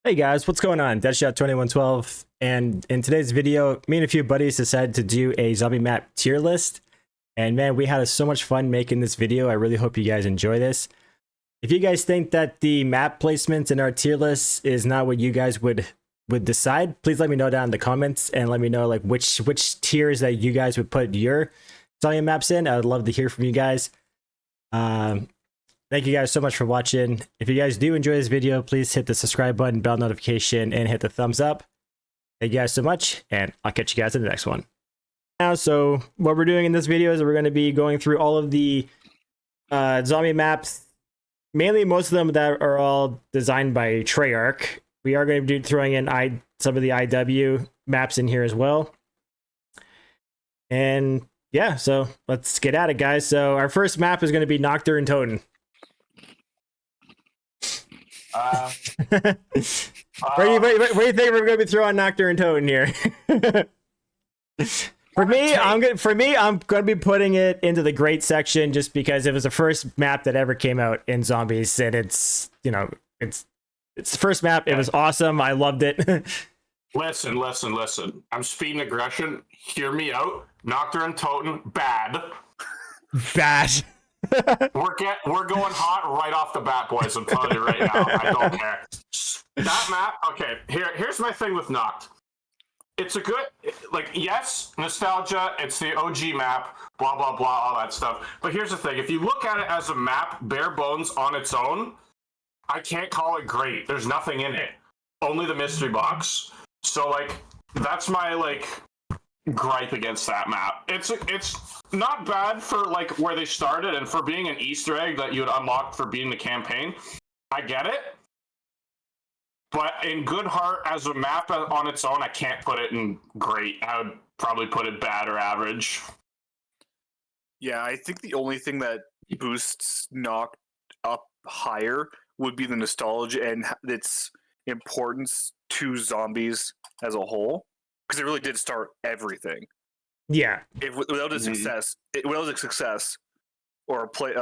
Hey guys, what's going on? Deadshot2112, and in today's video, me and a few buddies decided to do a zombie map tier list. And man, we had so much fun making this video. I really hope you guys enjoy this. If you guys think that the map placement in our tier list is not what you guys would decide, please let me know down in the comments and let me know like which tiers that you guys would put your zombie maps in. I would love to hear from you guys. Thank you guys so much for watching. If you guys do enjoy this video, please hit the subscribe button, bell notification, and hit the thumbs up. Thank you guys so much, and I'll catch you guys in the next one. Now, so what we're doing in this video is we're going to be going through all of the zombie maps, mainly most of them that are all designed by Treyarch. We are going to be throwing in some of the IW maps in here as well. And yeah, so let's get at it, guys. So our first map is going to be Nocturne Toten. Where do you think we're going to be throwing Nocturne Toten here? For me, I'm going to be putting it into the great section just because it was the first map that ever came out in zombies, and it's the first map. It was awesome. I loved it. Listen. I'm speeding aggression. Hear me out. Nocturne Toten, bad. Bad. We're going hot right off the bat, boys. I'm telling you right now. I don't care. That map. Okay. Here's my thing with Noct. It's a good, like, yes, nostalgia. It's the OG map. Blah blah blah. All that stuff. But here's the thing. If you look at it as a map, bare bones on its own, I can't call it great. There's nothing in it. Only the mystery box. So like, that's my gripe against that map. It's not bad for like where they started and for being an Easter egg that you would unlock for beating the campaign. I get it, but in good heart as a map on its own, I can't put it in great. I would probably put it bad or average. Yeah, I think the only thing that boosts Noct up higher would be the nostalgia and its importance to zombies as a whole. Because it really did start everything. Yeah. Without a success, or play,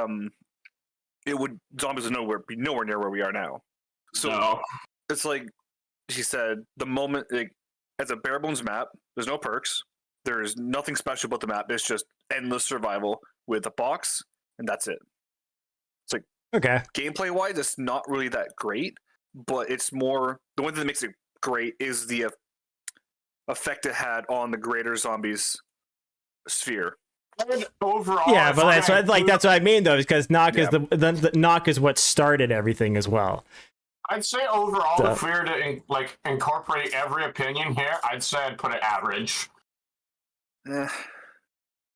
zombies would be nowhere near where we are now. So No. It's like she said, the moment as a bare bones map, there's no perks. There's nothing special about the map. It's just endless survival with a box, and that's it. It's like Okay. Gameplay wise, it's not really that great, but it's more the one thing that makes it great is the effect it had on the greater zombies sphere. Overall, Yeah, but that's what I mean though, because Noct is Yeah. the Noct is what started everything as well. I'd say overall, if we were to incorporate every opinion here, I'd say I'd put it average.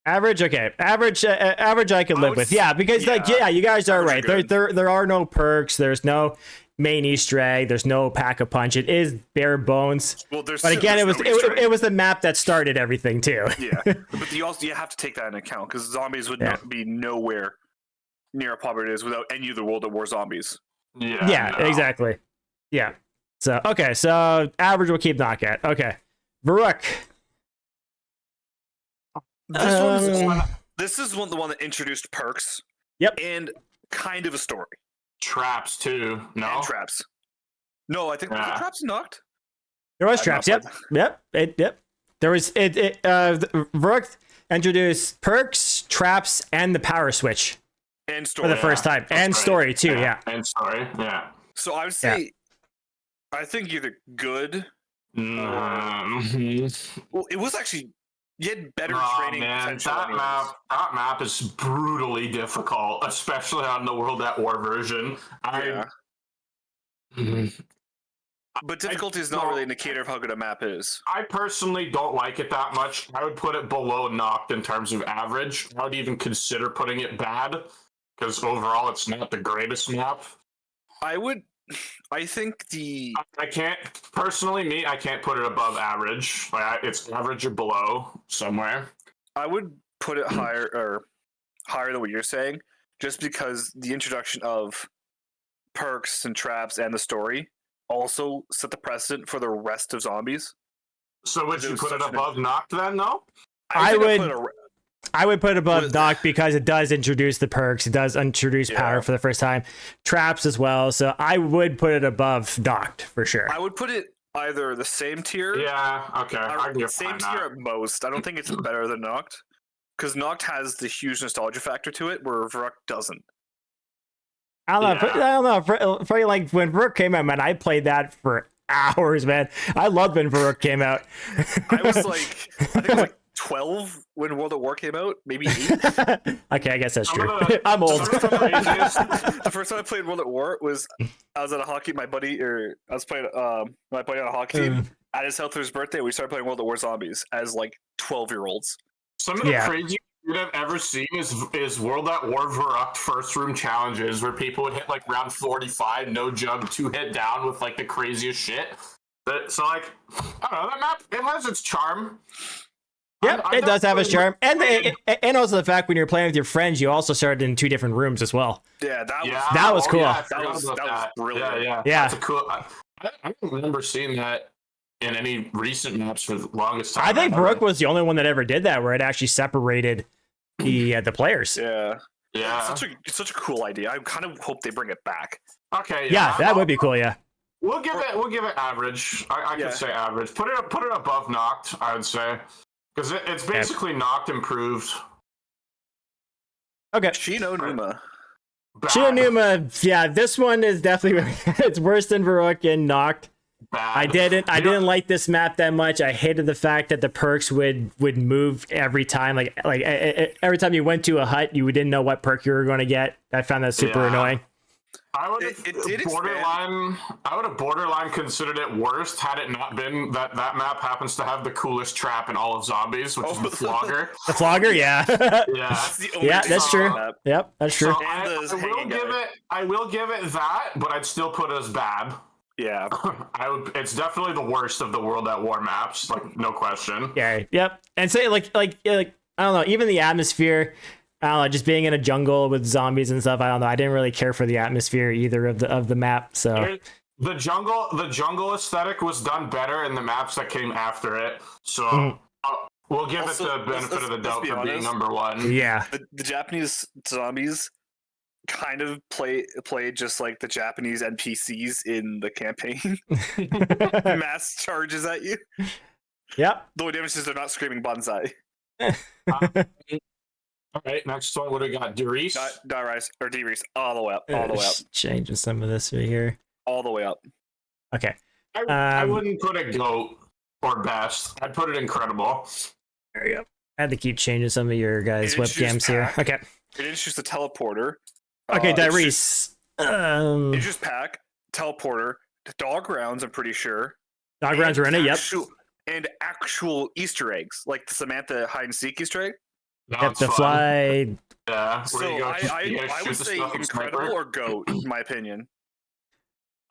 Average, okay. Average I can live with. Yeah, because you guys are right. There are no perks. There's no main Easter egg. There's no pack a punch. It is bare bones. Well, but again, it was the map that started everything too. Yeah, but you have to take that into account because zombies would not be nowhere near how popular it is without any of the World at War zombies. Yeah, exactly. Yeah. So okay, so average will keep Noct at. Okay, Varrock. This is the one that introduced perks. Yep. And kind of a story. Traps too. No. And traps. No, I think was it traps Noct. There was traps. Yep. Yep. There was Varrock introduced perks, traps, and the power switch. And story. For the first time. And story too, yeah. And story, yeah. So I would say, I think either good. Well, it was actually, you had better training potential. That map is brutally difficult, especially on the World at War version. But difficulty is not really an indicator of how good a map is. I personally don't like it that much. I would put it below Noct in terms of average. I would even consider putting it bad, because overall it's not the greatest map. I think I can't put it above average. It's average or below somewhere. I would put it higher than what you're saying, just because the introduction of perks and traps and the story also set the precedent for the rest of zombies. So would you put it above Noct then, though? I would put it above With- Noct because it does introduce the perks. It does introduce power Yeah. for the first time. Traps as well. So I would put it above Noct for sure. I would put it either the same tier, Yeah, okay. I or can get same behind tier that. at most. I don't think it's better than Noct, because Noct has the huge nostalgia factor to it, where Varrock doesn't. I don't know. Yeah. I don't know. For like when Varrock came out, man, I played that for hours, man. I loved when Varrock came out. I was like, I think I was like 12 when World at War came out, maybe 8. Okay, I guess that's Some true. of the- I'm old. some of the craziest- The first time I played World at War was I was at a hockey. My buddy, or I was playing my buddy on a hockey team at his health for his birthday. We started playing World at War Zombies as like 12-year-olds. Some of the Yeah. craziest shit I've ever seen is World at War Varrock first room challenges where people would hit like round 45, no jug, 2-hit down with like the craziest shit. So like, I don't know, that map, it has its charm. Yep, I it does have its charm, and definitely- and also the fact when you're playing with your friends, you also started in 2 different rooms as well. Yeah, that was That was cool. I That forgot was- about that was brilliant. Yeah. Yeah. That's a cool. I don't remember seeing that in any recent maps for the longest time. I think ever. Varrock was the only one that ever did that, where it actually separated the players. yeah. Yeah. It's such a cool idea. I kind of hope they bring it back. Okay. Yeah, that would be cool. Yeah. We'll give it average. I Yeah. could say average. Put it above Noct, I would say, because it's basically Noct improved. Okay. Shino Numa. Bad, Shinonuma, yeah, this one is definitely it's worse than Varrock and Noct. bad. I didn't like this map that much. I hated the fact that the perks would move every time. Like every time you went to a hut, you didn't know what perk you were going to get. I found that super Yeah. annoying. I would It have did expand. borderline considered it worst had it not been that map happens to have the coolest trap in all of Zombies, which is the Flogger. The Flogger, yeah. Yeah. That's the only Yeah, thing that's on true. the map. Yep, that's true. So And the hanging guy. I will give it that, but I'd still put it as bad. Yeah. It's definitely the worst of the World at War maps, like no question. Yeah, yep. And say like I don't know, even the atmosphere. I don't know, just being in a jungle with zombies and stuff. I don't know. I didn't really care for the atmosphere either of the map. So The jungle aesthetic was done better in the maps that came after it. So we'll give Also, it the benefit of the let's doubt be for being honest. number one. yeah, The Japanese zombies kind of play just like the Japanese NPCs in the campaign. Mass charges at you. yep. The only difference is they're not screaming bonsai. All right, next one. What do we got? Darius? Darius or Darius all the way up, all the way up, Changing some of this right here. all the way up. Okay. I wouldn't put it GOAT or best. I'd put it incredible. There we go. I had to keep changing some of your guys' It introduced webcams here. Pack. Okay. It introduced the teleporter. Okay, It's Darius. just pack, teleporter, dog rounds. I'm pretty sure. Dog rounds were in it. Yep. And actual Easter eggs, like the Samantha hide and seek Easter egg. Yep. That's The fun. fly. Yeah. So where you go, you gotta I shoot would the say stuff with incredible sniper. or goat, in my opinion.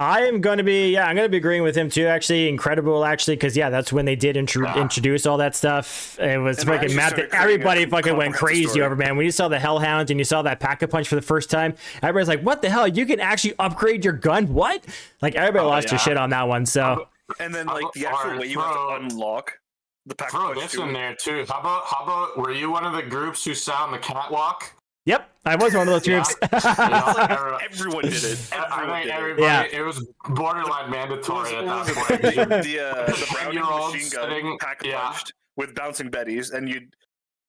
I'm gonna be agreeing with him too. Actually, incredible. Actually, because that's when they did introduce all that stuff. It was And fucking actually map started that everybody creating a fucking went comprehensive crazy story. over, man. When you saw the Hellhounds and you saw that Pack-a-Punch for the first time, everybody's like, "What the hell? You can actually upgrade your gun? What?" Like everybody Oh, lost their yeah. shit on that one. So And then How like the actual about- way you have to unlock the pack Throw this in there too. How about were you one of the groups who sat on the catwalk? yep, I was one of those Yeah. groups. Everyone did it. I Everyone think did it. everybody. Yeah. It was borderline mandatory at What that was point. it? The Browning 10-year-olds machine gun sitting- pack yeah. punched with bouncing betties, and you'd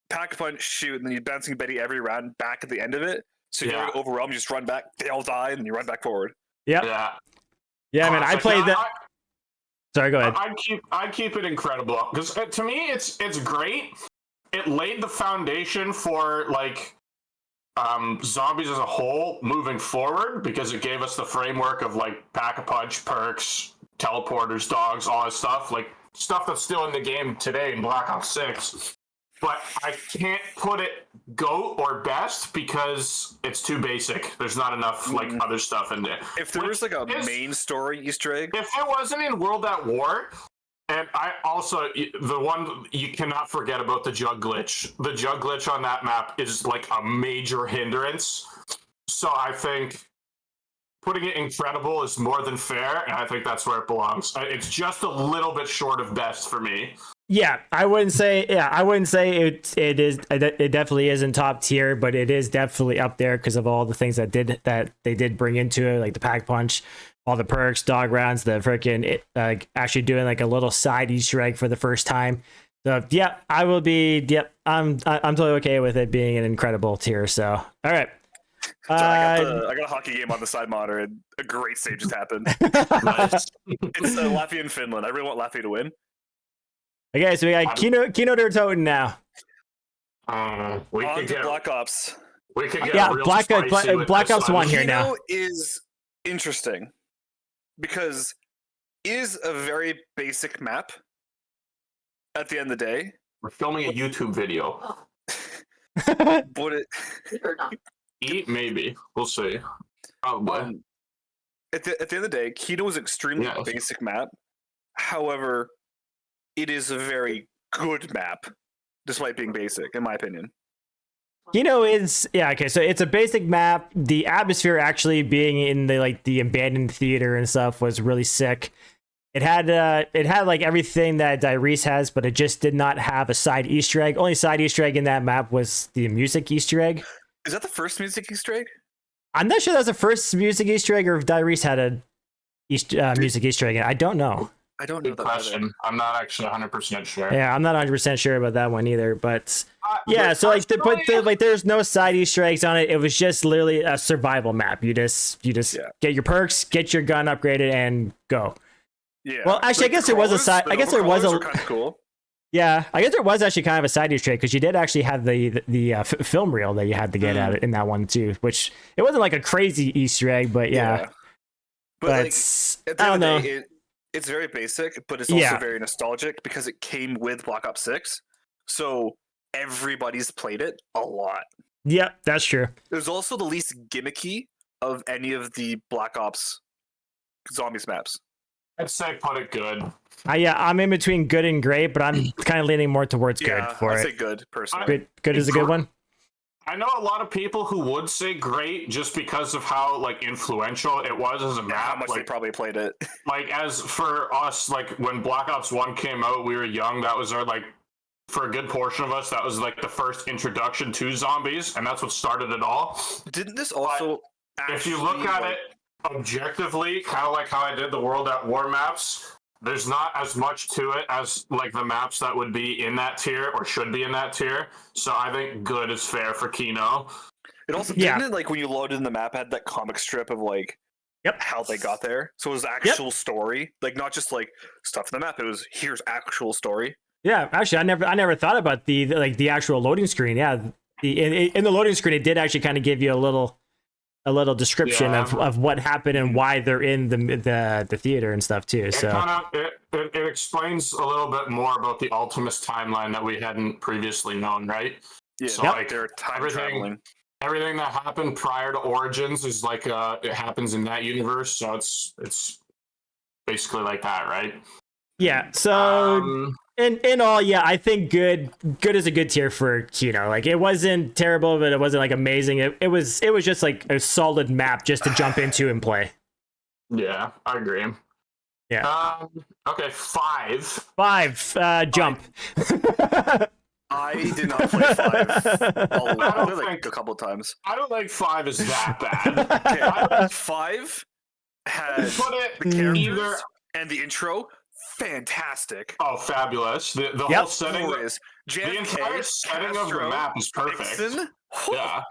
pack punch, shoot, and then you'd bouncing betty every round back at the end of it. So if Yeah. you're overwhelmed, you just run back. They all die, and you run back forward. Yep. Yeah. Yeah, man. I Classic. played Yeah, that. Sorry, go ahead. I'd keep it incredible because to me it's great. It laid the foundation for like zombies as a whole moving forward because it gave us the framework of like pack-a-punch, perks, teleporters, dogs, all that stuff, like stuff that's still in the game today in Black Ops 6. But I can't put it GOAT or best because it's too basic. There's not enough like other stuff in it. If there was like a Is- main story Easter egg, If it wasn't in World at War, and I also the one you cannot forget about the jug glitch. The jug glitch on that map is like a major hindrance. So I think putting it incredible is more than fair, and I think that's where it belongs. It's just a little bit short of best for me. Yeah, I wouldn't say. Yeah, I wouldn't say it is. It definitely isn't top tier, but it is definitely up there because of all the things that they did bring into it, like the pack punch, all the perks, dog rounds, the freaking actually doing like a little side Easter egg for the first time. So yeah, I will be. Yep, I'm totally okay with it being an incredible tier. So all right. So I got a hockey game on the side monitor, and a great stage just happened. Nice. It's Latvia and Finland. I really want Latvia to win. Okay, so we got Kino der Toten now. We On could to get Black Ops. we could get Yeah, real Black spicy with Black this Ops one. 1 here now. Kino is interesting because it is a very basic map. At the end of the day, We're filming a YouTube video. but it Eat maybe. We'll see. Probably. at the end of the day, Kino is an extremely Yes. basic map. However, it is a very good map, despite being basic, in my opinion. Kino is okay. So it's a basic map. The atmosphere actually being in the abandoned theater and stuff was really sick. It had like everything that Diarese has, but it just did not have a side Easter egg. Only side Easter egg in that map was the music Easter egg. Is that the first music Easter egg? I'm not sure that was the first music Easter egg or if Diarese had a music Easter egg. I don't know. I don't know Good that. question. I'm not actually 100% sure. Yeah, I'm not 100% sure about that one either. But yeah, but so like, personally- there's no side Easter eggs on it. It was just literally a survival map. You just Yeah. get your perks, get your gun upgraded, and go. Yeah. Well, actually, I guess there was a side. I guess there was a. kind of cool. Yeah, I guess there was actually kind of a side Easter egg because you did actually have the film reel that you had to get at it in that one too. Which it wasn't like a crazy Easter egg, but yeah. But like, at the I don't end know. of the day, it's very basic, but it's also Yeah. very nostalgic because it came with Black Ops 6. So everybody's played it a lot. Yeah, that's true. It was also the least gimmicky of any of the Black Ops zombies maps. I'd say put it good. Yeah, I'm in between good and great, but I'm kind of leaning more towards good for I'd it. say good, personally. Good is a good one. I know a lot of people who would say great just because of how like influential it was as a Yeah, how map. much they Like, probably played it. like as for us, like when Black Ops 1 came out, we were young. That was our like for a good portion of us, that was like the first introduction to zombies, and that's what started it all. Didn't this also If you look at like, it objectively, kind of like how I did the World at War maps, there's not as much to it as like the maps that would be in that tier or should be in that tier. So I think good is fair for Kino. It also Yeah. didn't it like when you loaded in the map had that comic strip of like Yep. how they got there. So it was actual story, like not just like stuff in the map. It was here's actual story. Yeah, actually, I never thought about the actual loading screen. Yeah, in the loading screen, it did actually kind of give you a little description Yeah. of what happened and why they're in the theater and stuff too. It So kind of it explains a little bit more about the Ultimus timeline that we hadn't previously known, right? Yeah, So, Yep. like, they're time everything- traveling. Everything that happened prior to Origins is like it happens in that universe, so it's basically like that, right? yeah, so Um, in all, yeah, I think good is a good tier for Kino. Like it wasn't terrible, but it wasn't like amazing. It was just like a solid map just to jump into and play. yeah, I agree. Yeah. Okay, 5. 5, jump. I did not play 5 a lot. I don't played like think- a couple times. I don't think 5 is that bad. Okay, 5 had Put it the characters either. and the intro fantastic. Oh, fabulous! The Yep. whole setting, Glorious. the JFK, entire setting of the Castro, map is perfect. Nixon. Yeah,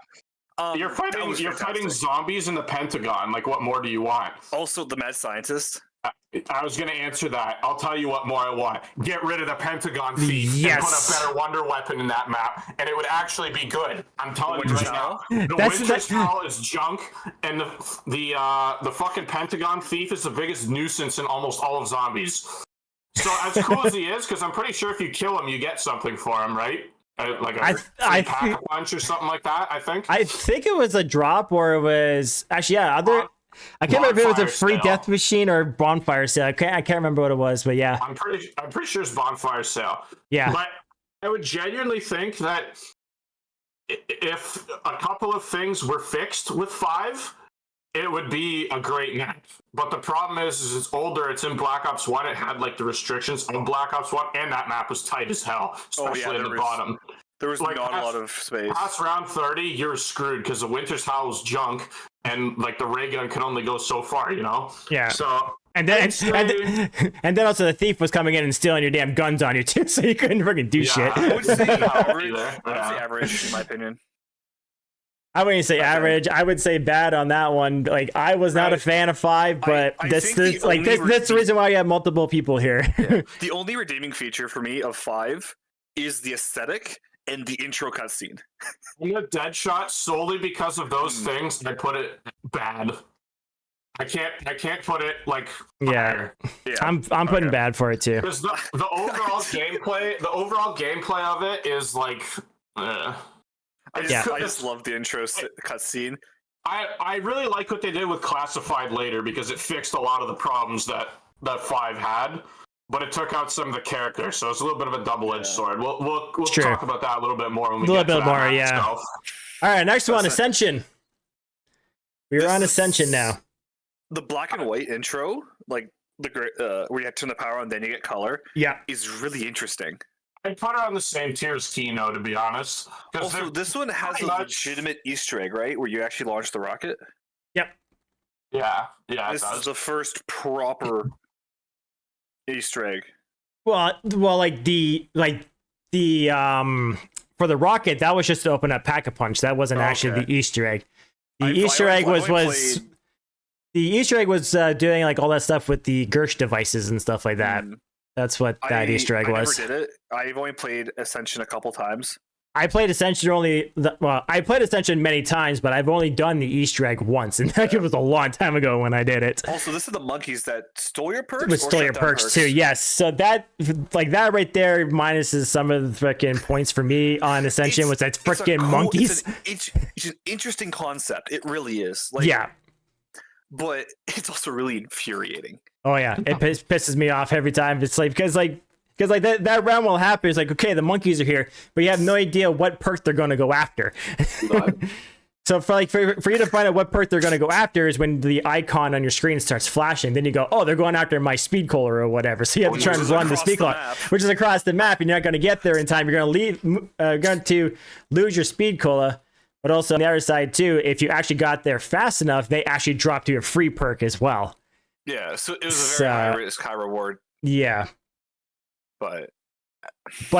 you're that fighting. was You're fighting fantastic. zombies in the Pentagon. Like, what more do you want? Also, the mad scientist. I was going to answer that. I'll tell you what more I want. Get rid of the Pentagon thief Yes. and put a better wonder weapon in that map, and it would actually be good. I'm telling you Winter's right now. Towel? The That's- Winter's Towel is junk, and the fucking Pentagon thief is the biggest nuisance in almost all of zombies. So as cool as he is, because I'm pretty sure if you kill him, you get something for him, right? Like a I pack punch or something like that. I think. I think it was a drop or it was actually I can't remember if it was a Bonfire free sale. death machine or bonfire sale. I can't remember what it was, but yeah, I'm pretty sure it's bonfire sale. yeah, But I would genuinely think that if a couple of things were fixed with 5, it would be a great map. But the problem is it's older. It's in Black Ops 1. It had like the restrictions of Black Ops 1, and that map was tight as hell, especially in the bottom. There was Like, not a lot of space. Past round 30, you're screwed because the Winter's Howl's junk, and like the ray gun can only go so far, you know? Yeah. So And then and then also the thief was coming in and stealing your damn guns on you too, so you couldn't freaking do shit. I would say average. Yeah. I would say average, in my opinion. I wouldn't say average. I would say bad on that one. Like I was not a fan of 5, but I this think that's the reason why you have multiple people here. The only redeeming feature for me of 5 is the aesthetic and the intro cutscene. I'm a Deadshot solely because of those things. I put it bad. I can't put it like Yeah. Yeah, I'm putting bad for it too. because the overall gameplay of it is like. I just love the intro cutscene. I really like what they did with Classified later because it fixed a lot of the problems that 5 had, but it took out some of the characters, so it's a little bit of a double-edged sword. We'll talk about that a little bit more when we get to that map itself. All right, next one, Ascension. We're on Ascension now. The black and white intro, like where you have to turn the power on, then you get color. Yeah, is really interesting. I'd put it on the same tier as Kino, to be honest. Also, this one has a legitimate Easter egg, right? Where you actually launch the rocket. Yep. Yeah. This is the first proper Easter egg. Well, like the for the rocket, that was just to open up Pack-a-Punch. That wasn't actually the Easter egg. The Easter egg was the Easter egg was doing like all that stuff with the Gersh devices and stuff like that. That's what that Easter egg was. I never did it. I've only played Ascension a couple times. I played Ascension I played Ascension many times, but I've only done the Easter egg once, and it was a long time ago when I did it. Also, this is the monkeys that stole your perks. With stole your perks too, yes. So that right there minuses some of the freaking points for me on Ascension was that freaking monkeys. It's an interesting concept. It really is. Yeah. But it's also really infuriating. Oh yeah, it pisses me off every time. It's like because that round will happen. It's like, okay, the monkeys are here, but you have no idea what perk they're going to go after. So for you to find out what perk they're going to go after is when the icon on your screen starts flashing. Then you go, oh, they're going after my speed cola or whatever. So you have to try and run the speed cola, which is across the map, and you're not going to get there in time. You're going to lose your speed cola. But also on the other side too, if you actually got there fast enough, they actually dropped you a free perk as well. Yeah, so it was a very high risk, high reward. Yeah. But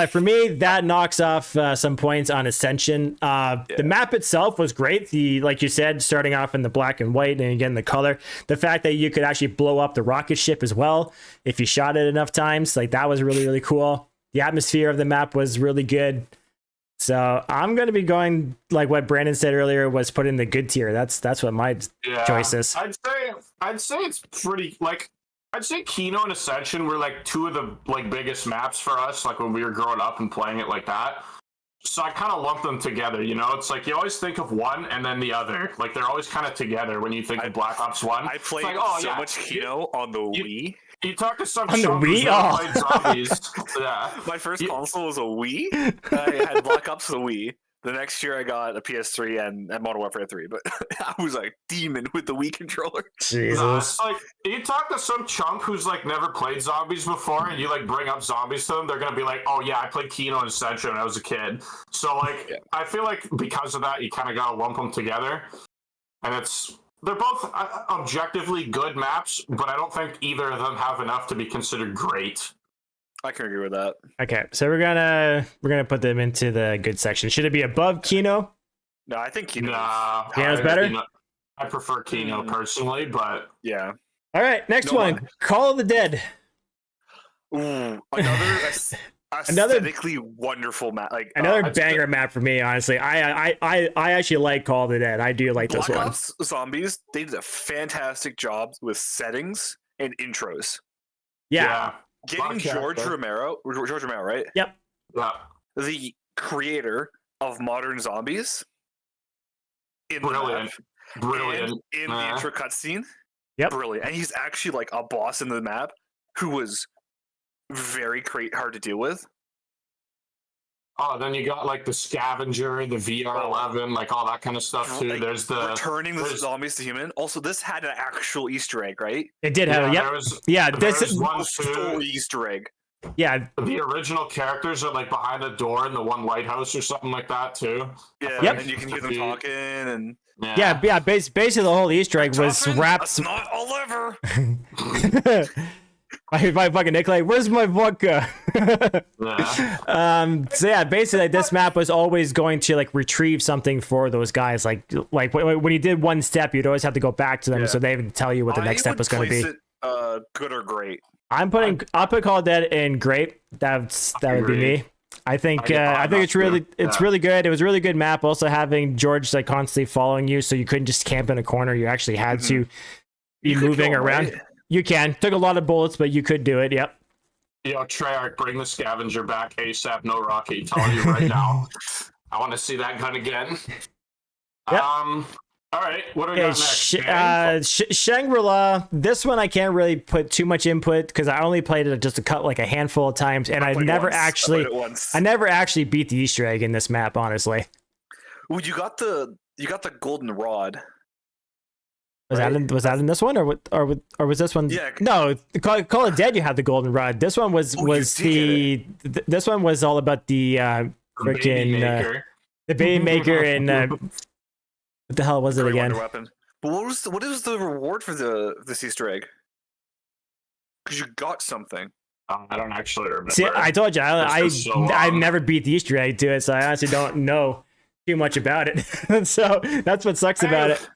for me, that knocks off some points on Ascension. The map itself was great. Like you said, starting off in the black and white and again the color. The fact that you could actually blow up the rocket ship as well if you shot it enough times, like that was really, really cool. The atmosphere of the map was really good. So I'm going to be going like what Brandon said earlier was put in the good tier. That's what my choice is. I'd say it's pretty like I'd say Kino and Ascension were like two of the like biggest maps for us, like when we were growing up and playing it like that. So I kind of lump them together, you know? It's like you always think of one and then the other. Like they're always kind of together when you think of Black Ops 1. I played much Kino on the Wii. You talk to some on the Wii? Played zombies. Yeah. My first console was a Wii. I had Black Ops on the Wii. The next year I got a PS3 and Modern Warfare 3, but I was like demon with the Wii controller. Jesus. Like you talk to some chump who's like never played zombies before, and you like bring up zombies to them, they're gonna be like, "Oh yeah, I played Kino and Ascension when I was a kid." So like, I feel like because of that, you kind of gotta lump them together, and they're both objectively good maps, but I don't think either of them have enough to be considered great. I can agree with that. Okay, so we're gonna put them into the good section. Should it be above Kino? No, I think Kino. Kino's better. I prefer Kino personally, but yeah. All right, next one. Call of the Dead. Ooh, another aesthetically wonderful map. Like another banger map for me. Honestly, I actually like Call of the Dead. I do like this one. Black Ops Zombies. They did a fantastic job with settings and intros. Yeah. Getting George Romero, right? Yep. Yeah. The creator of Modern Zombies. Brilliant. In the intro cutscene. Yep. Brilliant. And he's actually like a boss in the map who was very hard to deal with. Oh, then you got like the scavenger, the VR11, like all that kind of stuff too. Like, There's the returning the there's- zombies to human. Also, this had an actual Easter egg, right? It did have, there yep. was Yeah, there's this, one Full too. Easter egg. yeah, The original characters are like behind the door in the one lighthouse or something like that too. Yeah, Yep. and you can hear them talking and. yeah. Basically, the whole Easter egg was Toughen, wrapped. That's not all ever. my fucking Nick, like, where's my vodka? Yeah. So yeah, basically this map was always going to like retrieve something for those guys. Like when you did one step, you'd always have to go back to them, Yeah. so they would tell you what the next step was going to be. Good or great. I'll put Call of Dead in great. That would be me. I think I get it's really that too. Yeah. really good. It was a really good map. Also having George like constantly following you, so you couldn't just camp in a corner. You actually had to be You could moving kill 'em, around. right? You can. Took a lot of bullets, but you could do it. Yep. Yo, Treyarch, bring the scavenger back ASAP. No Rocky. Telling you right now. I want to see that gun again. Yep. All right. What do we Okay, got next? Shangri-La. This one I can't really put too much input because I only played it just a handful of times, and I played never once. actually, played it once. I never actually beat the Easter egg in this map. Honestly, Ooh, you got the golden rod. was Right? that in this one or was this one? Yeah. No, Call of Dead. You had the golden rod. This one was Oh, you did this one was all about the Baby freaking maker. the baby maker and what the hell was it Great again? wonder weapon. But what is the reward for this Easter egg? Because you got something. I don't actually remember. See, I told you, This was so I've long. never beat the Easter egg to it, so I honestly don't know too much about it. So that's what sucks about it.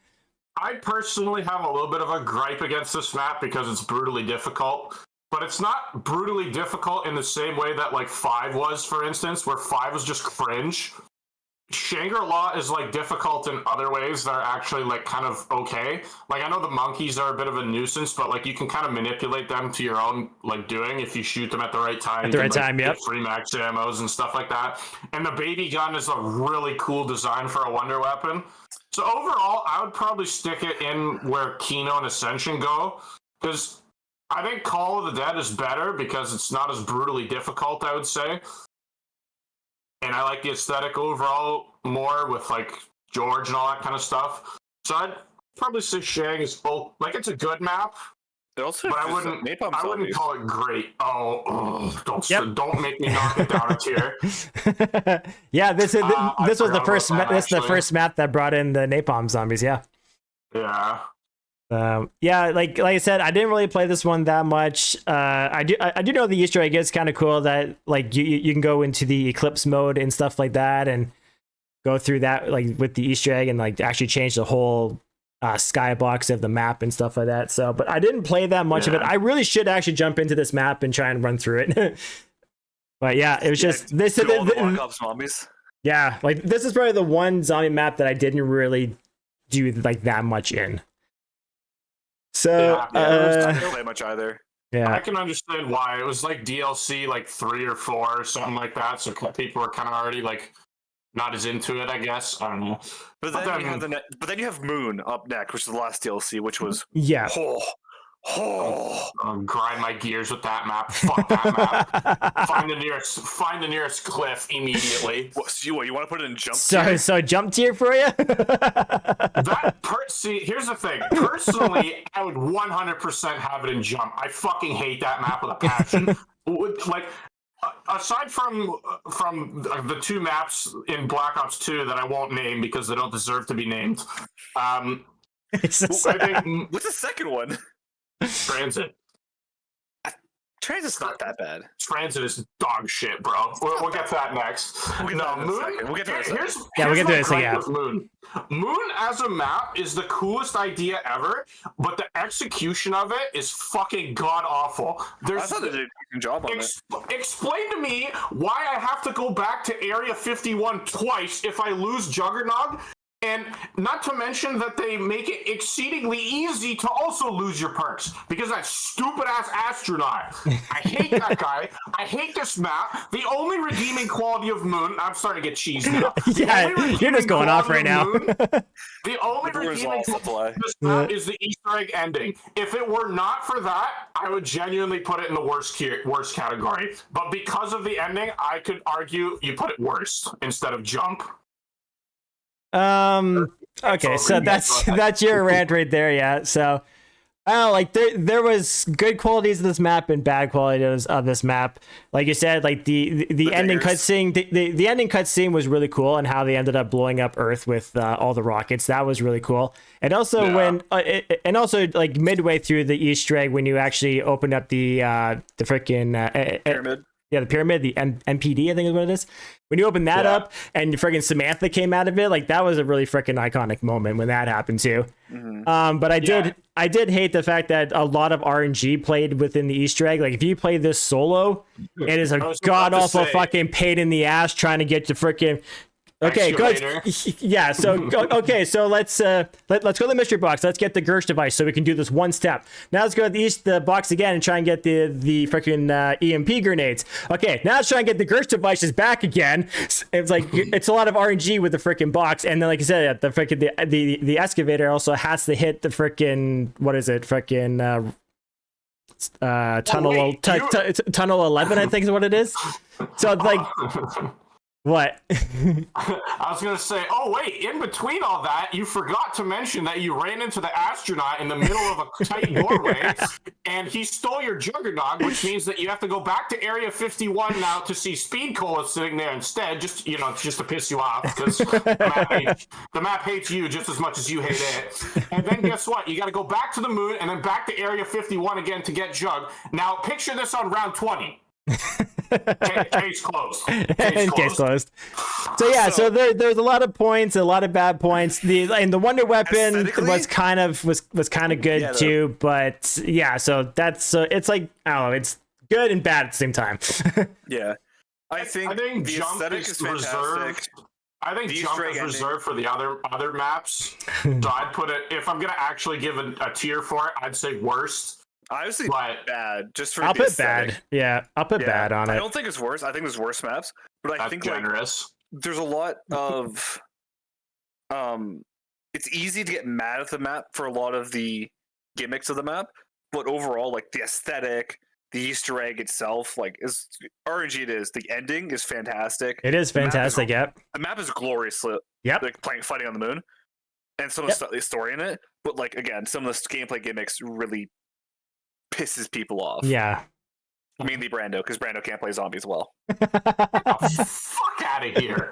I personally have a little bit of a gripe against this map because it's brutally difficult. But it's not brutally difficult in the same way that like 5 was, for instance, where 5 was just cringe. Shangri-La is like difficult in other ways that are actually like kind of okay. Like I know the monkeys are a bit of a nuisance, but like you can kind of manipulate them to your own like doing if you shoot them at the right time. At the you right can, like, time, get yep. free max ammos and stuff like that. And the baby gun is a really cool design for a wonder weapon. So overall, I would probably stick it in where Kino and Ascension go, because I think Call of the Dead is better because it's not as brutally difficult, I would say. And I like the aesthetic overall more with like George and all that kind of stuff. So I'd probably say Shang is like it's a good map, It also but I has wouldn't napalm I wouldn't zombies. call it great. Don't Yep. don't make me knock it down a tier. Yeah, this was I the forgot first about that, this is the actually. first map that brought in the napalm zombies. Yeah. Yeah. Yeah, like I said, I didn't really play this one that much. I do know the Easter egg is kind of cool that like you can go into the Eclipse mode and stuff like that and go through that like with the Easter egg and like actually change the whole skybox of the map and stuff like that. So, but I didn't play that much of it. Yeah. I really should actually jump into this map and try and run through it. But yeah, it was just this. Do all the Black Ops zombies. Yeah, like this is probably the one zombie map that I didn't really do like that much in. So, Yeah, I didn't play much either. I yeah, can understand why. It was like DLC like 3 or 4 or something like that. So people were kind of already like not as into it, I guess. I don't know. But then, you have but then you have Moon up next, which is the last DLC, which was yeah. Grind my gears with that map. Fuck that map. Find the nearest cliff immediately. you want to put it in jump? So, tier? so jump tier for you? See, here's the thing. Personally, I would 100% have it in jump. I fucking hate that map with a passion. Like, aside from the 2 maps in Black Ops 2 that I won't name because they don't deserve to be named, I think What's the second one? Transit. Transit's not that bad. Transit is dog shit, bro. We'll get to that next. We'll get to that in a second. We'll get to that in a Here's, second. Yeah, we'll here's get to my this thing, gripe yeah. with Moon. Moon as a map is the coolest idea ever, but the execution of it is fucking god awful. I thought they did a decent job on it. Explain to me why I have to go back to Area 51 twice if I lose Juggernog. And not to mention that they make it exceedingly easy to also lose your perks because that stupid ass astronaut. I hate that guy. I hate this map. The only redeeming quality of Moon. I'm starting to get cheese now. Yeah, you're just going off right now. The only redeeming quality of this map is the Easter egg ending. If it were not for that, I would genuinely put it in the worst category. But because of the ending, I could argue you put it worst instead of jump. Okay, so that's your rant right there. Yeah. So I don't know, like there was good qualities of this map and bad qualities of this map. Like you said, like the ending cutscene, the ending cutscene was really cool, and how they ended up blowing up Earth with all the rockets. That was really cool. And also and also like midway through the Easter egg, when you actually opened up the freaking pyramid. Yeah, the pyramid, the MPD, I think is what it is. When you open that up and friggin' Samantha came out of it, like that was a really freaking iconic moment when that happened too. Mm-hmm. But I did hate the fact that a lot of RNG played within the Easter egg. Like if you play this solo, it is a god awful fucking pain in the ass trying to get to freaking. Okay, good. Yeah, so okay, so let's go to the mystery box. Let's get the Gersh device so we can do this one step. Now let's go to the box again and try and get the freaking EMP grenades. Okay, now let's try and get the Gersh devices back again. It's like it's a lot of RNG with the freaking box, and then like I said, the freaking the excavator also has to hit the freaking tunnel 11, I think is what it is. So it's like. What? I was going to say, oh, wait, in between all that, you forgot to mention that you ran into the astronaut in the middle of a tight doorway, and he stole your Juggernog, which means that you have to go back to Area 51 now to see Speed Cola sitting there instead, just to piss you off, because the map hates you just as much as you hate it. And then guess what? You got to go back to the moon and then back to Area 51 again to get Jug. Now, picture this on round 20. Case closed. Case closed. So yeah, so there's a lot of points, a lot of bad points. The wonder weapon was kind of good too, but yeah, so that's it's like I don't know, it's good and bad at the same time. Yeah, I think the jump aesthetic is fantastic. I think jump is reserved for the other maps. So I'd put it, if I'm gonna actually give a tier for it, I'd say worst. I would say bad, just for I'll the put aesthetic. bad. Yeah, I'll put bad on it. I don't think it's worse. I think there's worse maps, but I think generous. Like, there's a lot of it's easy to get mad at the map for a lot of the gimmicks of the map, but overall, like the aesthetic, the Easter egg itself, like is RNG. It is the ending is fantastic. It is fantastic. Yep. The map is glorious. Yep. Like fighting on the moon, and some of the story in it, but like again, some of the gameplay gimmicks really pisses people off. Yeah. Mainly Brando, because Brando can't play zombies well. Fuck out of here.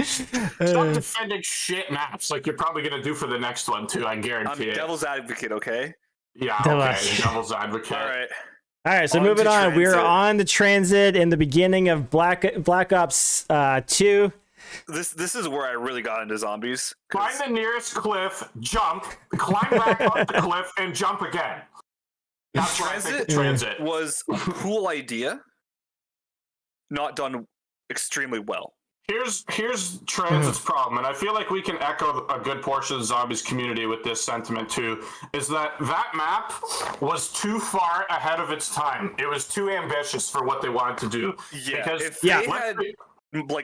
Stop defending shit maps like you're probably going to do for the next one, too. I guarantee it. Devil's advocate, okay? Yeah, okay. Devil's advocate. All right, so moving on. We're on the transit in the beginning of Black Ops 2. This is where I really got into zombies. Climb the nearest cliff, jump, climb back up the cliff, and jump again. That's transit was a cool idea, not done extremely well. Here's Transit's problem, and I feel like we can echo a good portion of the zombies community with this sentiment too, is that map was too far ahead of its time. It was too ambitious for what they wanted to do. Yeah, because if they had...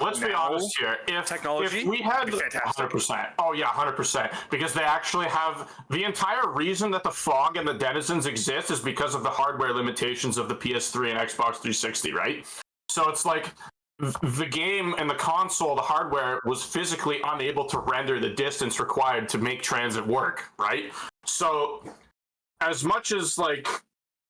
let's be honest here. If we had 100%, oh yeah, 100%, because they actually have the entire reason that the fog and the denizens exist is because of the hardware limitations of the PS3 and Xbox 360, right? So it's like the game and the console, the hardware was physically unable to render the distance required to make transit work, right? So as much as like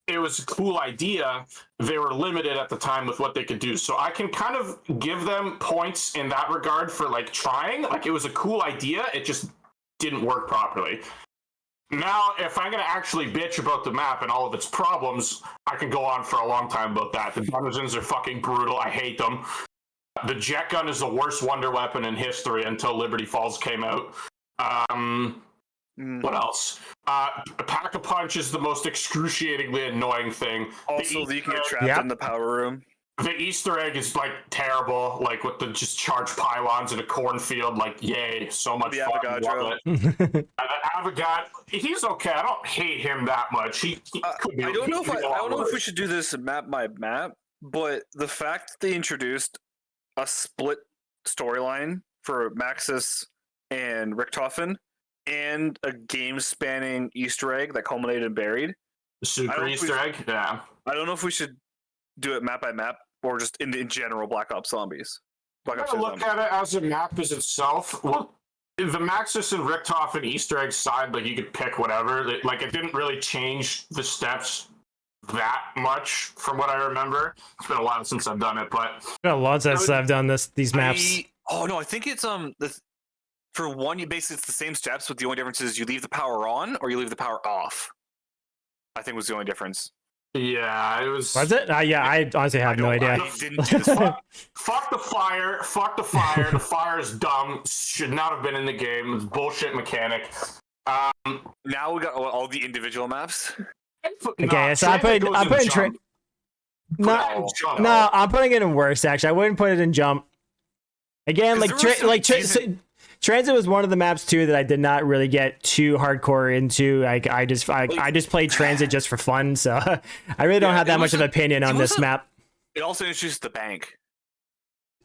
it was a cool idea, they were limited at the time with what they could do. So I can kind of give them points in that regard for like trying. Like it was a cool idea, it just didn't work properly. Now, if I'm going to actually bitch about the map and all of its problems, I can go on for a long time about that. The denizens are fucking brutal. I hate them. The jet gun is the worst wonder weapon in history until Liberty Falls came out. What else? Pack-a-Punch is the most excruciatingly annoying thing. Also, you can get trapped in the power room. The Easter egg is like terrible, like with the just charged pylons in a cornfield. Like, yay, so much The fun. Avogadro. Love it. And Avogadro, he's okay. I don't hate him that much. He could be. I don't know if he could be a I lot don't know if we worse. should do this map by map, but the fact that they introduced a split storyline for Maxis and Richtofen and a game-spanning Easter egg that culminated in Buried. The super I don't Easter egg. Yeah. I don't know if we should do it map by map or just in general Black Ops Zombies. Black I'm Ops gonna 2 look Zombies. at it as a map as itself. Well, the Maxis and Richtofen Easter egg side, like you could pick whatever. Like it didn't really change the steps that much from what I remember. It's been a while since I've done it, but Got lots of I've done these maps. I think it's for one, you basically it's the same steps, but the only difference is you leave the power on or you leave the power off. I think was the only difference. yeah, it was. Was it? Yeah, I honestly have no idea. I didn't do this. Fuck the fire. Fuck the fire. The fire is dumb. Should not have been in the game. It's bullshit mechanic. Now we got all the individual maps. Okay, so I'm putting no, I'm putting it in worst. Actually, I wouldn't put it in jump. Again, 'Cause like there were some decent- Transit was one of the maps too that I did not really get too hardcore into. Like I just played Transit just for fun, so I really don't have that much of an opinion on this map. It also introduced the bank.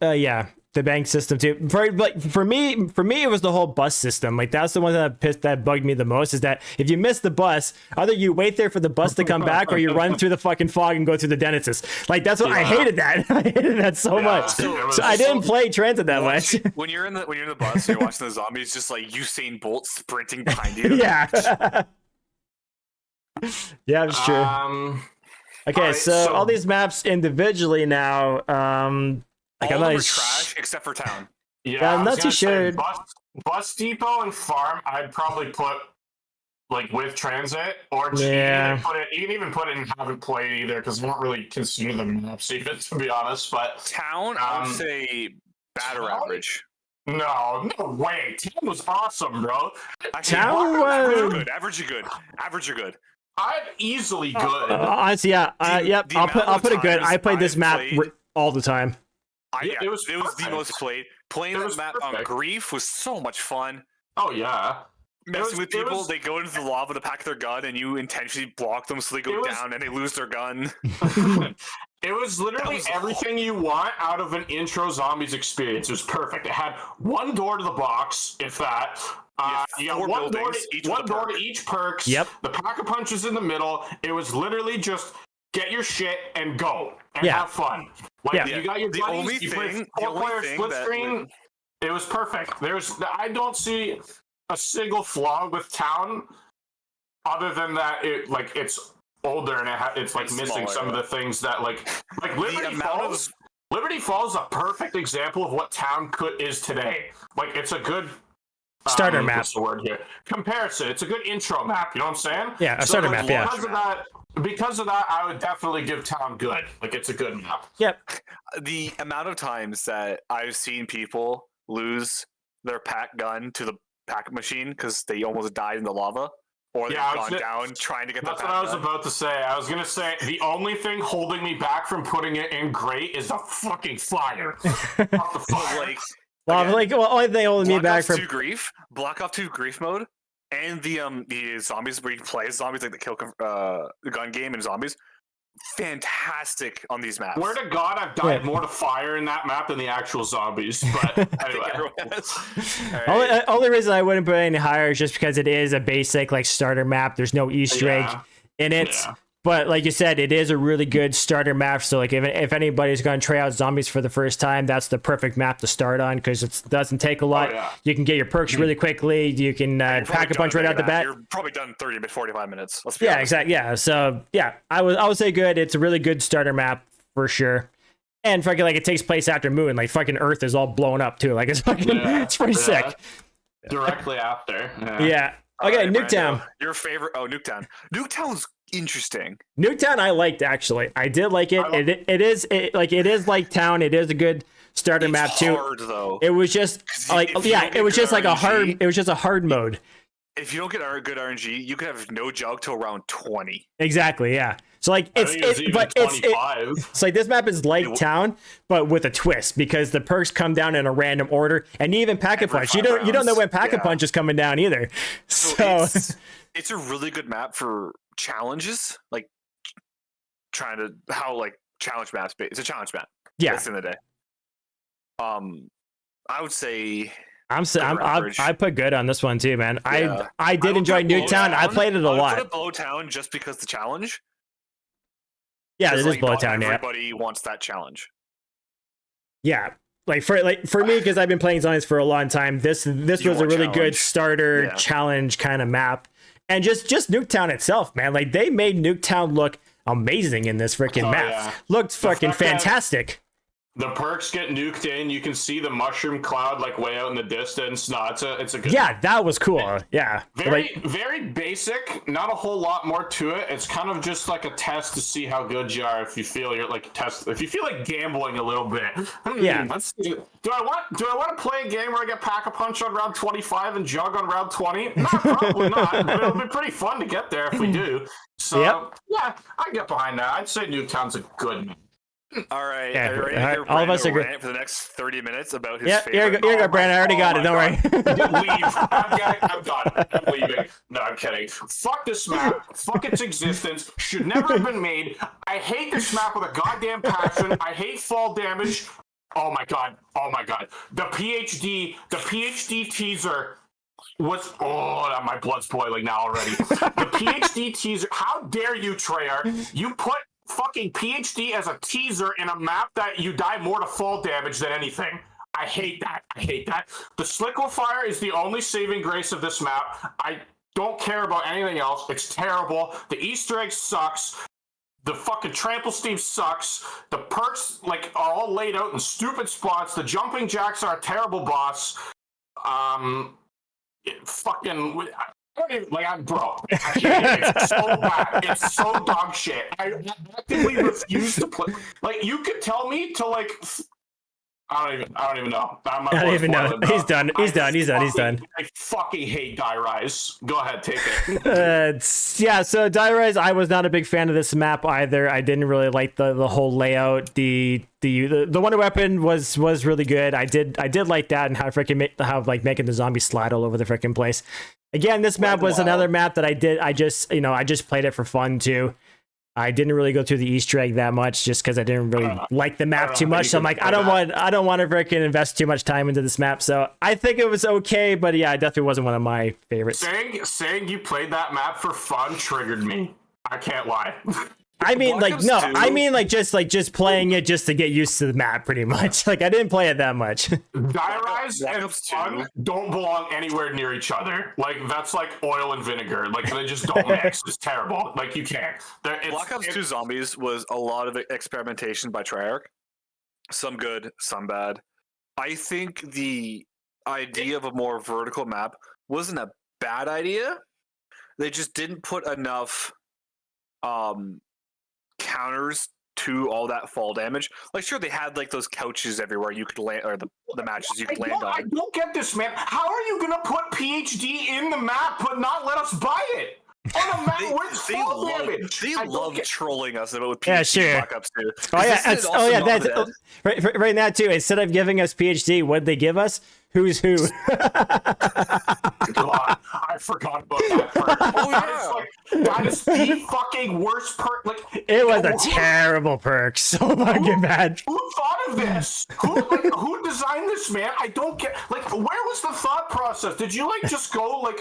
Yeah, the bank system too. For me, it was the whole bus system. Like that's the one that bugged me the most. Is that if you miss the bus, either you wait there for the bus to come back, or you run through the fucking fog and go through the Genesis. Like that's what I hated that. I hated that so much. So I didn't play Transit that much. When you're in the bus, and you're watching the zombies, just like Usain Bolt sprinting behind you. Yeah. Yeah, it's true. Okay, alright, so all these maps individually now. Like all I'm of them not are trash except for town. Yeah, I'm I was not too gonna say, sure. Bus depot and farm, I'd probably put like with transit, or Yeah. you can even put it in haven't played either because I don't really consider the maps even, to be honest. But Town, I would say bad or Town? average. no way, Town was awesome, bro. Actually, Town average or was- good. Average or good. Average or good. I'm easily good. Honestly, yeah. Yep. the I'll amount put of it good. times I played this I've map played- all the time. Yeah, it was the perfect. most played. Playing It that was map on perfect. Grief was so much fun. Oh yeah. Messing with it people, was- they go into the lava to pack their gun, and you intentionally block them so they go It was- down and they lose their gun. It was literally was everything you want out of an intro zombies experience. It was perfect. It had one door to the box, if that. You got four one door buildings, to each with a perk. each perks. Yep. The pack of punches in the middle. It was literally just get your shit and go and Yeah. have fun. Like Yeah. you got your The buddies, only you play thing- the four only player thing split that screen. would- It was perfect. I don't see a single flaw with Town, other than that it's older and it's like It's missing smaller, some of yeah. the things that like Liberty amount of- Falls. Liberty Falls is a perfect example of what Town is today. Like it's a good Starter map. What's the word here? Comparison. It's a good intro map. You know what I'm saying? Yeah, a starter map, yeah. Because of that, I would definitely give Town good. Like it's a good map. Yep. The amount of times that I've seen people lose their pack gun to the pack machine because they almost died in the lava, or they've Yeah, I was gone gonna- down trying to get the That's pack what I was gun. about to say. I was gonna say the only thing holding me back from putting it in great is the fucking fire. Fuck the But, fire. like, Well, again, like, only thing holding me Black back Ops from 2 Grief, Black Ops 2 Grief mode, and the zombies where you play as zombies, like the kill the gun game and zombies. Fantastic on these maps. Swear to God, I've died Yeah. more to fire in that map than the actual zombies. But I think anyway, everyone has. All right. only reason I wouldn't put it any higher is just because it is a basic like starter map. There's no Easter egg Yeah. in it. Yeah. But like you said, it is a really good starter map. So like if anybody's going to try out zombies for the first time, that's the perfect map to start on because it doesn't take a lot. yeah. You can get your perks really quickly. You can You're pack probably a punch done right out the in bat. You're probably done in 30 to 45 minutes. Let's be Yeah, honest. exactly. Yeah. So yeah, I would say good. It's a really good starter map for sure. And fucking like it takes place after Moon. Like fucking Earth is all blown up too. Like it's fucking it's pretty sick. Directly after. Yeah. All Okay, right, Nuketown. Brando, your favorite? Oh, Nuketown. Nuketown's interesting. Nuketown I liked actually. I did like it. It is like Town. It is a good starter map It's too. hard though. It was just 'Cause like if you yeah, don't it was get just like a hard. RNG It was just a hard mode. If you don't get good RNG, you could have no jug till round 20. Exactly. Yeah. So like I think it's even 25. it's like this map is like Town, but with a twist because the perks come down in a random order, and even Pack a Punch. You don't know when Pack a Punch is coming down either. So it's a really good map for challenges, like trying to challenge maps. It's a challenge map. Yeah. At the end of the day. I would say I put good on this one too, man. Yeah. I did enjoy Nuketown. I played it a lot. I put Blow Town just because the challenge. Yeah, it is Blow Town. Yeah, everybody wants that challenge. Yeah, for me, because I've been playing zombies for a long time. This was a really good starter challenge kind of map, and just Nuketown itself, man. Like they made Nuketown look amazing in this freaking map. Yeah. Looked fucking fantastic. The perks get nuked in. You can see the mushroom cloud like way out in the distance. No, it's a good. Yeah, that was cool. Yeah, very basic. Not a whole lot more to it. It's kind of just like a test to see how good you are. If you feel you're like if you feel like gambling a little bit. Yeah. Let's see. Do I want to play a game where I get Pack a Punch on round 25 and Jug on round 20? No, probably not. But it'll be pretty fun to get there if we do. So yeah, I get behind that. I'd say Nuketown's a good map. All right. Yeah, Are you ready to hear all of us agree for the next 30 minutes about his favorite? Here you go, Brandon. I already got it. Don't worry. Leave. I'm done. I'm leaving. No, I'm kidding. Fuck this map. Fuck its existence. Should never have been made. I hate this map with a goddamn passion. I hate fall damage. Oh my god. The PhD teaser was my blood's boiling now already. The PhD teaser. How dare you, Treyarch? You put fucking PhD as a teaser in a map that you die more to fall damage than anything. I hate that. The Sliquifier is the only saving grace of this map. I don't care about anything else. It's terrible. The Easter egg sucks. The fucking trample steam sucks. The perks are all laid out in stupid spots. The jumping jacks are a terrible boss. Bro, it's so bad. It's so dog shit. I actively refuse to play. You could tell me to I don't even know. I don't even know. He's done. He's done. I fucking hate Die Rise. Go ahead, take it. So Die Rise, I was not a big fan of this map either. I didn't really like the whole layout. The wonder weapon was really good. I did like that, and how making the zombies slide all over the freaking place. Again, this map was another map that I just played it for fun too. I didn't really go through the Easter egg that much just because I didn't really like the map too much. So I'm like, I don't want to freaking invest too much time into this map. So I think it was okay, but yeah, it definitely wasn't one of my favorites. Saying you played that map for fun triggered me. I can't lie. I mean, just playing it just to get used to the map, pretty much. I didn't play it that much. Die Rise and fun don't belong anywhere near each other. That's like oil and vinegar. They just don't mix. It's terrible. You can't. Black Ops 2 Zombies was a lot of experimentation by Treyarch. Some good, some bad. I think the idea of a more vertical map wasn't a bad idea. They just didn't put enough counters to all that fall damage. Sure, they had those couches everywhere you could land, or the matches you could land on. I don't get this, man. How are you gonna put PhD in the map but not let us buy it? On a map where it's fall damage. They love trolling us about PhD. Yeah, sure. Black Ops 2. That's right now too. Instead of giving us PhD, what'd they give us? Who's who? God, I forgot about that perk. That is the fucking worst perk. It was a terrible perk. So fucking bad. Who thought of this? Who designed this, man? I don't get. Where was the thought process? Did you just go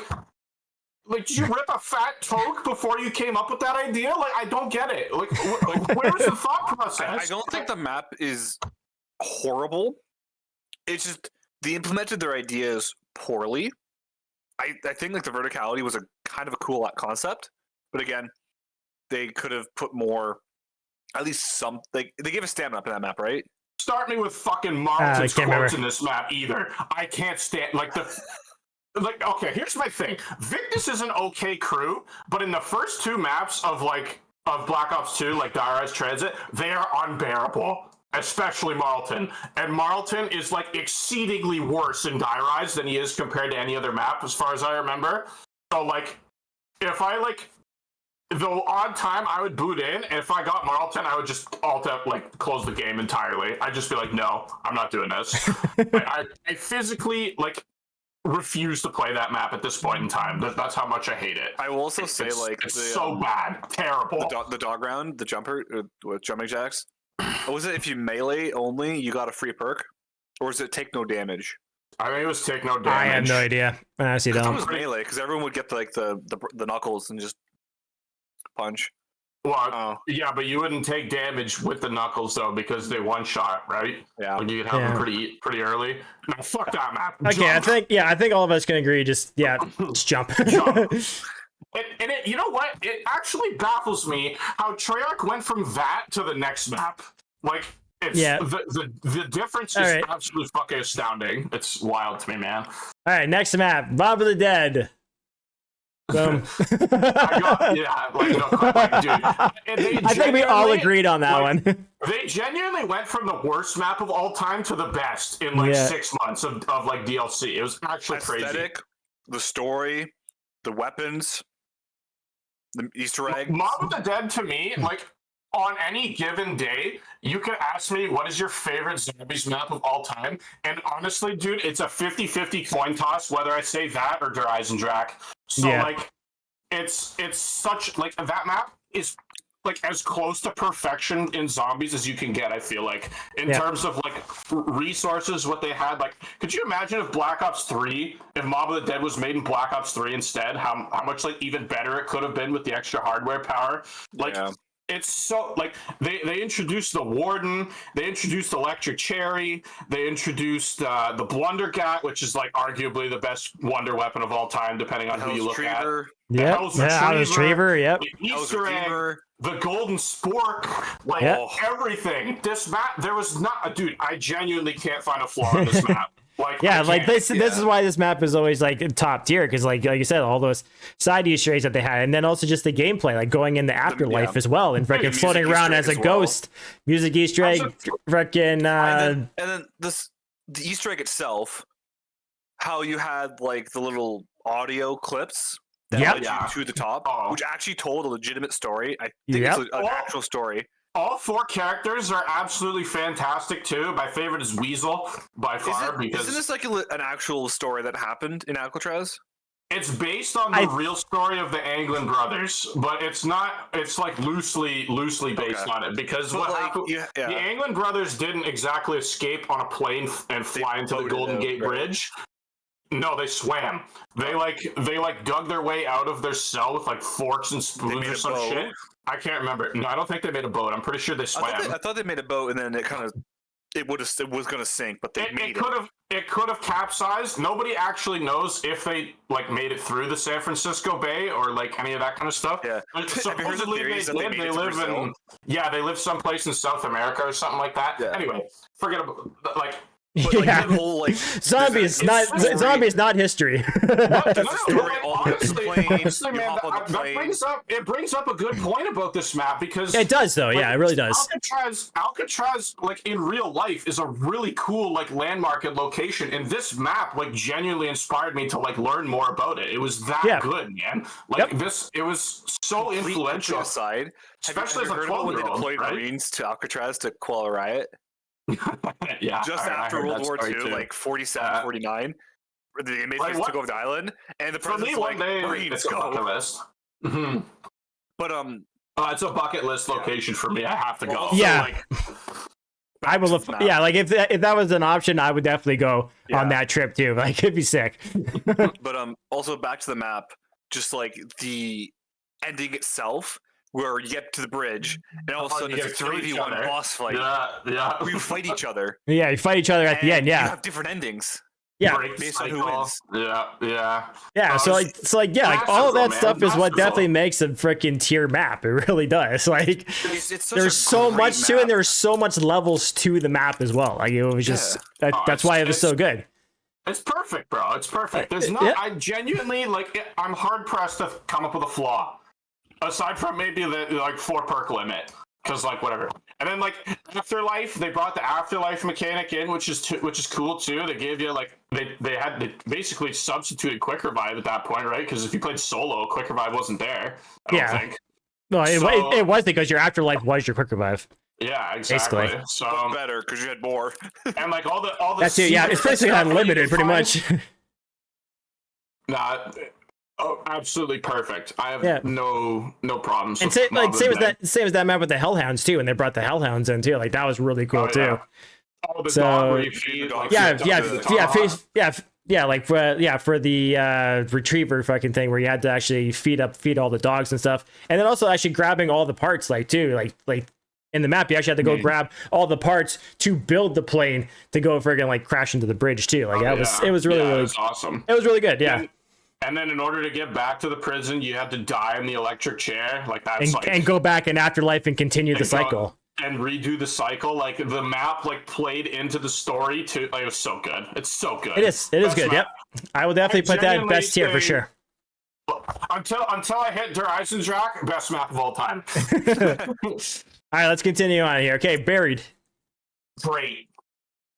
did you rip a fat toke before you came up with that idea? I don't get it. Where was the thought process? I don't think the map is horrible. It's just they implemented their ideas poorly. I think the verticality was a kind of a cool concept, but again, they could have put more, at least some. They gave a stamina up in that map, right? Start me with fucking Marlton's quotes in this map either. I can't stand okay, here's my thing. Victus is an okay crew, but in the first two maps of Black Ops 2, Die Rise Transit, they are unbearable. Especially Marlton. And Marlton is exceedingly worse in Die Rise than he is compared to any other map, as far as I remember. So if the odd time I would boot in, and if I got Marlton, I would just alt out, like close the game entirely. I'd just be like, no, I'm not doing this. I physically like refuse to play that map at this point in time. That's how much I hate it. I will also say It's, like it's the, so bad, terrible. the dog round, the jumper with jumping jacks. Was it if you melee only, you got a free perk, or was it take no damage? I think it was take no damage. I have no idea. I honestly It don't. was melee because everyone would get like the knuckles and just punch. Well, Oh yeah, but you wouldn't take damage with the knuckles though because they one shot, right? yeah. Like you could have Yeah. them pretty early. No, fuck that map. Okay, Jump. I think all of us can agree. Just jump. Jump. And you know what? It actually baffles me how Treyarch went from that to the next map. Like, it's the difference is All right. absolutely fucking astounding. It's wild to me, man. All right, next map, Bob of the Dead. Boom. Yeah, like, no, like, dude. And they I think we all genuinely- agreed on that like, one. They genuinely went from the worst map of all time to the best in like Yeah. 6 months of like DLC. It was actually crazy. Aesthetic, the story, the weapons, the Easter eggs. Mob of the Dead to me, like on any given day, you could ask me what is your favorite zombies map of all time, and honestly, dude, it's a 50-50 coin toss whether I say that or Der Eisendrache. So Yeah. like, it's such like that map is like as close to perfection in zombies as you can get. I feel like in Yeah. terms of like resources, what they had. Like, could you imagine if Black Ops 3, if Mob of the Dead was made in Black Ops 3 instead? How much like even better it could have been with the extra hardware power? Like. Yeah. It's so like they introduced the Warden, they introduced Electric Cherry, they introduced the Blundergat, which is like arguably the best wonder weapon of all time, depending on who you look at. Retriever, The Yep. Hell's Yeah, Hell's Retriever. Yep. The Hell's Easter egg, Redeemer. the Golden Spork, like Yeah. everything. This map, there was not, dude. I genuinely can't find a flaw in this map. Like, Yeah, I like can't. this is why this map is always like top tier because like you said, all those side Easter eggs that they had, and then also just the gameplay, like going in the afterlife yeah. as well, and freaking music floating Easter around egg as a as well. ghost, music Easter egg, freaking and then the Easter egg itself, how you had like the little audio clips that Yep. led Yeah. you to the top, Oh. which actually told a legitimate story. I think Yep. it's an actual story. All 4 characters are absolutely fantastic too. My favorite is Weasel by far because Isn't this like an actual story that happened in Alcatraz? it's based on the real story of the Anglin brothers, but it's not. It's like loosely based Okay. on it because But, what like, happened? yeah. The Anglin brothers didn't exactly escape on a plane and fly into the boated Golden out, Gate right? Bridge. No, they swam. They like dug their way out of their cell with like forks and spoons made or a some boat? shit. I can't remember. No, I don't think they made a boat. I'm pretty sure they swam. I thought they made a boat and then it was going to sink, but they made it. It could have capsized. Nobody actually knows if they like made it through the San Francisco Bay or like any of that kind of stuff. Yeah. But Have you heard the supposedly theories that they made they it to live Brazil? in they live someplace in South America or something like that. Yeah. Anyway, forget about like But like yeah. the whole like zombies, not it's zombies, not history. That's no, the story no, on the honestly, plane. honestly, You man, hop on the that plane. brings up a good point about this map because It does though, yeah, it really does. Alcatraz, like in real life, is a really cool like landmark and location. And this map, like, genuinely inspired me to like learn more about it. It was that good, man. Like it was so influential. Aside, Especially have you as a heard about when they 12-year-old, deployed right? Marines to Alcatraz to quell a riot? Yeah, Just I after heard World that War story II, too. like 47, 49, where the inmates Like, just what- took over the island, and the For me, president's one like, day Marines it's a bucket go. list. Mm-hmm. But It's a bucket list location for me. I have to go. Well, So, Yeah. like, I would love, yeah, like if that was an option, I would definitely go on Yeah. that trip too. Like it'd be sick. but also back to the map, just like the ending itself, where you get to the bridge, and all of a Oh, sudden you it's a get to each 3v1 other. boss fight yeah. where you fight each other. Yeah, you fight each other at the and end. you Yeah, have different endings. yeah, Break based on who cycle. wins. Yeah. yeah. So like, yeah, like all of that masterful, stuff man. is what Masterful. definitely makes a freaking tier map. It really does. Like It's such there's a so great much to it, map. and there's so much levels to the map as well. Like it was just Oh, that's why it was so good. It's perfect, bro. It's perfect. There's not. Yeah. I genuinely I'm hard pressed to come up with a flaw, aside from maybe the like 4 perk limit, because like whatever. And then like Afterlife, they brought the Afterlife mechanic in, which is cool too. They gave you like they basically substituted Quick Revive at that point, right? Because if you played solo, Quick Revive wasn't there. I don't think. No, So- it was because your afterlife was your quick revive. Yeah, exactly. Basically. So better because you had more. and like all the That's it. Yeah, secret it's basically stuff that you unlimited, pretty find- much. Nah, absolutely perfect. I have Yeah. no problems. And with say, like Mob of same the as Dead. that map with the Hellhounds too, and they brought the Hellhounds in too. Like that was really cool Oh, too. yeah. Oh, the So- dog where you feed, dog like, Yeah, the yeah, dog to the yeah, tomahawk. like for the retriever fucking thing where you had to actually feed all the dogs and stuff, and then also actually grabbing all the parts like too, like in the map you actually had to go grab all the parts to build the plane to go friggin' like crash into the bridge too. Like that was Yeah. it was really Yeah, really it was awesome. it was really good. Yeah, And then in order to get back to the prison, you had to die in the electric chair. Like that's and go back in afterlife and continue the and go- cycle. and redo the cycle. Like the map like played into the story too. Like it was so good. It's so good. It is Best good. map. Yep, I will definitely put that in genuinely best tier for say- sure. Until I hit Der Eisendrache, best map of all time. All right, let's continue on here. Okay, Buried. Great.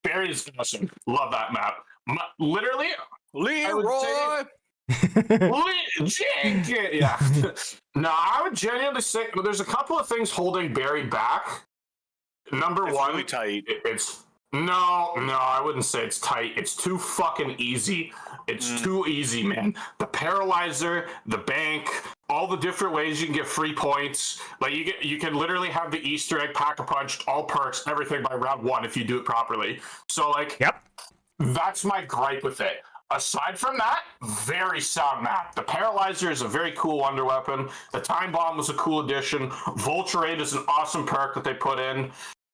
Buried is awesome. Love that map. Literally, Leroy. yeah. No, I would genuinely say there's a couple of things holding Buried back. Number It's one, really tight. it's no, I wouldn't say it's tight. It's too fucking easy. It's too easy, man. The paralyzer, the bank, all the different ways you can get free points. Like you can literally have the Easter egg, pack a punch, all perks, everything by round 1 if you do it properly. So like, Yep. that's my gripe with it. Aside from that, very sound map. The Paralyzer is a very cool wonder weapon. The Time Bomb was a cool addition. Vulturate is an awesome perk that they put in.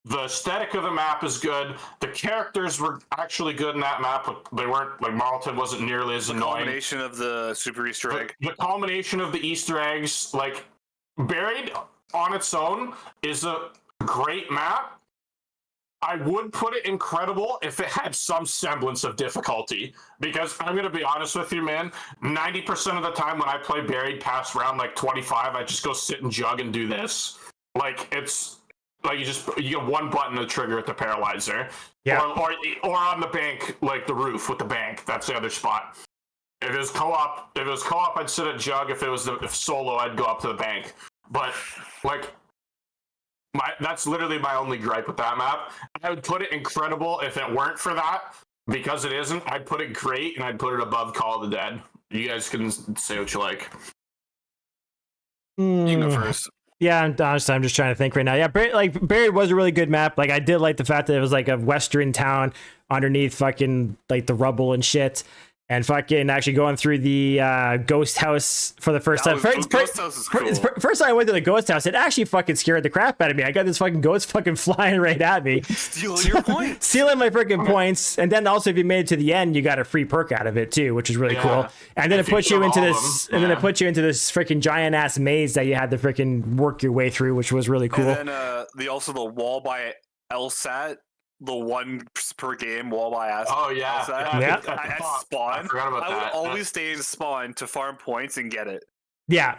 The aesthetic of the map is good. The characters were actually good in that map, but they weren't, like, Marlton wasn't nearly as annoying. Combination of the super Easter egg. The culmination of the Easter eggs, like, Buried on its own is a great map. I would put it incredible if it had some semblance of difficulty. Because I'm going to be honest with you, man, 90% of the time when I play Buried past round like 25, I just go sit and jug and do this. Like, it's like you get one button to trigger at the Paralyzer. Yeah. Or on the bank, like the roof with the bank. That's the other spot. If it was co-op, I'd sit at jug. If solo, I'd go up to the bank. But like, that's literally my only gripe with that map. I would put it incredible if it weren't for that. Because it isn't, I'd put it great, and I'd put it above Call of the Dead. You guys can say what you like. You can go first. Yeah, honestly, I'm just trying to think right now. Yeah, Buried was a really good map. Like, I did like the fact that it was like a western town underneath fucking like the rubble and shit, and fucking actually going through the ghost house for the first time. Ghost House is cool. First time I went to the ghost house, it actually fucking scared the crap out of me. I got this fucking ghost fucking flying right at me, Stealing your points. stealing my freaking points. And then also, if you made it to the end, you got a free perk out of it too, which is really Yeah. cool. And then If it you puts you kill into all of this, them, and then it yeah. puts you into this freaking giant ass maze that you had to freaking work your way through, which was really cool. And then the wall by LSAT, the one per game wall by LSAT. Oh yeah, LSAT. Yeah. At the At top. spawn, I forgot about I would that. always stay in spawn to farm points and get it. Yeah.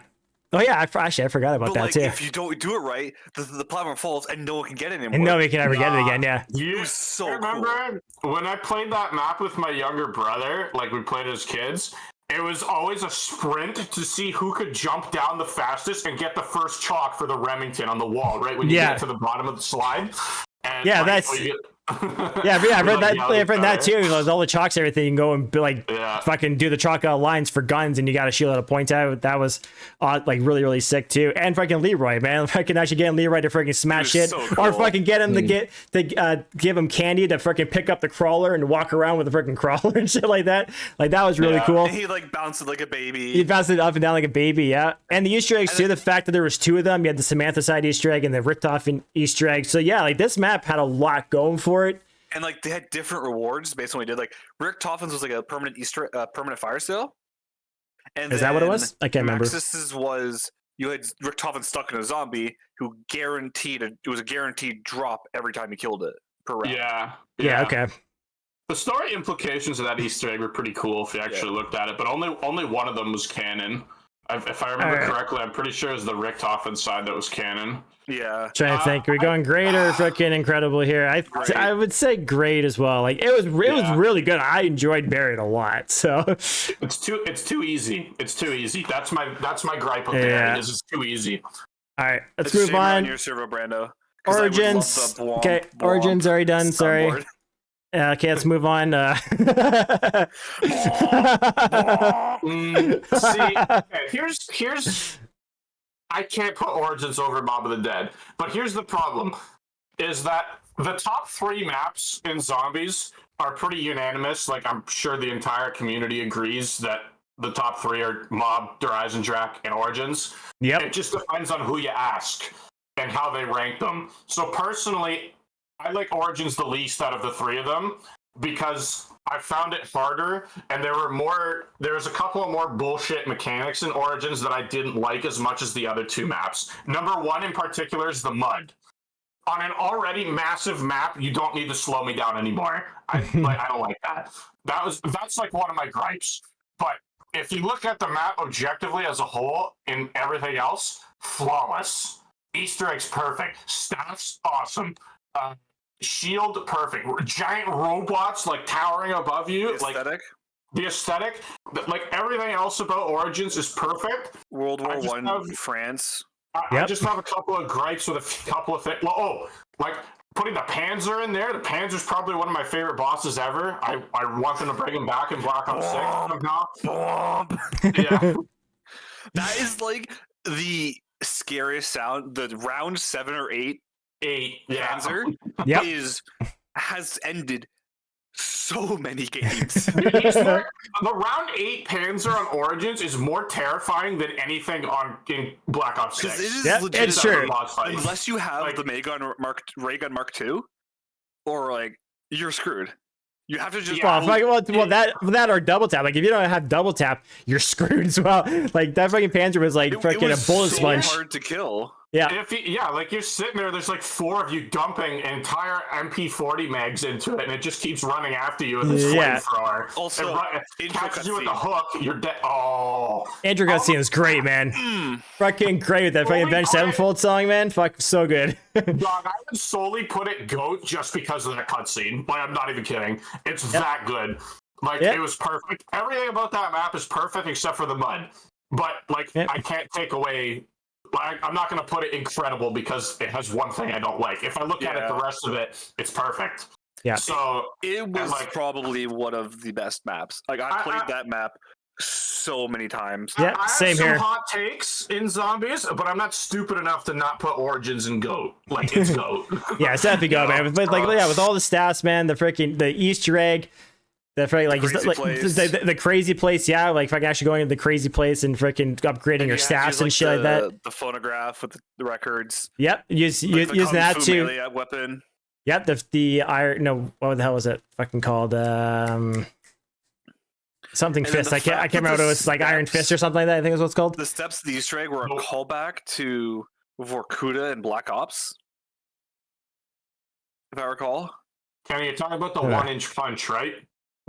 Oh yeah, actually I forgot about But that like, too. if you don't do it right, the platform falls and no one can get it anymore. And nobody can ever get it Nah. again. Yeah. You was so remember when I played that map with my younger brother? Like we played as kids. It was always a sprint to see who could jump down the fastest and get the first chalk for the Remington on the wall. Right when you Yeah. get to the bottom of the slide. And Yeah, like, that's- when you get- Yeah, I've We read that. yell at I've read that each too. other. There's all the chalks, everything. You can go and like Yeah. fucking do the chalk lines for guns, and you got to shield out a point out. That was like really really sick too. And fucking Leroy, man, fucking actually getting Leroy to freaking smash He was shit, so or cool. fucking get him to give him candy to freaking pick up the crawler and walk around with the freaking crawler and shit like that. Like that was really Yeah. cool. And he like bounced it like a baby. He bounced it up and down like a baby, yeah. And the Easter eggs too, the fact that there was 2 of them. You had the Samantha side Easter egg and the Richtofen Easter egg. So yeah, like this map had a lot going for it. And like they had different rewards based on what we did. Like Rick Toffin's was like a permanent permanent fire sale. And Is that what it then was? I can't remember. Maxis's was you had Rick Toffin stuck in a zombie who it was a guaranteed drop every time you killed it per round. Yeah. Yeah, okay. The story implications of that Easter egg were pretty cool if you actually looked at it, but only one of them was canon. If I remember Alright. correctly, I'm pretty sure it was the Richtofen side that was canon. Yeah. Trying to think, are we going great or freaking incredible here? Great. I would say great as well. Like it was Yeah. really good. I enjoyed Buried a lot. So It's too easy. It's too easy. That's my gripe with Yeah. it. Is it's too easy. All right, let's It's a move shame you're on. your server, Brando. 'cause I would love Origins. the Blomp- Okay, Blomp Origins already done. Sorry. soundboard. Okay, let's move on. See, okay, here's I can't put Origins over Mob of the Dead, but here's the problem: is that the top 3 maps in Zombies are pretty unanimous. Like, I'm sure the entire community agrees that the top 3 are Mob, Dreisendrach, and Origins. Yep. It just depends on who you ask and how they rank them. So personally, I like Origins the least out of the 3 of them because I found it harder, and there was a couple of more bullshit mechanics in Origins that I didn't like as much as the other 2 maps. Number 1 in particular is the mud. On an already massive map, you don't need to slow me down anymore. I don't like that. That's like one of my gripes. But if you look at the map objectively as a whole and everything else, flawless. Easter eggs perfect. Staffs awesome. Shield perfect. Giant robots like towering above you. Aesthetic. The aesthetic, like everything else about Origins is perfect. World War I just One, have- France. I just have a couple of gripes with a couple of things. Well, like putting the Panzer in there. The Panzer's probably one of my favorite bosses ever. I want them to bring him back in Black Ops 6 somehow. Yeah. That is like the scariest sound. The round 7 or 8 Yeah. Panzer Yep. has ended so many games. The round 8 Panzer on Origins is more terrifying than anything in Black Ops 6. Because it is Yep, legit. it's true. Boss fight. Unless you have Like- the Raygun Mark II, or like you're screwed. You have to just Yeah. Well, that or double tap. Like if you don't have double tap, you're screwed as well. Like that fucking Panzer was like it freaking was a bullet so sponge. hard to kill. Yeah. Like you're sitting there, there's like 4 of you dumping entire MP40 mags into it, and it just keeps running after you with this Yeah. flamethrower. Also, it intro catches you with the cutscene. hook, you're dead. Oh, Andrew cutscene was great, man. Fucking great with that fucking Holy Avenged crap. Sevenfold song, man. Fuck, so good. dog! I would solely put it GOAT just because of that cutscene. Like, I'm not even kidding. It's that good. Like, Yep. it was perfect. Everything about that map is perfect except for the mud. But like, Yep. I can't take away. I'm not going to put it incredible because it has one thing I don't like. If I look at it, the rest of it, it's perfect. Yeah. So It was like- probably one of the best maps. Like I played that map so many times. Yeah, I have same some here. hot takes in Zombies, but I'm not stupid enough to not put Origins in GOAT. Like, it's GOAT. Yeah, it's definitely go, man. But like, yeah, with all the stats, man, the Easter egg, the freaking like, Crazy like place. the crazy place, yeah. Like if I can actually going into the crazy place and freaking upgrading your You have to stats use, and shit like that. The phonograph with the records. Yep, use Like the using Kung that Fu too. melee weapon. Yep, the iron. No, what the hell was it fucking called? Something And then fist. the I can't fact remember that what it the was, like Iron steps- Fist or something like that. I think is what it's called. The steps of the Easter egg were a Nope. callback to Vorkuta and Black Ops, if I recall. Kenny, you're talking about the Yeah. 1-inch punch, right?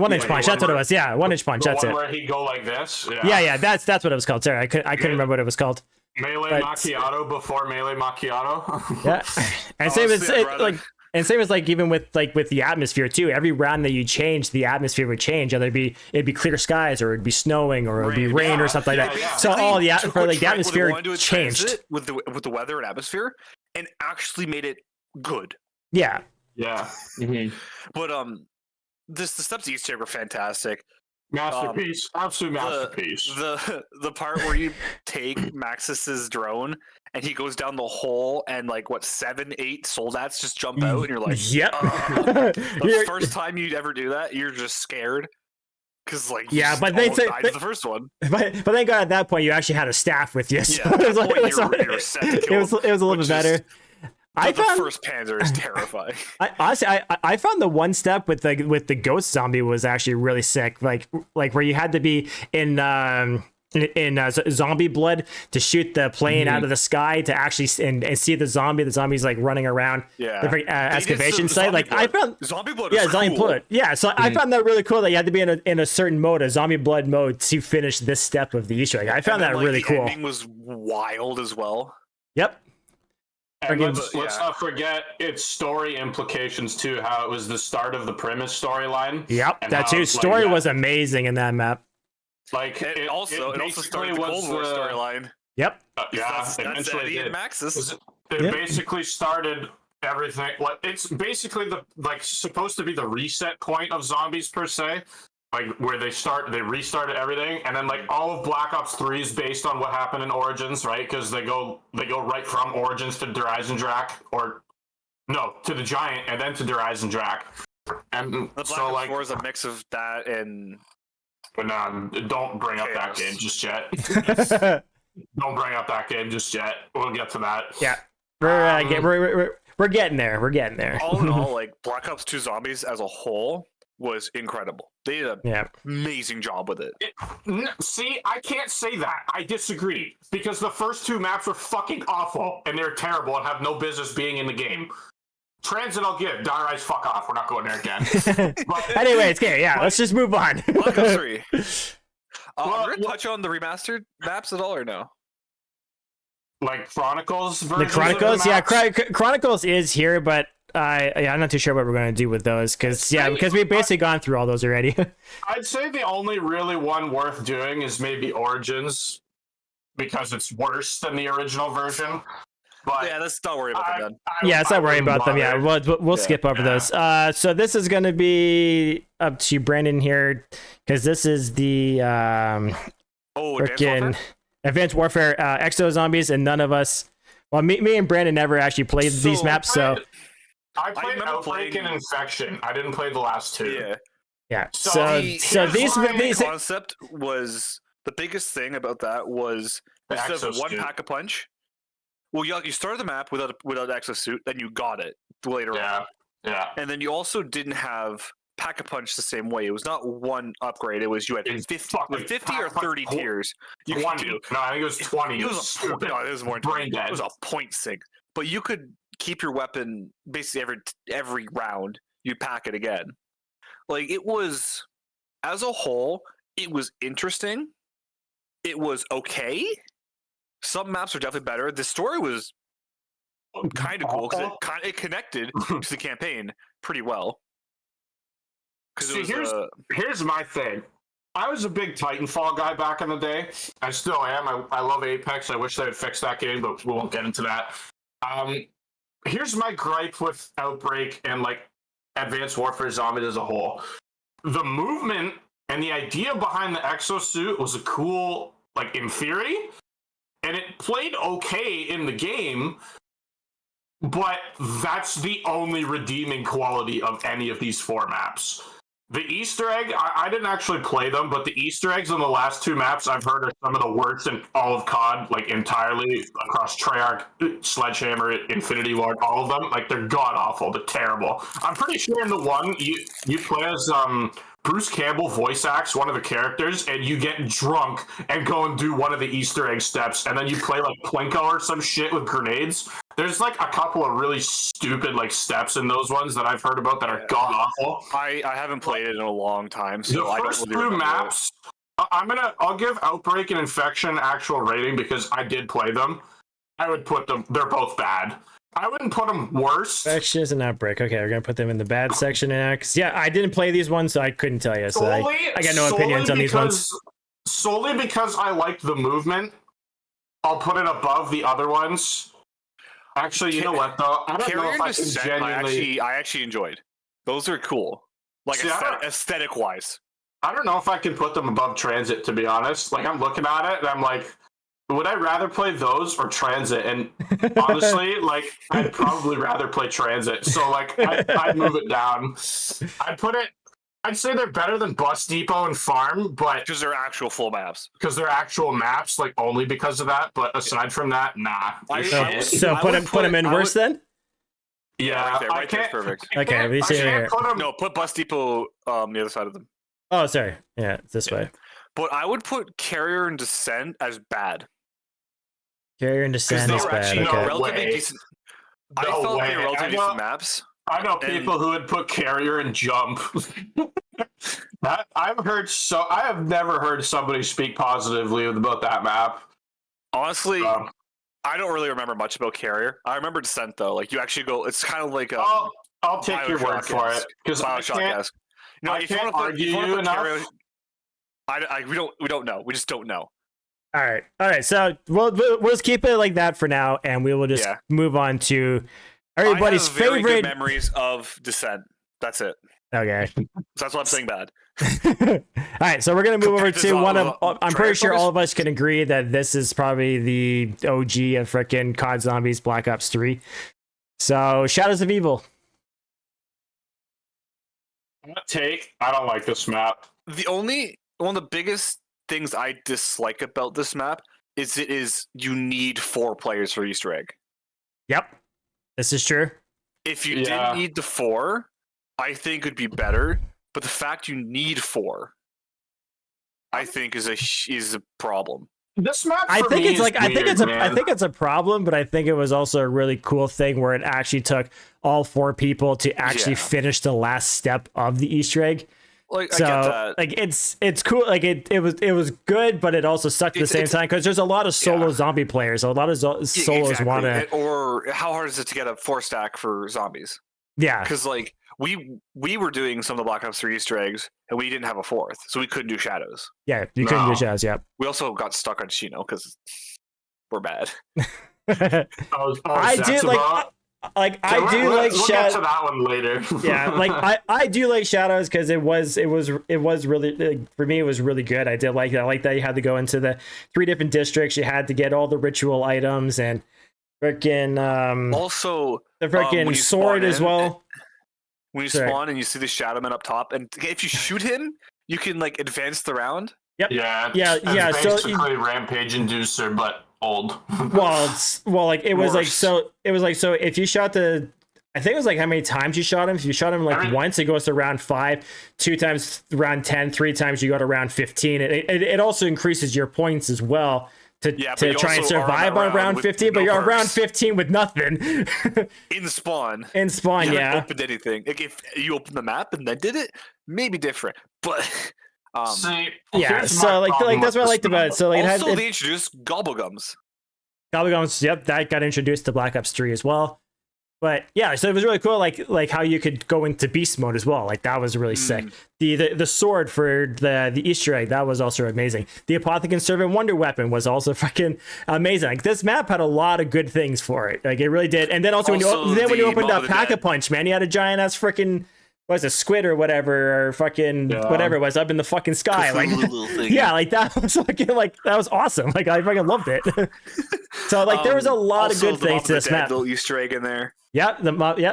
1-inch Yeah, punch. the That's what it one was. Yeah, 1-inch punch. The That's one it. where he'd go like this. Yeah, that's what it was called. Sorry, I couldn't remember what it was called. Melee But- Macchiato before Melee Macchiato. Yeah, and same as Honestly, I'd rather- like. And same as like even with the atmosphere too. Every round that you change, the atmosphere would change. Either it'd be clear skies, or it'd be snowing, or it'd be Rain, rain, yeah, or something like that. yeah, yeah. So all the Took for what like the Trek would've atmosphere wanted to changed. transit with the weather and atmosphere, and actually made it good. Yeah, Yeah. But the steps of Easter egg were fantastic. Masterpiece. Absolute masterpiece. The part where you take Maxis's drone and he goes down the hole and like 7-8 soldats just jump out and you're like, yep. the You're- first time you'd ever do that, you're just scared because like you Yeah, just but they almost say- died to the first one. but thank God at that point you actually had a staff with you. So Yeah, at it was that like, point, you're set to it kill was a little which bit is- better. I The found first Panzer is terrifying. honestly, I found the one step with the ghost zombie was actually really sick. Like where you had to be in zombie blood to shoot the plane out of the sky to actually and see the zombie. The zombie's like running around Yeah. the They did excavation some site. zombie Like I blood. found. Zombie blood Yeah, is zombie cool. blood. Yeah, so I found that really cool that you had to be in a certain mode, a zombie blood mode, to finish this step of the Easter egg. I found And then, that really the cool. ending was wild as well. Yep. And Friggin- let's yeah. not forget its story implications too. How it was the start of the premise storyline. Yep. And That how, too. like, Story that- was amazing in that map. Like It also basically started the Cold War storyline. Yep. Yeah, that's eventually Eddie it and did. Maxis. It Yep. basically started everything. What it's basically the like supposed to be the reset point of zombies per se, like where they restarted everything, and then like all of Black Ops 3 is based on what happened in Origins, right? Because they go right from Origins to Der Eisendrache, or no, to the Giant, and then to Der Eisendrache. And The Black so Ops like, 4 is a mix of that and but don't bring up that Chaos. game just yet. Don't bring up that game just yet. We'll get to that. Yeah. We're getting there. We're getting there. all in all, like Black Ops 2 Zombies as a whole was incredible. They did an Yeah. amazing job with it. See, I can't say that. I disagree. Because the first two maps were fucking awful, and they're terrible and have no business being in the game. Transit, I'll give. Die Rise, fuck off. We're not going there again. But, Anyways, okay, yeah, let's just move on. Black Ops 3. Well, we're gonna touch on the remastered maps at all or no? like Chronicles The versions Chronicles, of the yeah, maps? Chronicles is here, but I'm not too sure what we're going to do with those because we've basically gone through all those already. I'd say the only really one worth doing is maybe Origins, because it's worse than the original version. But Yeah, let's not worry about that then. Yeah, let's not worry about them. Yeah, bother. we'll Yeah. skip over Yeah. those. So this is going to be up to Brandon here because this is the Oh, Advanced freaking Warfare? Advanced Warfare Exo Zombies, and none of us. Well, me and Brandon never actually played these So, maps, so I played remember Outbreak playing- and Infection. I didn't play the last two. Yeah. yeah. So So here's these my these Concept was the biggest thing about that was The instead of one exosuit. pack a punch. Well, you started the map without an exosuit, then you got it later on, Yeah. Yeah. and then you also didn't have pack a punch the same way. It was not one upgrade. It was you had It's 50, fucking with 50 or 30 Pack-a-Punch. tiers. You could 20. do. No, I think it was 20. It was a stupid. no, it was more. Brain It dead. was a point sync, but you could keep your weapon basically every round. You pack it again. Like it was, as a whole, it was interesting. It was okay. Some maps are definitely better. The story was kind of cool because it connected to the campaign pretty well. See, here's my thing. I was a big Titanfall guy back in the day. I still am. I love Apex. I wish they would fix that game, but we won't get into that. Here's my gripe with Outbreak and like Advanced Warfare Zombies as a whole. The movement and the idea behind the exosuit was a cool, like in theory, and it played okay in the game. But that's the only redeeming quality of any of these four maps. The Easter egg, I didn't actually play them, but the Easter eggs on the last two maps I've heard are some of the worst in all of COD, like entirely across Treyarch, Sledgehammer, Infinity Ward, all of them. Like they're god awful, they're terrible. I'm pretty sure in the one you play as Bruce Campbell voice acts one of the characters, and you get drunk and go and do one of the Easter egg steps, and then you play like Plinko or some shit with grenades. There's like a couple of really stupid like steps in those ones that I've heard about that are god awful. I haven't played it in a long time, so The I don't first really two remember it. maps, I'll give Outbreak and Infection actual rating because I did play them. I would put them, they're both bad. I wouldn't put them worse. Infections and Outbreak. Okay, we're gonna put them in the bad section now. Cause yeah, I didn't play these ones, so I couldn't tell you. So I got no opinions on these ones. Solely because I liked the movement, I'll put it above the other ones. Actually, you know what though? I don't know Carrier if and I can Descent, genuinely. I actually enjoyed. Those are cool, like See, I don't- aesthetic wise. I don't know if I can put them above Transit, to be honest. Like, I'm looking at it and I'm like, would I rather play those or Transit? And honestly, like, I'd probably rather play Transit. So, like, I'd move it down. I'd say they're better than Bus Depot and Farm, but Because they're actual full maps. because they're actual maps, like, only because of that. But aside from that, nah. I- They're I- shit. So I put would them in I worse would- then. Yeah, right there, I right there's can't. perfect. I Okay, can't- we I see it can't here. put 'em- No, put Bus Depot the other side of them. Oh, sorry. Yeah, this way. But I would put Carrier and Descent as bad. Carrier and Because Descent they is were bad. actually Okay. relatively way. decent. I No felt they way. were relatively I know- decent maps. I know And- people who would put Carrier and Jump. I have never heard somebody speak positively about that map. Honestly, Um, I don't really remember much about Carrier. I remember Descent though. Like you actually go. It's kind of like a I'll take your word for it because I Bioshock can't. esque. No, I if you can't want to put, argue if you wanna you put enough. Carrier, we don't know. We just don't know. All right. So we'll just keep it like that for now, and we will just Yeah. move on to I everybody's have very good favorite. memories of Descent. That's it. Okay. So that's why I'm saying bad. All right, so we're gonna move over Compared to to one of. Zo- I'm pretty sure Transformers? all of us can agree that this is probably the OG of frickin' COD Zombies Black Ops 3. So Shadows of Evil. Hot take. I don't like this map. One of the biggest things I dislike about this map is you need 4 players for Easter egg. Yep, this is true. If you Yeah. didn't need the 4, I think it'd be better. But the fact you need 4, I think is a problem. This map. I for think me it's is like I think weird, it's a man. I think it's a problem, but I think it was also a really cool thing where it actually took all 4 people to actually Yeah. finish the last step of the Easter egg. Like So I get that. like it's cool. Like it was good, but it also sucked at the same time because there's a lot of solo Yeah. zombie players. So a lot of solos Exactly. want to. Or how hard is it to get a 4-stack for zombies? Yeah, Because like we were doing some of the Black Ops 3 Easter eggs, and we didn't have a 4th, so we couldn't do shadows. yeah. You couldn't No. do shadows. Yeah. We also got stuck on Shino because we're bad. I do like I do like we'll get shadows. to that one later. Yeah, like I do like shadows because it was really for me it was really good. I did like that. I like that you had to go into the 3 different districts. You had to get all the ritual items and freaking Also, the when freaking you sword spawn as in, well. when you Sorry. spawn and you see the Shadowman up top, and if you shoot him, you can like advance the round. yeah, Yeah, it's yeah, so basically Rampage Inducer, but old. Well, like it was like Worse. so if you shot I think it was like how many times you shot him. If you shot him like I mean- once, it goes to round 5. 2 times round 10. 3 times you go to round 15. It also increases your points as well to Yeah, but to you try and also are on survive that on round round with 15. But no you're on round perks. 15 with nothing In spawn, in spawn. you haven't Yeah, opened anything. Like if you open the map and then did it, maybe different. But See, yeah. here's So my like problem that's what I with liked this about it. map. So like it also had they introduced Gobblegums. Gobblegums, yep, that got introduced to Black Ops 3 as well. But yeah, so it was really cool, like how you could go into beast mode as well. Like that was really sick. The sword for the Easter egg, that was also amazing. The Apothecary Servant Wonder Weapon was also fucking amazing. Like this map had a lot of good things for it. Like it really did. And then also, when you Also, the opened Mob up of the Pack a Dead. Punch, man, you had a giant ass freaking was a squid or whatever or fucking Yeah. whatever it was up in the fucking sky. Like Little thing. yeah, like that was fucking like that was awesome. Like I fucking loved it. So like there was a lot of also good the things Mob of to the this Dead map. little Easter egg in there. Yeah,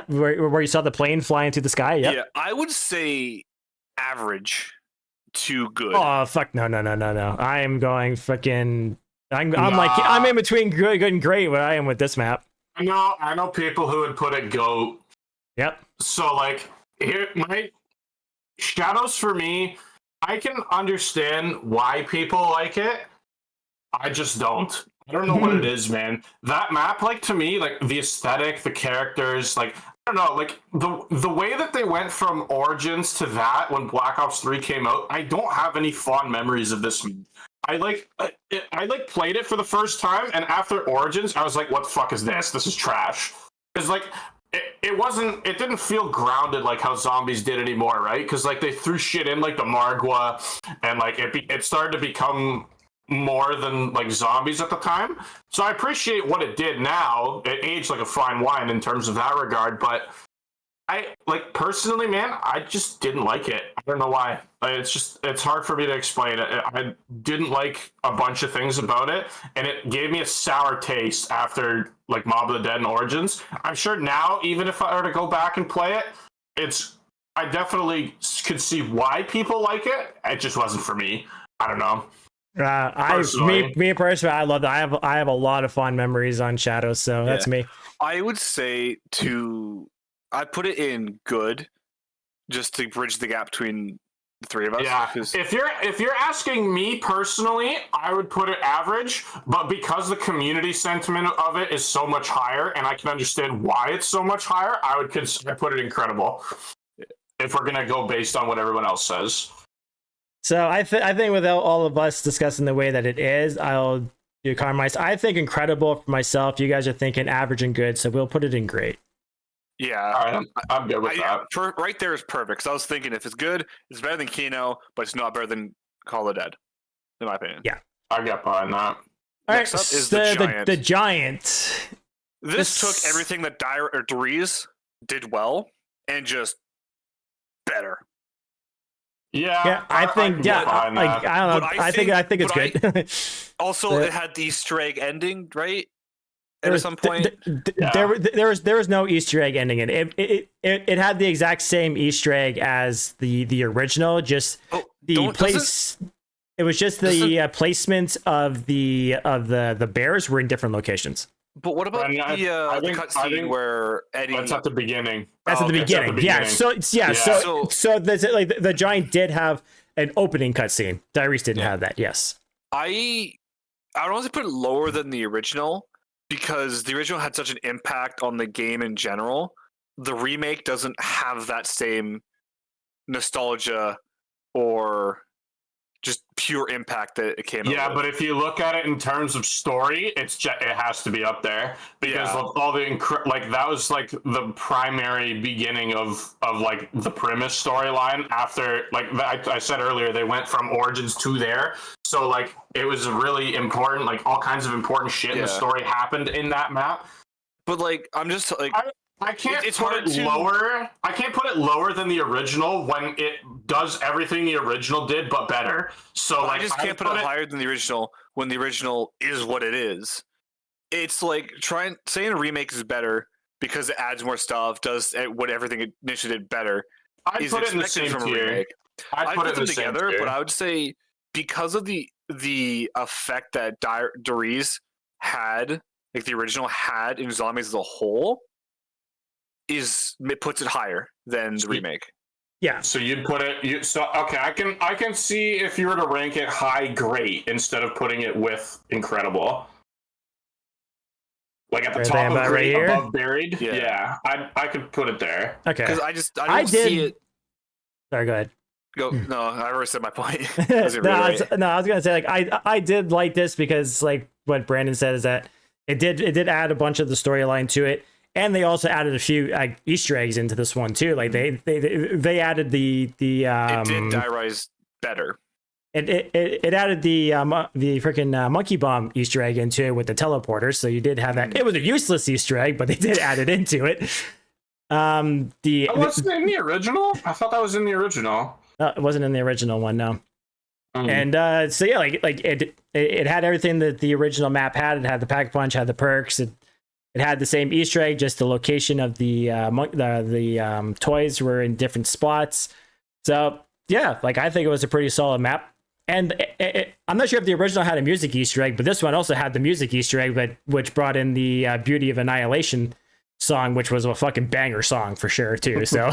where you saw the plane flying through the sky. Yep. Yeah, I would say average to good. Oh fuck no. I am going fucking. I'm Nah. like I'm in between good and great. What I am with this map. I know people who would put it GOAT. Yep. So like here, my shadows for me, I can understand why people like it. I just don't. I don't know what it is, man. That map, like to me, like the aesthetic, the characters, like I don't know, like the way that they went from Origins to that when Black Ops 3 came out, I don't have any fond memories of this. I played it for the first time, and after Origins, I was like, "What the fuck is this? This is trash." Because like it didn't feel grounded like how zombies did anymore, right? Because like they threw shit in like the Margwa, and like it started to become more than like zombies at the time. So I appreciate what it did now. It aged like a fine wine in terms of that regard, but I like personally, man, I just didn't like it. I don't know why. It's hard for me to explain it. I didn't like a bunch of things about it, and it gave me a sour taste after like Mob of the Dead and Origins. I'm sure now, even if I were to go back and play it, I definitely could see why people like it. It just wasn't for me. I don't know. Me personally, I love that. I have a lot of fond memories on Shadows, so that's me. I would say I put it in good, just to bridge the gap between the three of us. Yeah, 'cause- if you're asking me personally, I would put it average, but because the community sentiment of it is so much higher, and I can understand why it's so much higher, I would put it incredible. If we're gonna go based on what everyone else says. So I think without all of us discussing the way that it is, I'll do compromise. I think incredible for myself. You guys are thinking average and good, so we'll put it in great. yeah, All right, I'm good with that. right there is perfect. 'Cause I was thinking if it's good, it's better than Kino, but it's not better than Call of the Dead, in my opinion. Yeah. I get behind that. All Next right, up is the Giant. The Giant. This took everything that Dries did well and just better. Yeah, I think can yeah, get behind like that. I don't know. But I think it's good. Also, But- it had the Easter egg ending, right? There At was- some point. Yeah. there was no Easter egg ending in it. It had the exact same Easter egg as the original, just Oh, the don't- place. It was just the placement of the bears were in different locations. But what about Brendan, the I think- cutscene where Eddie? That's at the beginning. That's Oh, at the okay. beginning. That's at the Yeah. beginning. So the Giant did have an opening cutscene. Dries didn't have that. Yes. I don't want to put it lower than the original because the original had such an impact on the game in general. The remake doesn't have that same nostalgia or just pure impact that it came out Yeah, with. but if you look at it in terms of story, it has to be up there because Yeah. of all the like that was like the primary beginning of like the premise storyline after like I said earlier they went from Origins to there, so like it was really important, like all kinds of important shit in the Yeah. story happened in that map. But like I'm just like I can't It's put hard it to- lower. I can't put it lower than the original when it does everything the original did, but better. So I like, just can't put it higher than the original when the original is what it is. It's like saying a remake is better because it adds more stuff, does what everything it initially did better. I'd is put it in the expected same from a tier. remake. I'd put it in them the same together, tier. but I would say because of the effect that Dries had, like the original had in Zombies as a whole, it puts it higher than the remake. Yeah. So you'd put it. Okay. I can see if you were to rank it high, great, instead of putting it with incredible. Like at the Right top there, of about right great, here? above buried. Yeah. Yeah, I could put it there. Okay. Because I don't did. see it Sorry. Go ahead. go. No, I already said my point. no, Was it reiterate? I was gonna say like I did like this because like what Brandon said is that it did add a bunch of the storyline to it, and they also added a few Easter eggs into this one too. Like they added the it did Dries better. it added the freaking monkey bomb Easter egg into it with the teleporter. So you did have that. It was a useless Easter egg, but they did add it into it. That wasn't in the original. I thought that was in the original. It wasn't in the original one, no. Mm. And so yeah, like it had everything that the original map had. It had the pack punch, had the perks. It had the same Easter egg, just the location of the toys were in different spots. So yeah, like I think it was a pretty solid map. And I'm not sure if the original had a music Easter egg, but this one also had the music Easter egg, but which brought in the Beauty of Annihilation song, which was a fucking banger song for sure too. So,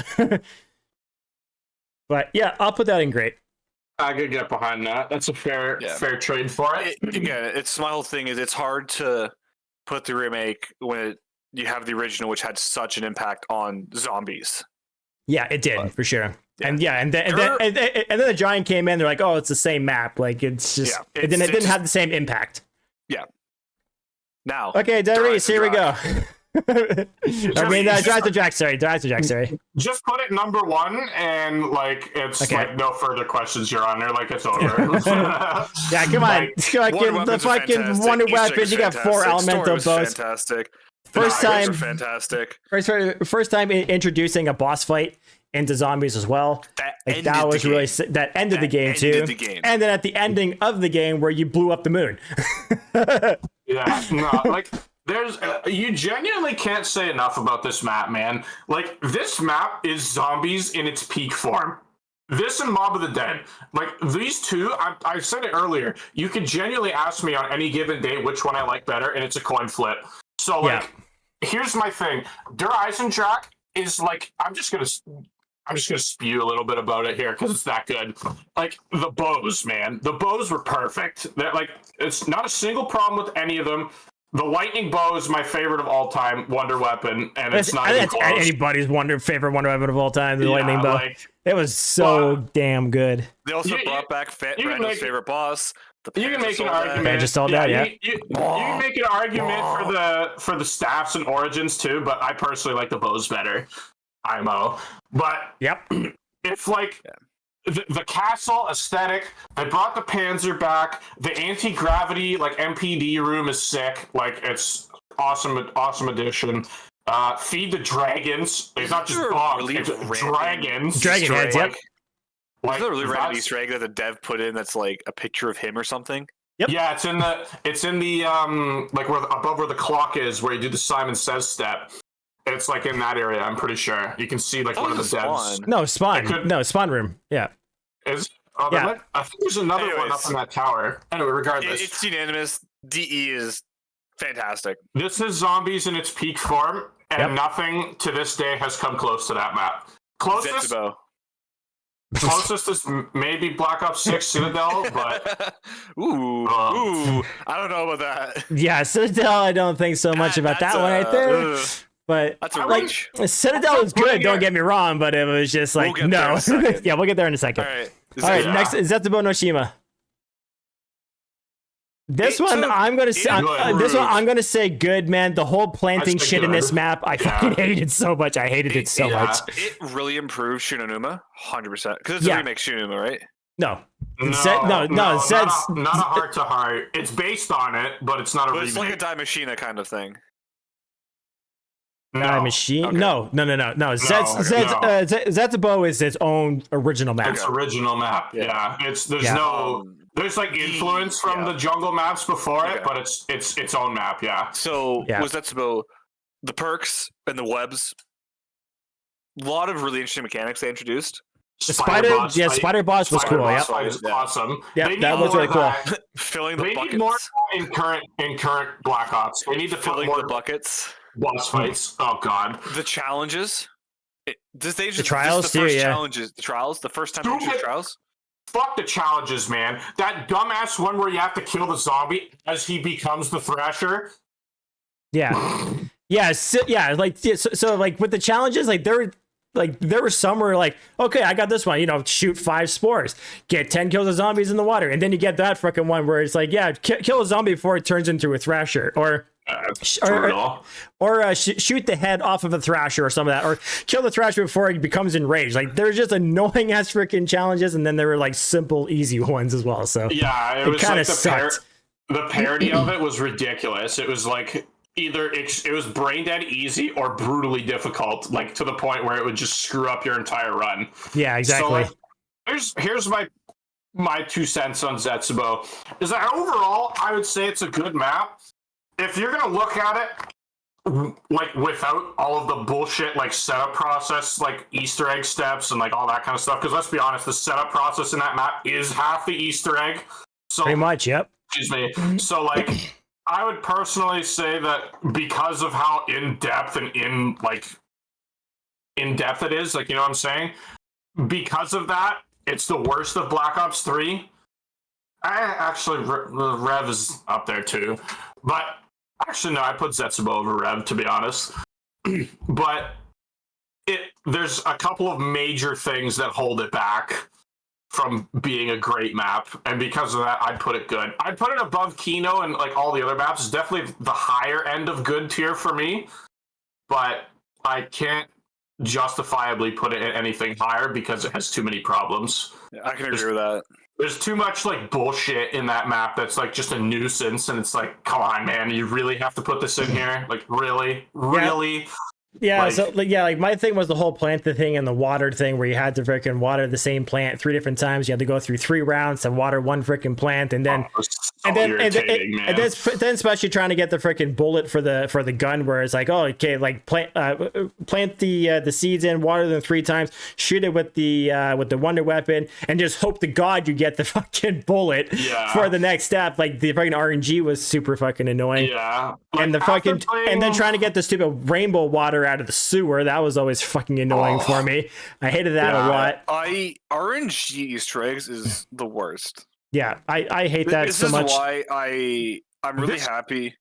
but yeah, I'll put that in great. I could get behind that. That's a fair trade for it. Again, it's my whole thing is it's hard to put the remake when you have the original, which had such an impact on zombies. Yeah, it did for sure. Yeah. And yeah, and then the Giant came in. They're like, "Oh, it's the same map. Like it's just Yeah, it didn't have the same impact." Now, Okay, Dries, here we go. Jack. I mean, Dries to Jack. Sorry. Just put it number one, and like it's Okay. like no further questions, Your Honor. Like it's over. Yeah, come on. Like, The fucking Wonder Weapons. You got 4 elemental bows. Fantastic. First Nice. time, Are fantastic. first time introducing a boss fight into zombies as well. Like that was really that ended the game too. Ended the game. And then at the ending of the game where you blew up the moon. yeah, no, like there's you genuinely can't say enough about this map, man. Like this map is zombies in its peak form. This and Mob of the Dead, like these two, I said it earlier. You could genuinely ask me on any given day which one I like better, and it's a coin flip. So like, here's my thing: Der Eisendrache is like I'm just gonna spew a little bit about it here because it's that good. Like the bows, man, the bows were perfect. That like it's not a single problem with any of them. The lightning bow is my favorite of all time wonder weapon, and it's not even That's close. anybody's favorite wonder weapon of all time. The lightning bow. Like, It was so damn good. They also You- brought back you can Brando's make- favorite boss. The you can make an Panther Soldat. argument. just sold that, yeah. You can make an argument for the staffs and origins too, but I personally like the bows better. IMO, but Yep. it's like the castle aesthetic. They brought the Panzer back. The anti-gravity like MPD room is sick. Like it's awesome addition. Feed the dragons. It's not just bombs. It's dragons. Dragon heads. Yep. Is there a really random Easter egg that the dev put in that's like a picture of him or something? Yep. Yeah, it's in the like where above where the clock is, where you do the Simon Says step. It's like in that area. I'm pretty sure you can see like one of the devs. No, spawn room. Yeah. Yeah. I think there's another one up in that tower. Anyway, regardless, it's unanimous. DE is fantastic. This is Zombies in its peak form, and nothing to this day has come close to that map. Closest is maybe Black Ops 6 Citadel, but ooh, I don't know about that. Yeah, Citadel, I don't think so much about that one right there. But that's a like reach. Citadel is good, don't get me wrong, but it was just like no. Yeah, we'll get there in a second. All right, next is Zetsubo no Shima. This one I'm gonna say good, man. The whole planting shit in this map, I fucking hated so much. I hated it so much. It really improved Shinonuma, 100%. Because it's a remake Shinonuma, right? No, not a heart to heart. It's based on it, but it's not a remake. It's like a Die Machina kind of thing. Die Machine? Okay. No. Zetsubo is its own original map. It's original map. Yeah. There's like influence from the jungle maps before it, but it's its own map. Yeah. So was Zetsubo the perks and the webs? A lot of really interesting mechanics they introduced. Spider boss was cool. Yeah, awesome. Yeah, that was really cool. Filling the buckets. They need more in current Black Ops. They need to fill more buckets. Boss fights. Oh god. The challenges. The trials too. Yeah. Challenges. The trials. The first time you do trials. Fuck the challenges, man. That dumbass one where you have to kill the zombie as he becomes the Thrasher. Yeah. Yeah. So like with the challenges, like there were some where like, okay, I got this one, shoot 5 spores, get 10 kills of zombies in the water. And then you get that fucking one where it's like, yeah, kill a zombie before it turns into a Thrasher, or shoot the head off of a Thrasher or some of that, or kill the Thrasher before he becomes enraged. Like there's just annoying ass freaking challenges, and then there were like simple, easy ones as well. So yeah, it was kind of sucked. The parody of it was ridiculous. It was like either it was brain dead easy or brutally difficult, like to the point where it would just screw up your entire run. Yeah, exactly. So, like, here's my 2 cents on Zetsubo. Is that overall, I would say it's a good map. If you're gonna look at it like without all of the bullshit like setup process, like Easter egg steps and like all that kind of stuff, because let's be honest, the setup process in that map is half the Easter egg. So pretty much, yep. Excuse me. So like, I would personally say that because of how in depth it is, like, you know what I'm saying? Because of that, it's the worst of Black Ops 3. Rev is up there too, but actually no, I put Zetsubo over Rev, to be honest. But there's a couple of major things that hold it back from being a great map, and because of that, I'd put it good. I'd put it above Kino and like all the other maps. It's definitely the higher end of good tier for me, but I can't justifiably put it at anything higher because it has too many problems. I can agree with that. There's too much like bullshit in that map that's like just a nuisance, and it's like, come on, man, you really have to put this in here? Like, really? Yeah, like my thing was the whole plant thing and the water thing, where you had to freaking water the same plant 3 different times. You had to go through 3 rounds to water one freaking plant, and then then especially trying to get the freaking bullet for the gun, where it's like, oh, okay, like plant the seeds in, water them 3 times, shoot it with the wonder weapon, and just hope to God you get the fucking bullet for the next step. Like the fucking RNG was super fucking annoying. Yeah, like, and the fucking and then trying to get the stupid rainbow water out of the sewer, that was always fucking annoying for me. I hated that a lot. RNG Easter eggs is the worst. Yeah, I hate that so much. This is why I'm really happy.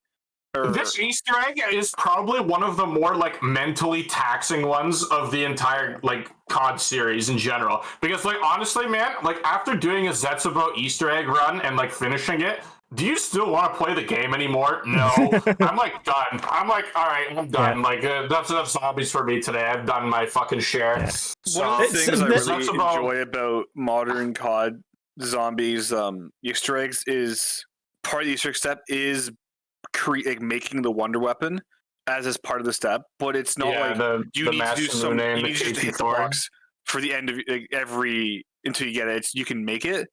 This Easter egg is probably one of the more like mentally taxing ones of the entire like COD series in general. Because like honestly, man, like after doing a Zetsubo Easter egg run and like finishing it, do you still want to play the game anymore? No. I'm like done. I'm like, all right, I'm done. Yeah. Like that's enough zombies for me today. I've done my fucking share. Yeah. So, One of the things I this- really enjoy about modern COD zombies Easter eggs is part of the Easter egg step is making the wonder weapon as is part of the step, but it's not like you need to do some. You need to hit the box for the end of every until you get it. You can make it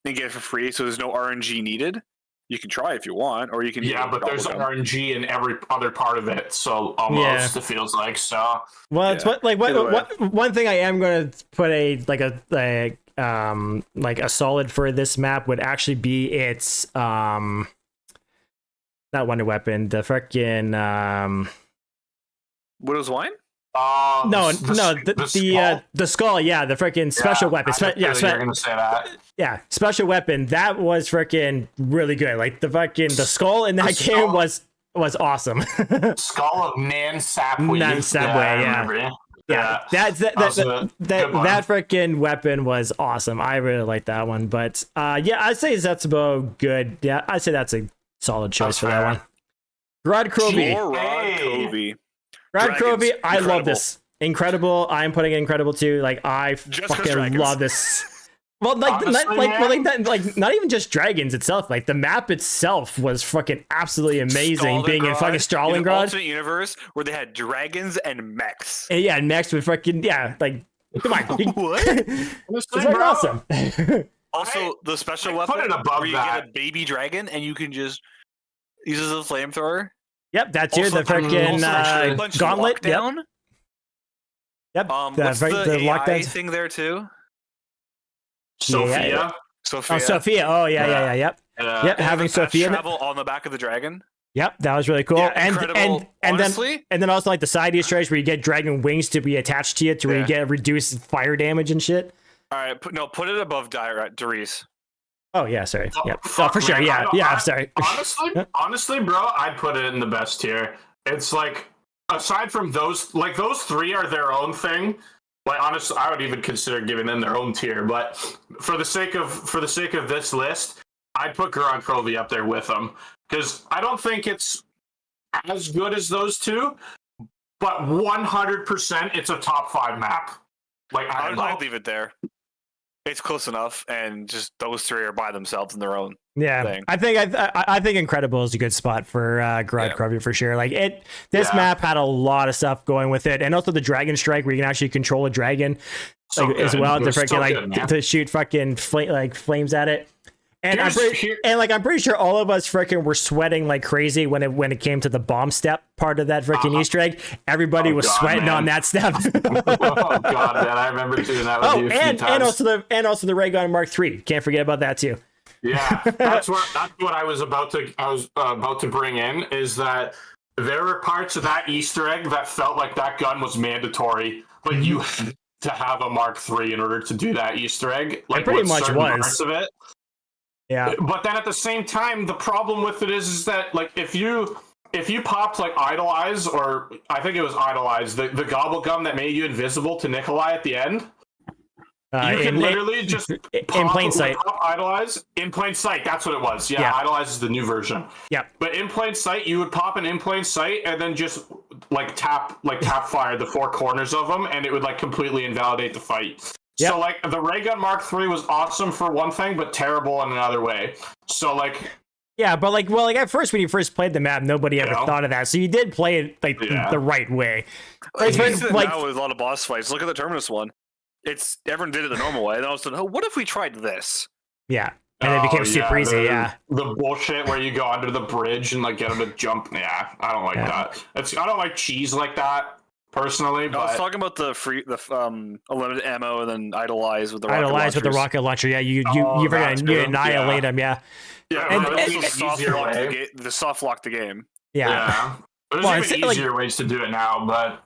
and get it for free, so there's no RNG needed. You can try if you want, or you can. Yeah, but there's RNG in every other part of it, so almost it feels like so. Well, it's what one thing I am going to put a solid for this map would actually be its not wonder weapon, the freaking Widow's Wine. The skull, yeah, the freaking special weapon. You're gonna say that. Yeah, special weapon. That was freaking really good. Like the skull in that game was awesome. Skull of Nan Sapway. Yeah. That freaking weapon was awesome. I really like that one. But I'd say that's about good. Yeah, I'd say that's a solid choice for that one. Rod Crovey. Rod Crovey, I love this. Incredible. I'm putting incredible too. Like I fucking love this. Well, not even just dragons itself. Like the map itself was fucking absolutely amazing. Being in fucking Stalingrad, in an alternate universe where they had dragons and mechs. And yeah, mechs with fucking like. Come on, what? It's fucking awesome. Also, the special weapon where you get a baby dragon and you can just use it as a flamethrower. Yep, that's here. The freaking gauntlet. Down. Yep. What's the AI thing there too? Sophia. Oh, Sophia. Oh, yeah. Yep. Yep. Having Sophia travel on the back of the dragon. Yep, that was really cool. Yeah, and then also like the side Easter eggs where you get dragon wings to be attached to it, to where you get reduced fire damage and shit. All right, put it above Darius. Oh yeah, sorry. Yep. For sure. Yeah. Sorry. Honestly, bro, I'd put it in the best tier. It's like aside from those three are their own thing. Like honestly, I would even consider giving them their own tier. But for the sake of this list, I'd put Rod Crovey up there with them because I don't think it's as good as those two, but 100% it's a top 5 map. Like I'd leave it there. It's close enough, and just those three are by themselves in their own. Yeah, thing. I think Incredible is a good spot for Rod Crovey for sure. Like this map had a lot of stuff going with it, and also the Dragon Strike where you can actually control a dragon as well to freaking to shoot fucking flames at it. And I'm pretty sure all of us freaking were sweating like crazy when it came to the bomb step part of that freaking Easter egg. Everybody was sweating on that step. Oh god, man, I remember doing that with you a few times. and also the Ray Gun Mark III. Can't forget about that too. Yeah, that's what I was about to bring in is that there were parts of that Easter egg that felt like that gun was mandatory, but you had to have a Mark III in order to do that Easter egg. Like it pretty much was parts of it. Yeah, but then at the same time, the problem with it is that like if you popped like Idolize, or I think it was Idolize, the gobble gum that made you invisible to Nikolai at the end, you can literally just in plain sight. Idolize in plain sight. That's what it was. Yeah, Idolize is the new version. Yeah, but in plain sight, you would pop an in plain sight and then just tap fire the 4 corners of them, and it would like completely invalidate the fight. Yep. So, like, the Ray Gun Mark III was awesome for one thing, but terrible in another way. So, like... Yeah, but, at first, when you first played the map, nobody ever thought of that. So you did play it, the right way. Now with a lot of boss fights. Look at the Terminus one. Everyone did it the normal way. And all of a sudden, what if we tried this? Yeah. And it became super easy, The bullshit where you go under the bridge and, get them to jump. Yeah, I don't like that. I don't like cheese like that. Personally, I was talking about the unlimited ammo and then Idolize with the rocket launcher. Yeah, you annihilate them. Yeah, and the soft lock the game. Yeah. There's even easier ways to do it now, but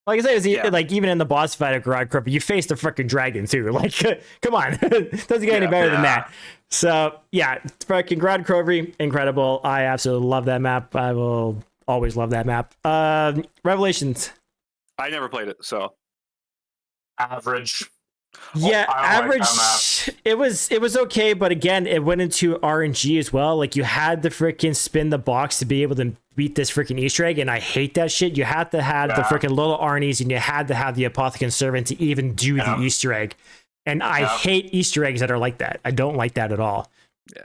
like I said, even in the boss fight of Rod Crovey, you face the freaking dragon too. Like, come on, doesn't get any better than that. So yeah, freaking Rod Crovey, incredible. I absolutely love that map. I will always love that map. Revelations. I never played it, so average. Yeah, I don't like that average. It was okay, but again, it went into RNG as well. Like you had to freaking spin the box to be able to beat this freaking Easter egg, and I hate that shit. You had to have the freaking little Arnies, and you had to have the Apothecary Servant to even do the Easter egg. And I hate Easter eggs that are like that. I don't like that at all.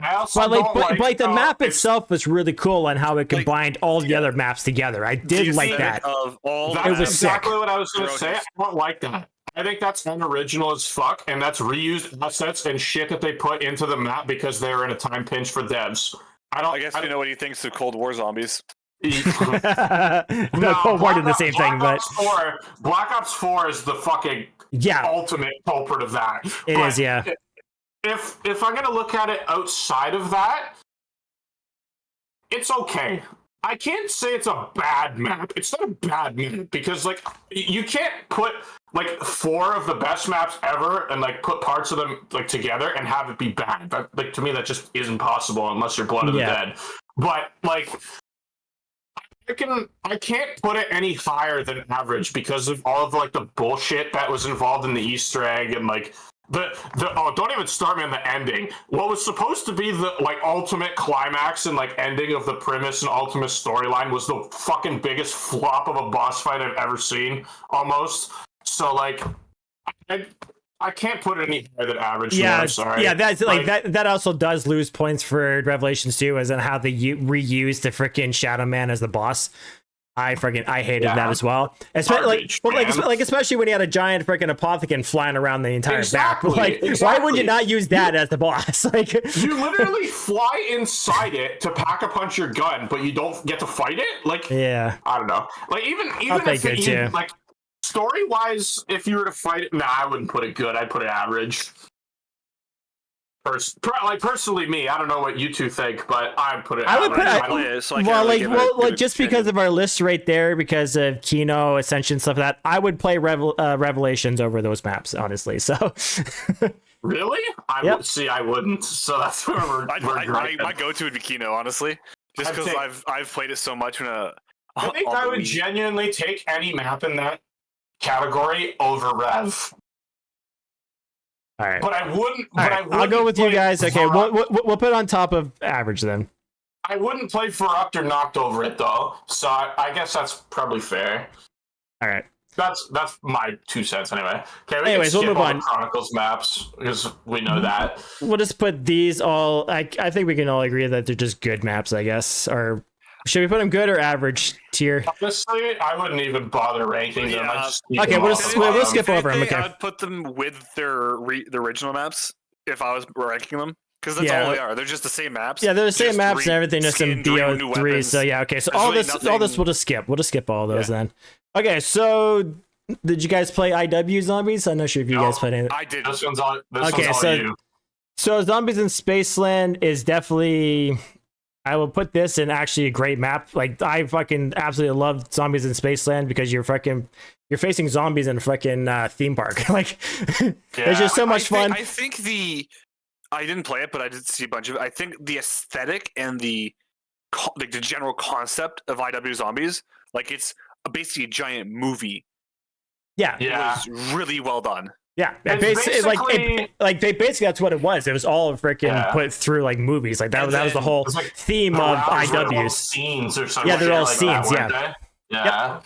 I also But don't like the map it's- itself was really cool and how it combined all the other maps together. I did like that. Of all That's It was exactly sick. what I was going to say. Gross. I don't like that. I think that's unoriginal as fuck, and that's reused assets and shit that they put into the map because they're in a time pinch for devs. I guess we know what he thinks of Cold War zombies. No, Cold War did the same thing, but Black Ops 4 is the fucking yeah, ultimate culprit of that. it is. Yeah, If I'm gonna look at it outside of that, it's okay. I can't say it's a bad map. It's not a bad map because like you can't put like 4 of the best maps ever and like put parts of them like together and have it be bad. That, like to me, that just isn't possible unless you're Blood of the Dead. But like I can't put it any higher than average because of all of like the bullshit that was involved in the Easter egg and like don't even start me on the ending. What was supposed to be the like ultimate climax and like ending of the premise and ultimate storyline was the fucking biggest flop of a boss fight I've ever seen, almost. So like I can't put it any higher than average. yeah, I'm sorry. yeah. That's like that also does lose points for Revelations 2 as in how they reuse the freaking Shadow Man as the boss. I hated that as well. Especially especially when you had a giant freaking apothecary flying around the entire map. Like, why would you not use that as the boss? Like, you literally fly inside it to pack a punch your gun, but you don't get to fight it. Like, yeah, I don't know. Like even if it, like story wise, if you were to fight it, I wouldn't put it good. I'd put it average. Personally, me, I don't know what you two think, but I'd put it. I would put it. Just because of our list right there, because of Kino, Ascension, stuff like that, I would play Revelations over those maps, honestly. So, really, I wouldn't. So that's where we're. My go-to would be Kino, honestly, just because I've played it so much. I think I would genuinely take any map in that category over Rev. All right, but I wouldn't. I'll go with you guys. Okay, we'll put it on top of average then. I wouldn't play Verrupt or Knocked over it though, so I guess that's probably fair. All right, that's my 2 cents anyway. Okay, anyways, we'll move on. Chronicles maps because we know that. We'll just put these all. I think we can all agree that they're just good maps, I guess. Or should we put them good or average tier? Honestly, I wouldn't even bother ranking them. Okay, we'll skip over them. Okay, I would put them with their the original maps if I was ranking them. Because that's all they are. They're just the same maps. Yeah, they're the same maps and everything, just in BO3. So yeah, okay. So all this we'll just skip. We'll just skip all those then. Okay, so did you guys play IW Zombies? I'm not sure if you guys played any. I did. This one's all you. So Zombies in Spaceland is definitely. I will put this in actually a great map. Like I fucking absolutely love Zombies in Spaceland because you're facing zombies in a fucking theme park. Like it's just so much fun. I think I didn't play it, but I did see a bunch of it. I think the aesthetic and the general concept of IW Zombies, like it's basically a giant movie. Yeah, it was really well done. Yeah, basically that's what it was. It was all freaking put through like movies. Like that was the whole theme of IWs. Scenes or something. Yeah, they're all scenes. Yeah. Yeah.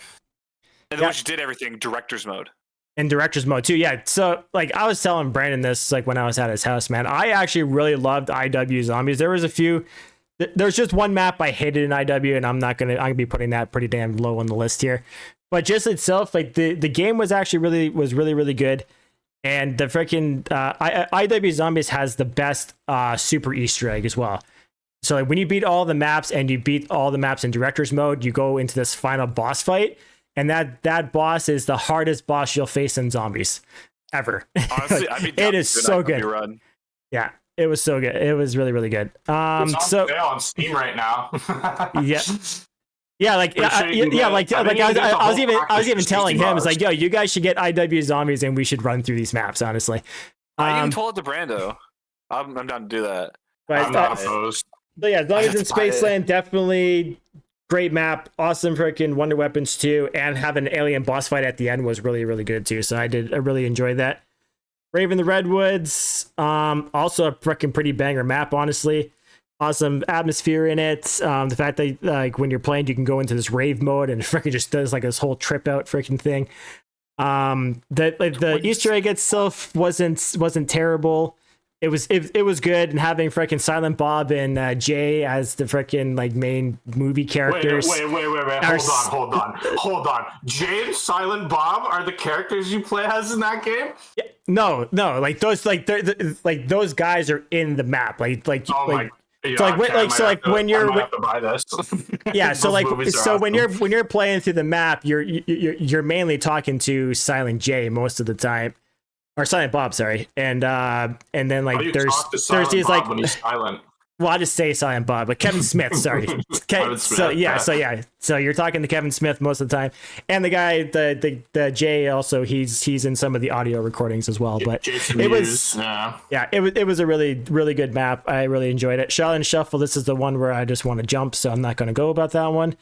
And then which did everything director's mode. In director's mode too. Yeah. So like I was telling Brandon this like when I was at his house, man. I actually really loved IW Zombies. There was a few. There's just one map I hated in IW, and I'm gonna be putting that pretty damn low on the list here. But just itself, like the game was actually really good. And the freaking IW Zombies has the best super Easter egg as well. So like when you beat all the maps and you beat all the maps in director's mode, you go into this final boss fight, and that boss is the hardest boss you'll face in Zombies ever. Honestly, it is so good. Yeah, it was so good. It was really good. It's on sale on Steam right now. Yeah. Yeah, like I was even telling him, it's like, yo, you guys should get IW Zombies and we should run through these maps, honestly. I even told it to Brando. I'm down to do that. I'm not opposed. So yeah, Zombies in Spaceland, definitely great map, awesome freaking Wonder Weapons too, and having an alien boss fight at the end was really good too. So I really enjoyed that. Raven the Redwoods, also a freaking pretty banger map, honestly. Awesome atmosphere in it. The fact that like when you're playing, you can go into this rave mode and it freaking just does like this whole trip out freaking thing. The Easter egg itself wasn't terrible. It was good, and having freaking Silent Bob and Jay as the freaking like main movie characters. Wait. Hold on. Jay and Silent Bob are the characters you play as in that game? Yeah, no, like those like those guys are in the map. Oh my. Yeah, so when you're I might have to buy this. yeah, so like awesome. when you're playing through the map, you're mainly talking to Silent J most of the time, or Silent Bob, sorry, and then like there's these Bob like when he's silent. well, I'll just say Silent Bob, but Kevin Smith, sorry. Kevin Smith, So you're talking to Kevin Smith most of the time, and the guy, the Jay, also he's in some of the audio recordings as well. But Jason it Mewes, was it was a really good map. I really enjoyed it. Shaolin Shuffle. This is the one where I just want to jump, so I'm not going to go about that one.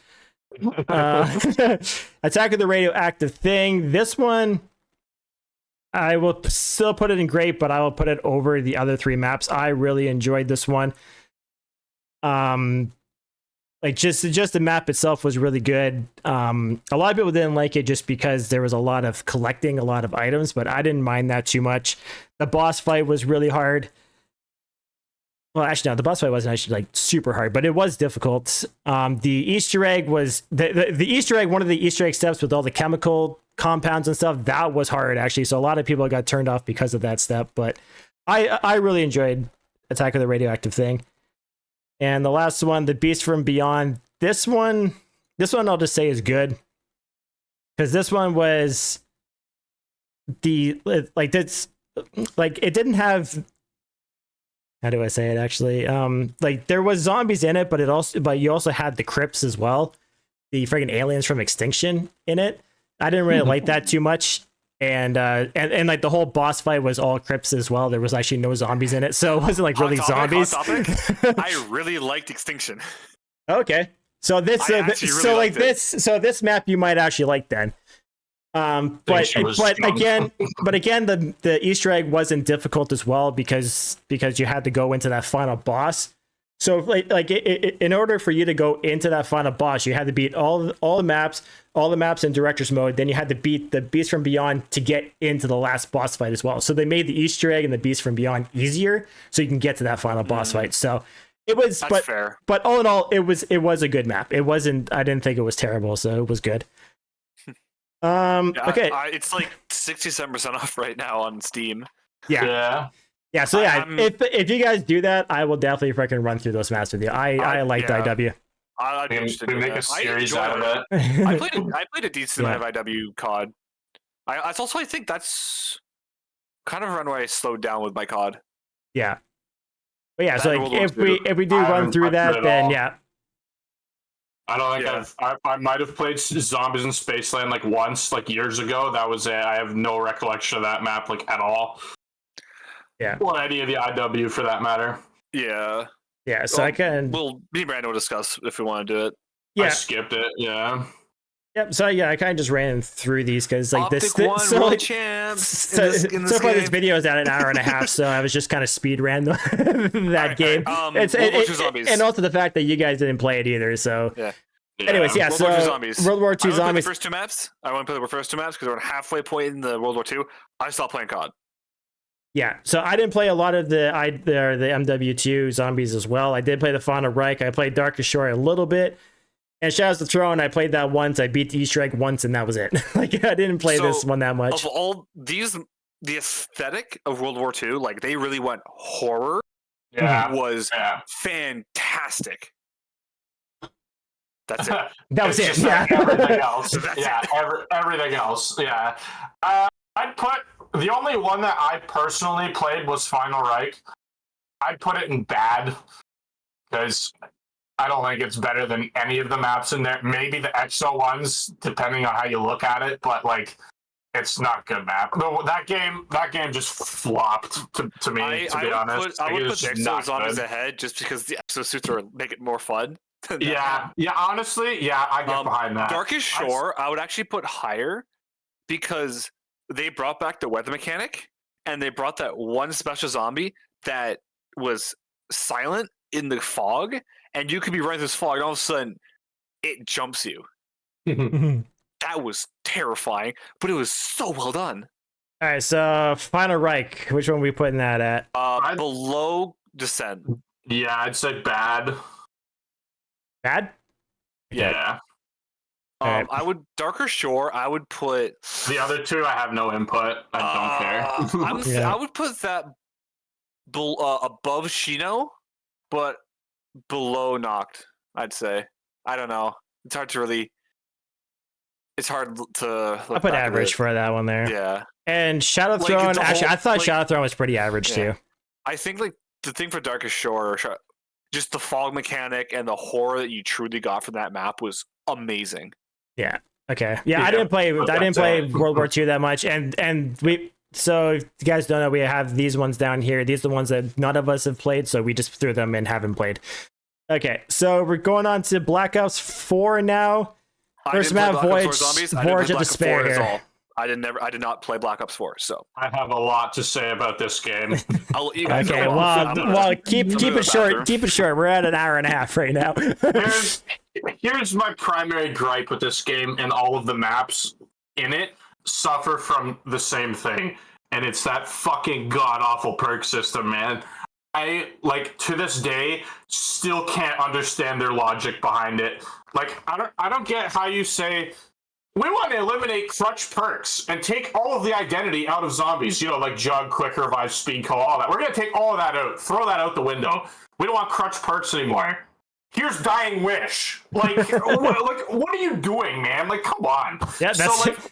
Attack of the Radioactive Thing. This one, I will still put it in great, but I will put it over the other three maps. I really enjoyed this one. Like just the map itself was really good. A lot of people didn't like it just because there was a lot of collecting a lot of items, but I didn't mind that too much. The boss fight was really hard. Well, actually, no, the boss fight wasn't actually like super hard, but it was difficult. The Easter egg was the Easter egg. One of the Easter egg steps with all the chemical compounds and stuff, that was hard actually. So a lot of people got turned off because of that step. But I really enjoyed Attack of the Radioactive Thing. And the last one, The Beast from Beyond. This one I'll just say is good, because this one was it didn't have. How do I say it actually? Like there was zombies in it, but you also had the crypts as well, the friggin' aliens from Extinction in it. I didn't really like that too much, and like the whole boss fight was all crypts as well. There was actually no zombies in it, so it wasn't like really zombies. I really liked Extinction. Okay, so this this map you might actually like then. But again, the Easter egg wasn't difficult as well because you had to go into that final boss. So in order for you to go into that final boss, you had to beat all the maps in director's mode. Then you had to beat the Beast from Beyond to get into the last boss fight as well. So they made the Easter egg and the Beast from Beyond easier, so you can get to that final boss fight. So it was, That's fair. But all in all, it was a good map. It wasn't. I didn't think it was terrible, so it was good. Okay. It's like 67% off right now on Steam. Yeah. So if you guys do that, I will definitely freaking run through those maps with you. I liked IW. I'd be interested We in make that. a series out of it. it. I played a decent amount of IW COD. I think that's kind of a run where I slowed down with my COD. Yeah. But yeah, That so like if we do run through that, then yeah. I don't think I might have played Zombies in Spaceland like once, like years ago. That was it. I have no recollection of that map like at all. Yeah. Or any of the IW for that matter. Yeah. Yeah. So I can. Well, me and Brandon will discuss if we want to do it. Yeah. I skipped it. Yeah. Yep. So yeah, I kind of just ran through these because like Optic this. One So world like, champs. so far this video is at an hour and a half, so I was just kind of speed ran that game. World War II Zombies. And also the fact that you guys didn't play it either. So. Yeah. Anyways, yeah. World War II Zombies. World War II I Zombies. The first two maps. I want to play the first two maps because we're at halfway point in the World War II. I stopped playing COD. Yeah, so I didn't play a lot of the MW2 zombies as well. I did play the Fauna Reich. I played Darkest Shore a little bit, and Shadows of the Throne. I played that once. I beat the Easter egg once, and that was it. Like I didn't play this one that much. Of all these, the aesthetic of World War II, like they really went horror. Yeah. Was fantastic. That's it. That was it. Yeah. Everything else. Everything else. Yeah. I'd put the only one that I personally played was Final Reich. I'd put it in bad because I don't think it's better than any of the maps in there. Maybe the EXO ones, depending on how you look at it, but like it's not good map. That game just flopped to me. To be honest, I would put the EXO zombies ahead just because the EXO suits make it more fun. Honestly, I get behind that. Darkest Shore, I would actually put higher because they brought back the weather mechanic, and they brought that one special zombie that was silent in the fog, and you could be running this fog, and all of a sudden, it jumps you. That was terrifying, but it was so well done. All right, so Final Reich, which one are we putting that at? Below Descent. Yeah, I'd say bad. Bad? Yeah. Alright. I would Darker Shore. I would put The other two, I have no input. I don't care. Yeah. I would put that above Shino, but below Noct. I'd say. I don't know. It's hard to really. It's hard to. I put average for that one there. Yeah. And Shadow Like, Throne, the actually, whole- I thought like- Shadow Throne was pretty average Yeah. too. I think like the thing for Darkest Shore, just the fog mechanic and the horror that you truly got from that map was amazing. Okay. Yeah, Yeah, I didn't play but World that's War II that much, and we. So if you guys don't know, we have these ones down here. These are the ones that none of us have played, so we just threw them and haven't played. Okay, so we're going on to Black Ops 4 now. First map, Voyage of Despair here. I did not play Black Ops 4, so I have a lot to say about this game. I'll let you guys Okay, go on. well, keep I'm gonna it the short. bathroom. Keep it short. We're at an hour and a half right now. Here's my primary gripe with this game, and all of the maps in it suffer from the same thing, and it's that fucking god-awful perk system, man. I, like, to this day, still can't understand their logic behind it. Like, I don't get how you say, we want to eliminate crutch perks and take all of the identity out of zombies, you know, like Jug, Quick Revive, Speed Call, all that. We're going to take all of that out, throw that out the window. We don't want crutch perks anymore. Here's Dying Wish. Like, what are you doing, man? Like, come on. Yeah,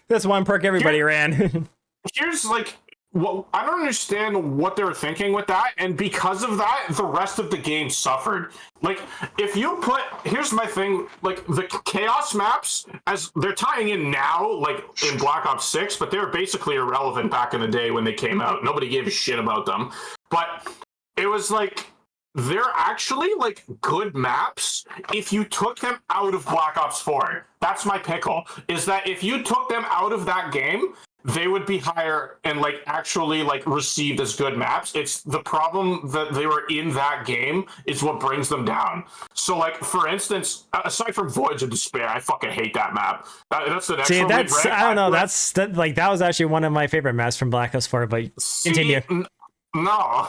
that's one perk everybody ran. Here's like, well, I don't understand what they were thinking with that, and because of that, the rest of the game suffered. Like, if you put, here's my thing, like, the chaos maps, as they're tying in now, like, in Black Ops 6, but they were basically irrelevant back in the day when they came out. Nobody gave a shit about them. But it was like, they're actually, like, good maps if you took them out of Black Ops 4. That's my pickle, is that if you took them out of that game, they would be higher and like actually like received as good maps. It's the problem that they were in that game is what brings them down. So like, for instance, aside from Voyage of Despair, I fucking hate that map. That's the next See, one. that's I don't know. That was actually one of my favorite maps from Black Ops 4. But continue. No.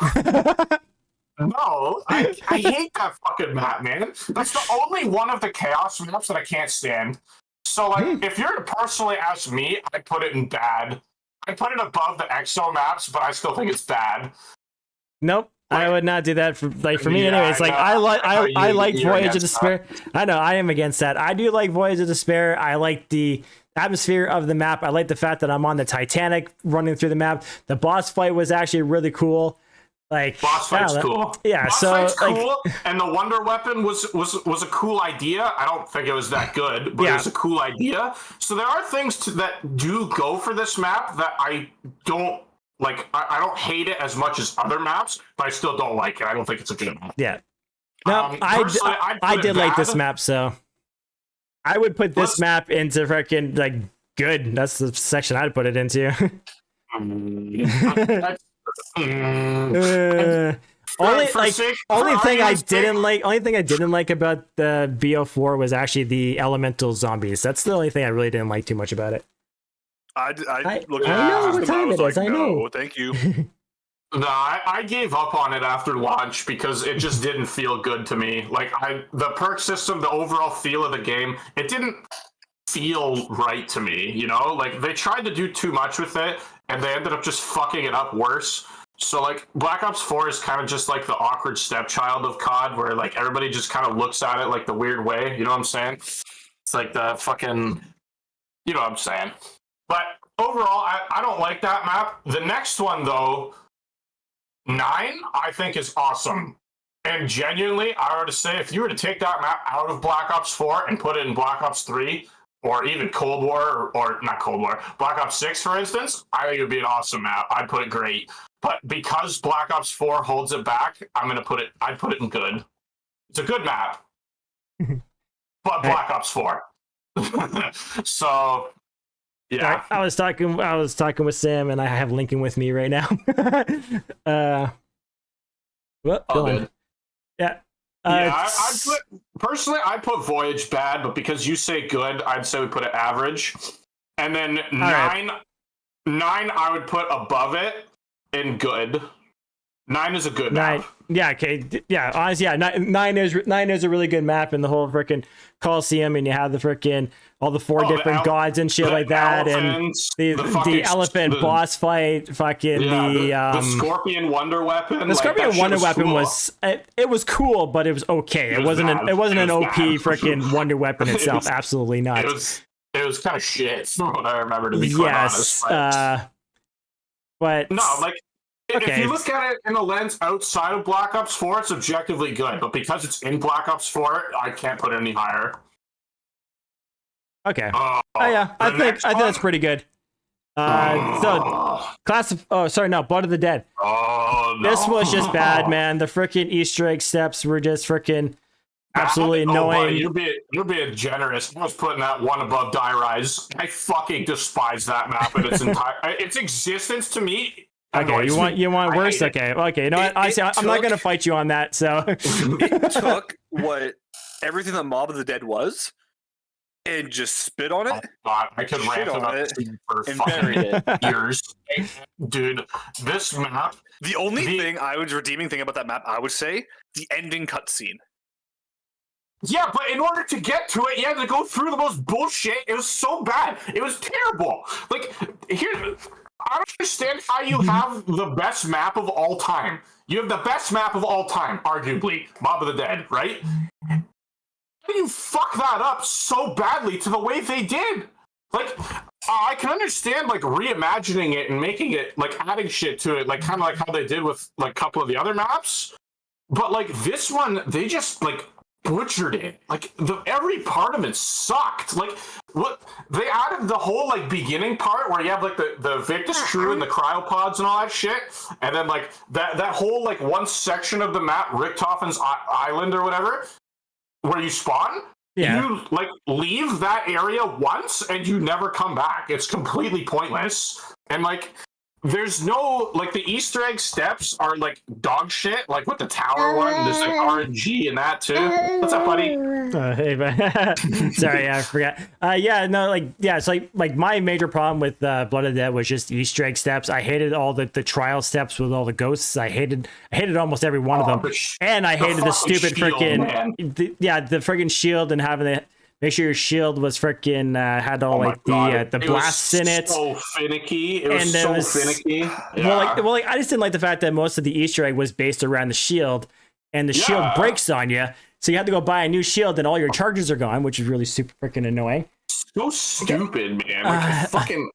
No, I hate that fucking map, man. That's the only one of the chaos maps that I can't stand. So, like, if you're to personally ask me, I'd put it in bad. I'd put it above the EXO maps, but I still think it's bad. Nope, I would not do that for me. Yeah, Anyways, like I like you're Voyage of against Despair. I know I am against that. I do like Voyage of Despair. I like the atmosphere of the map. I like the fact that I'm on the Titanic running through the map. The boss fight was actually really cool. Like, Boss fight's cool. Yeah, boss so fight's like, cool, and the Wonder Weapon was a cool idea. I don't think it was that good, but Yeah. it was a cool idea. So there are things that do go for this map that I don't like. I don't hate it as much as other maps, but I still don't like it. I don't think it's a good map. yeah. No, Personally, I'd put I it did like this bad. map, so I would put this Let's- map into freaking like good. That's the section I'd put it into. Only thing I didn't like about the BO4 was actually the elemental zombies. That's the only thing I really didn't like too much about it. I looked I at know the what system and time was it like, is, I no, know. thank you. No, I gave up on it after launch because it just didn't feel good to me. Like the perk system, the overall feel of the game, it didn't feel right to me, you know? Like they tried to do too much with it and they ended up just fucking it up worse. So like Black Ops 4 is kind of just like the awkward stepchild of COD where like everybody just kind of looks at it like the weird way, you know what I'm saying? It's like the fucking, you know what I'm saying? But overall, I don't like that map. The next one though, 9, I think is awesome. And genuinely, I were to say, if you were to take that map out of Black Ops 4 and put it in Black Ops 3, or even Cold War, or not Cold War, Black Ops 6, for instance, I think it would be an awesome map. I'd put it great. But because Black Ops 4 holds it back, I'd put it in good. It's a good map. But Black Ops 4. So, Yeah. I was talking with Sam, and I have Lincoln with me right now. Well, All Dylan. good. Yeah. Yeah, I'd put Voyage bad, but because you say good, I'd say we put it average. And then nine, I would put above it in good. 9 is a good map. Yeah, okay. Yeah, honestly, yeah, nine is a really good map in the whole freaking Coliseum, and you have the freaking all the four different gods and shit like that, and the elephant boss fight, fucking the Scorpion Wonder Weapon. The Scorpion Wonder Weapon was it was cool, but it was okay. It wasn't an OP freaking Wonder Weapon itself. Absolutely not. It was kind of shit from what I remember, to be quite honest. But no, like. Okay. If you look at it in a lens outside of Black Ops 4, it's objectively good. But because it's in Black Ops 4, I can't put it any higher. Okay. Yeah, I think that's pretty good. So Blood of the Dead. Oh no. This was just bad, man. The freaking Easter egg steps were just freaking absolutely annoying. You're being generous. I was putting that one above Die Rise. I fucking despise that map and its existence to me. Okay, you want worse? Okay, you know what? I'm not gonna fight you on that. So it took everything that Mob of the Dead was, and just spit on it. Oh, God, I could rant about it for fucking years, dude. This map. The only redeeming thing about that map, I would say, the ending cutscene. Yeah, but in order to get to it, you had to go through the most bullshit. It was so bad. It was terrible. Like I don't understand how you have the best map of all time. You have the best map of all time, arguably, Mob of the Dead, right? How do you fuck that up so badly to the way they did? Like, I can understand, like, reimagining it and making it, like, adding shit to it, like, kind of like how they did with, like, a couple of the other maps. But, like, this one, they just, like, butchered it. Like, every part of it sucked. Like, what they added the whole like beginning part where you have like the Victus crew and the cryopods and all that shit, and then like that whole like one section of the map, Richthofen's Island or whatever, where you spawn. Yeah. You like leave that area once and you never come back. It's completely pointless. And like there's no like the Easter egg steps are like dog shit. Like with the tower one, there's like RNG in that too. What's up, buddy? Hey, sorry, I forgot. It's like my major problem with Blood of the Dead was just Easter egg steps. I hated all the trial steps with all the ghosts. I hated almost every one of them, and I hated the stupid freaking the freaking shield and having it. Make sure your shield was freaking had all the blasts in it. So finicky. It was so finicky. Yeah. Well, I just didn't like the fact that most of the Easter egg was based around the shield, and the shield breaks on you, so you have to go buy a new shield, and all your charges are gone, which is really super freaking annoying. So stupid, man. Like fucking.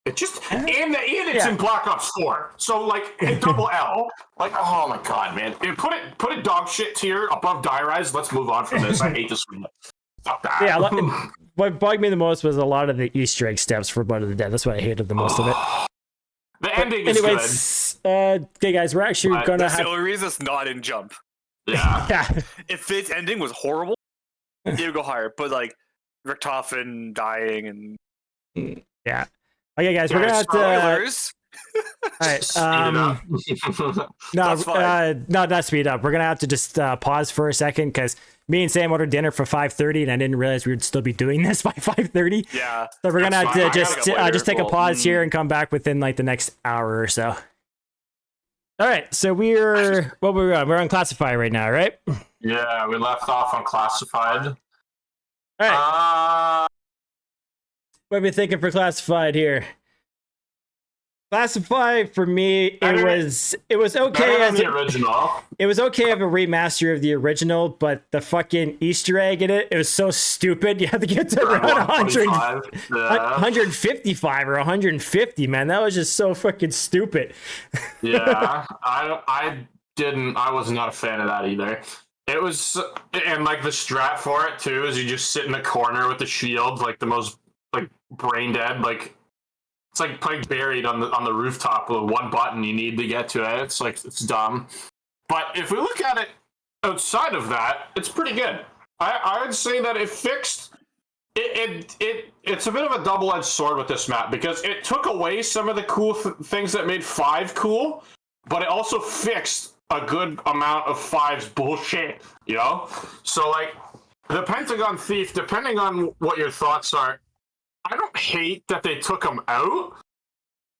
It just it's in Black Ops 4, so like double L. Like, oh my god, man. Put it dog shit tier above Die Rise. Let's move on from this. I hate this one. Yeah, what bugged me the most was a lot of the Easter egg steps for Blood of the Dead. That's what I hated the most of it. The ending is good. Okay, guys, we're actually going to have... the only reason it's not in Jump. Yeah. If its ending was horrible, it would go higher. But, like, Richtofen dying and... Yeah. Okay, guys, we're going to have to... All right. Not speed up. We're gonna have to just pause for a second because me and Sam ordered dinner for 5:30, and I didn't realize we would still be doing this by 5:30. Yeah. So we're gonna have to just take a pause here and come back within like the next hour or so. All right. So we're on Classified right now, right? Yeah, we left off on Classified. All right. What are we thinking for Classified here? Classified for me, it was okay as the original. It was okay of a remaster of the original, but the fucking Easter egg in it was so stupid. You had to get to around 155 or 150, man. That was just so fucking stupid. Yeah, I was not a fan of that either. It was, and like the strat for it too is you just sit in the corner with the shield, like the most like brain dead, like. It's like playing buried on the rooftop with one button you need to get to it. It's like it's dumb. But if we look at it outside of that, it's pretty good. I would say that it fixed It's a bit of a double-edged sword with this map because it took away some of the cool things that made 5 cool, but it also fixed a good amount of 5's bullshit, you know? So, like, the Pentagon Thief, depending on what your thoughts are, I don't hate that they took him out,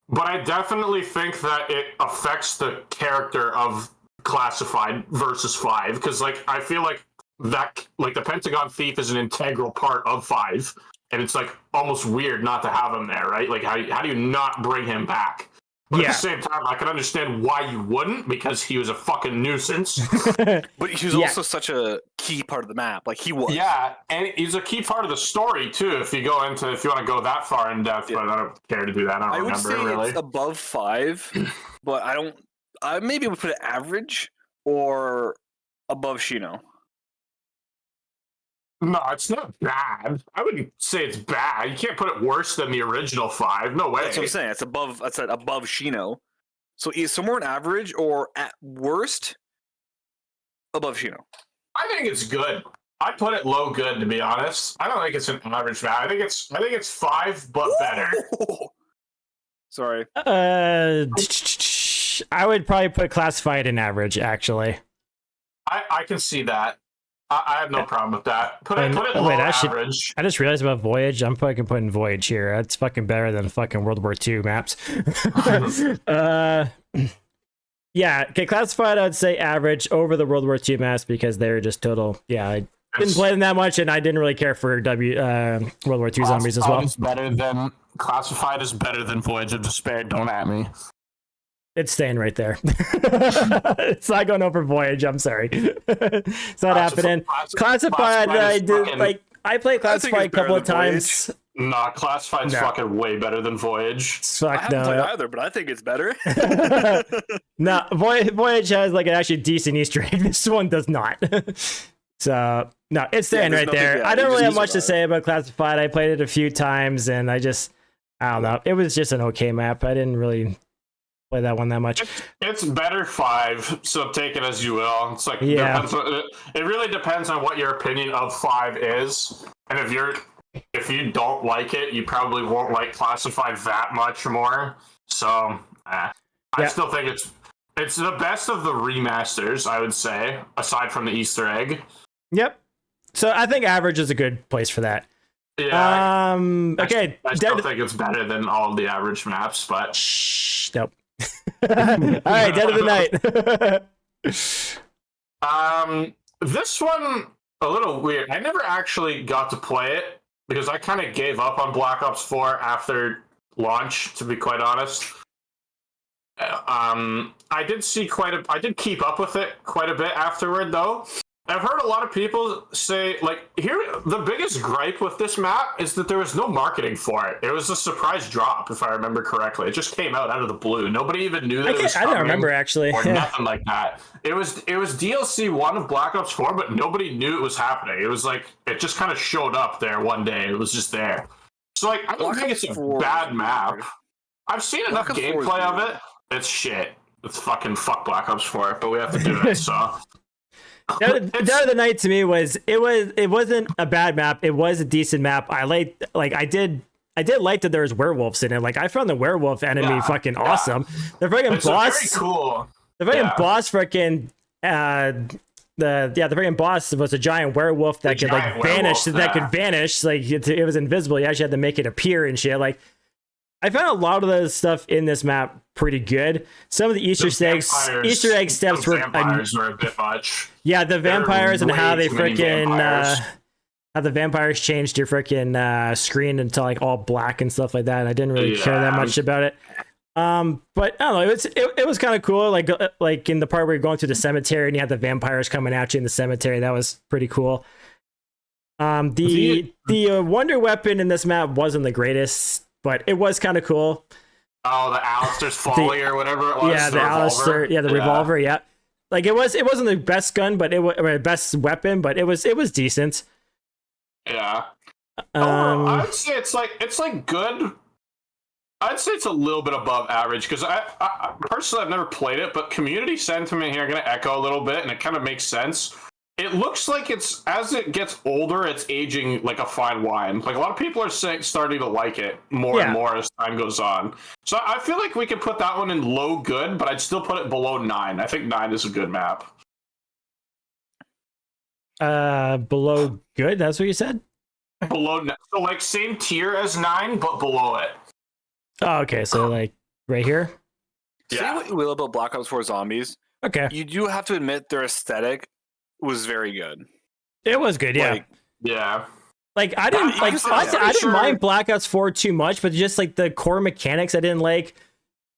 but I definitely think that it affects the character of Classified versus 5, because, like, I feel like that, like, the Pentagon Thief is an integral part of 5, and it's, like, almost weird not to have him there, right? Like, how do you not bring him back? But at the same time, I can understand why you wouldn't, because he was a fucking nuisance. But he was also such a key part of the map. Like, he was. Yeah, and he's a key part of the story, too, if you want to go that far in depth, but I don't care to do that. I don't remember, would say really. it's above 5, but I maybe would put it average or above Shino. No, it's not bad. I wouldn't say it's bad. You can't put it worse than the original 5. No way. That's what I'm saying. It's above. I said above Shino. So either somewhere in average or at worst above Shino. I think it's good. I put it low good, to be honest. I don't think it's an average map. I think it's 5, but better. Sorry. I would probably put Classified in average, actually. I can see that. I have no problem with that. Put it low average. I just realized about Voyage. I'm fucking putting Voyage here. That's fucking better than fucking World War II maps. Yeah, okay, Classified, I'd say average over the World War II maps because they're just total. Yeah, I didn't play them that much, and I didn't really care for World War II zombies as well. Classified is better than Voyage of Despair. Don't at me. It's staying right there. It's not going over Voyage. I'm sorry. It's not happening. Classified, I did like. I played Classified a couple of times. Nah, Classified's fucking way better than Voyage. Fuck, I haven't played either, but I think it's better. No, Voyage has like an actually decent Easter egg. This one does not. So no, it's staying right there. I don't really have much to say about Classified. I played it a few times, and I don't know. It was just an okay map. I didn't really play that one that much. It's better 5, so take it as you will. It's like it really depends on what your opinion of 5 is, and if you don't like it, you probably won't like Classified that much more. So I still think it's the best of the remasters, I would say, aside from the Easter egg. Yep. So I think average is a good place for that. Yeah. Okay. I still think it's better than all the average maps, but nope. All right, Dead of the Night. This one a little weird. I never actually got to play it because I kind of gave up on Black Ops 4 after launch, to be quite honest. I did keep up with it quite a bit afterward, though. I've heard a lot of people say, like, the biggest gripe with this map is that there was no marketing for it. It was a surprise drop, if I remember correctly. It just came out of the blue. Nobody even knew that it was coming. I don't remember, actually. Or nothing like that. It was DLC 1 of Black Ops 4, but nobody knew it was happening. It was like, it just kind of showed up there one day. It was just there. So, like, I don't think it's a bad map. I've seen enough gameplay of it. It's shit. It's fucking fuck Black Ops 4, but we have to do it, so... Dead of the Night to me it wasn't a bad map. It was a decent map. I did like that there was werewolves in it. Like, I found the werewolf enemy fucking awesome. The freaking boss, very cool. The freaking boss, freaking the freaking boss was a giant werewolf that could like vanish. That could vanish. Like it was invisible. You actually had to make it appear and shit. Like, I found a lot of the stuff in this map pretty good. Some of the Easter egg steps were a bit much. Yeah, the vampires and how they freaking how the vampires changed your freaking screen into like all black and stuff like that. And I didn't really care that much about it. But I don't know. It was kind of cool. Like in the part where you're going through the cemetery and you have the vampires coming at you in the cemetery. That was pretty cool. The wonder weapon in this map wasn't the greatest, but it was kind of cool. Oh, the Alistair's Folly or whatever it was. Yeah, the Alistair. Yeah, the revolver. Yeah, like it wasn't the best gun, but it was best weapon, but it was decent. Yeah. I would say it's like good. I'd say it's a little bit above average because I personally I've never played it, but community sentiment here I'm going to echo a little bit, and it kind of makes sense. it looks like it's as it gets older, it's aging like a fine wine. Like a lot of people are starting to like it more and more as time goes on. So I feel like we could put that one in low good, but I'd still put it below 9. I think 9 is a good map. Below good. That's what you said. Below, so like same tier as 9, but below it. Oh, okay. So like right here. Say what you will about Black Ops 4 Zombies. Okay. You do have to admit their aesthetic was very good. It was good. Yeah. Yeah. Like I didn't I didn't mind Black Ops 4 too much, but just like the core mechanics I didn't like.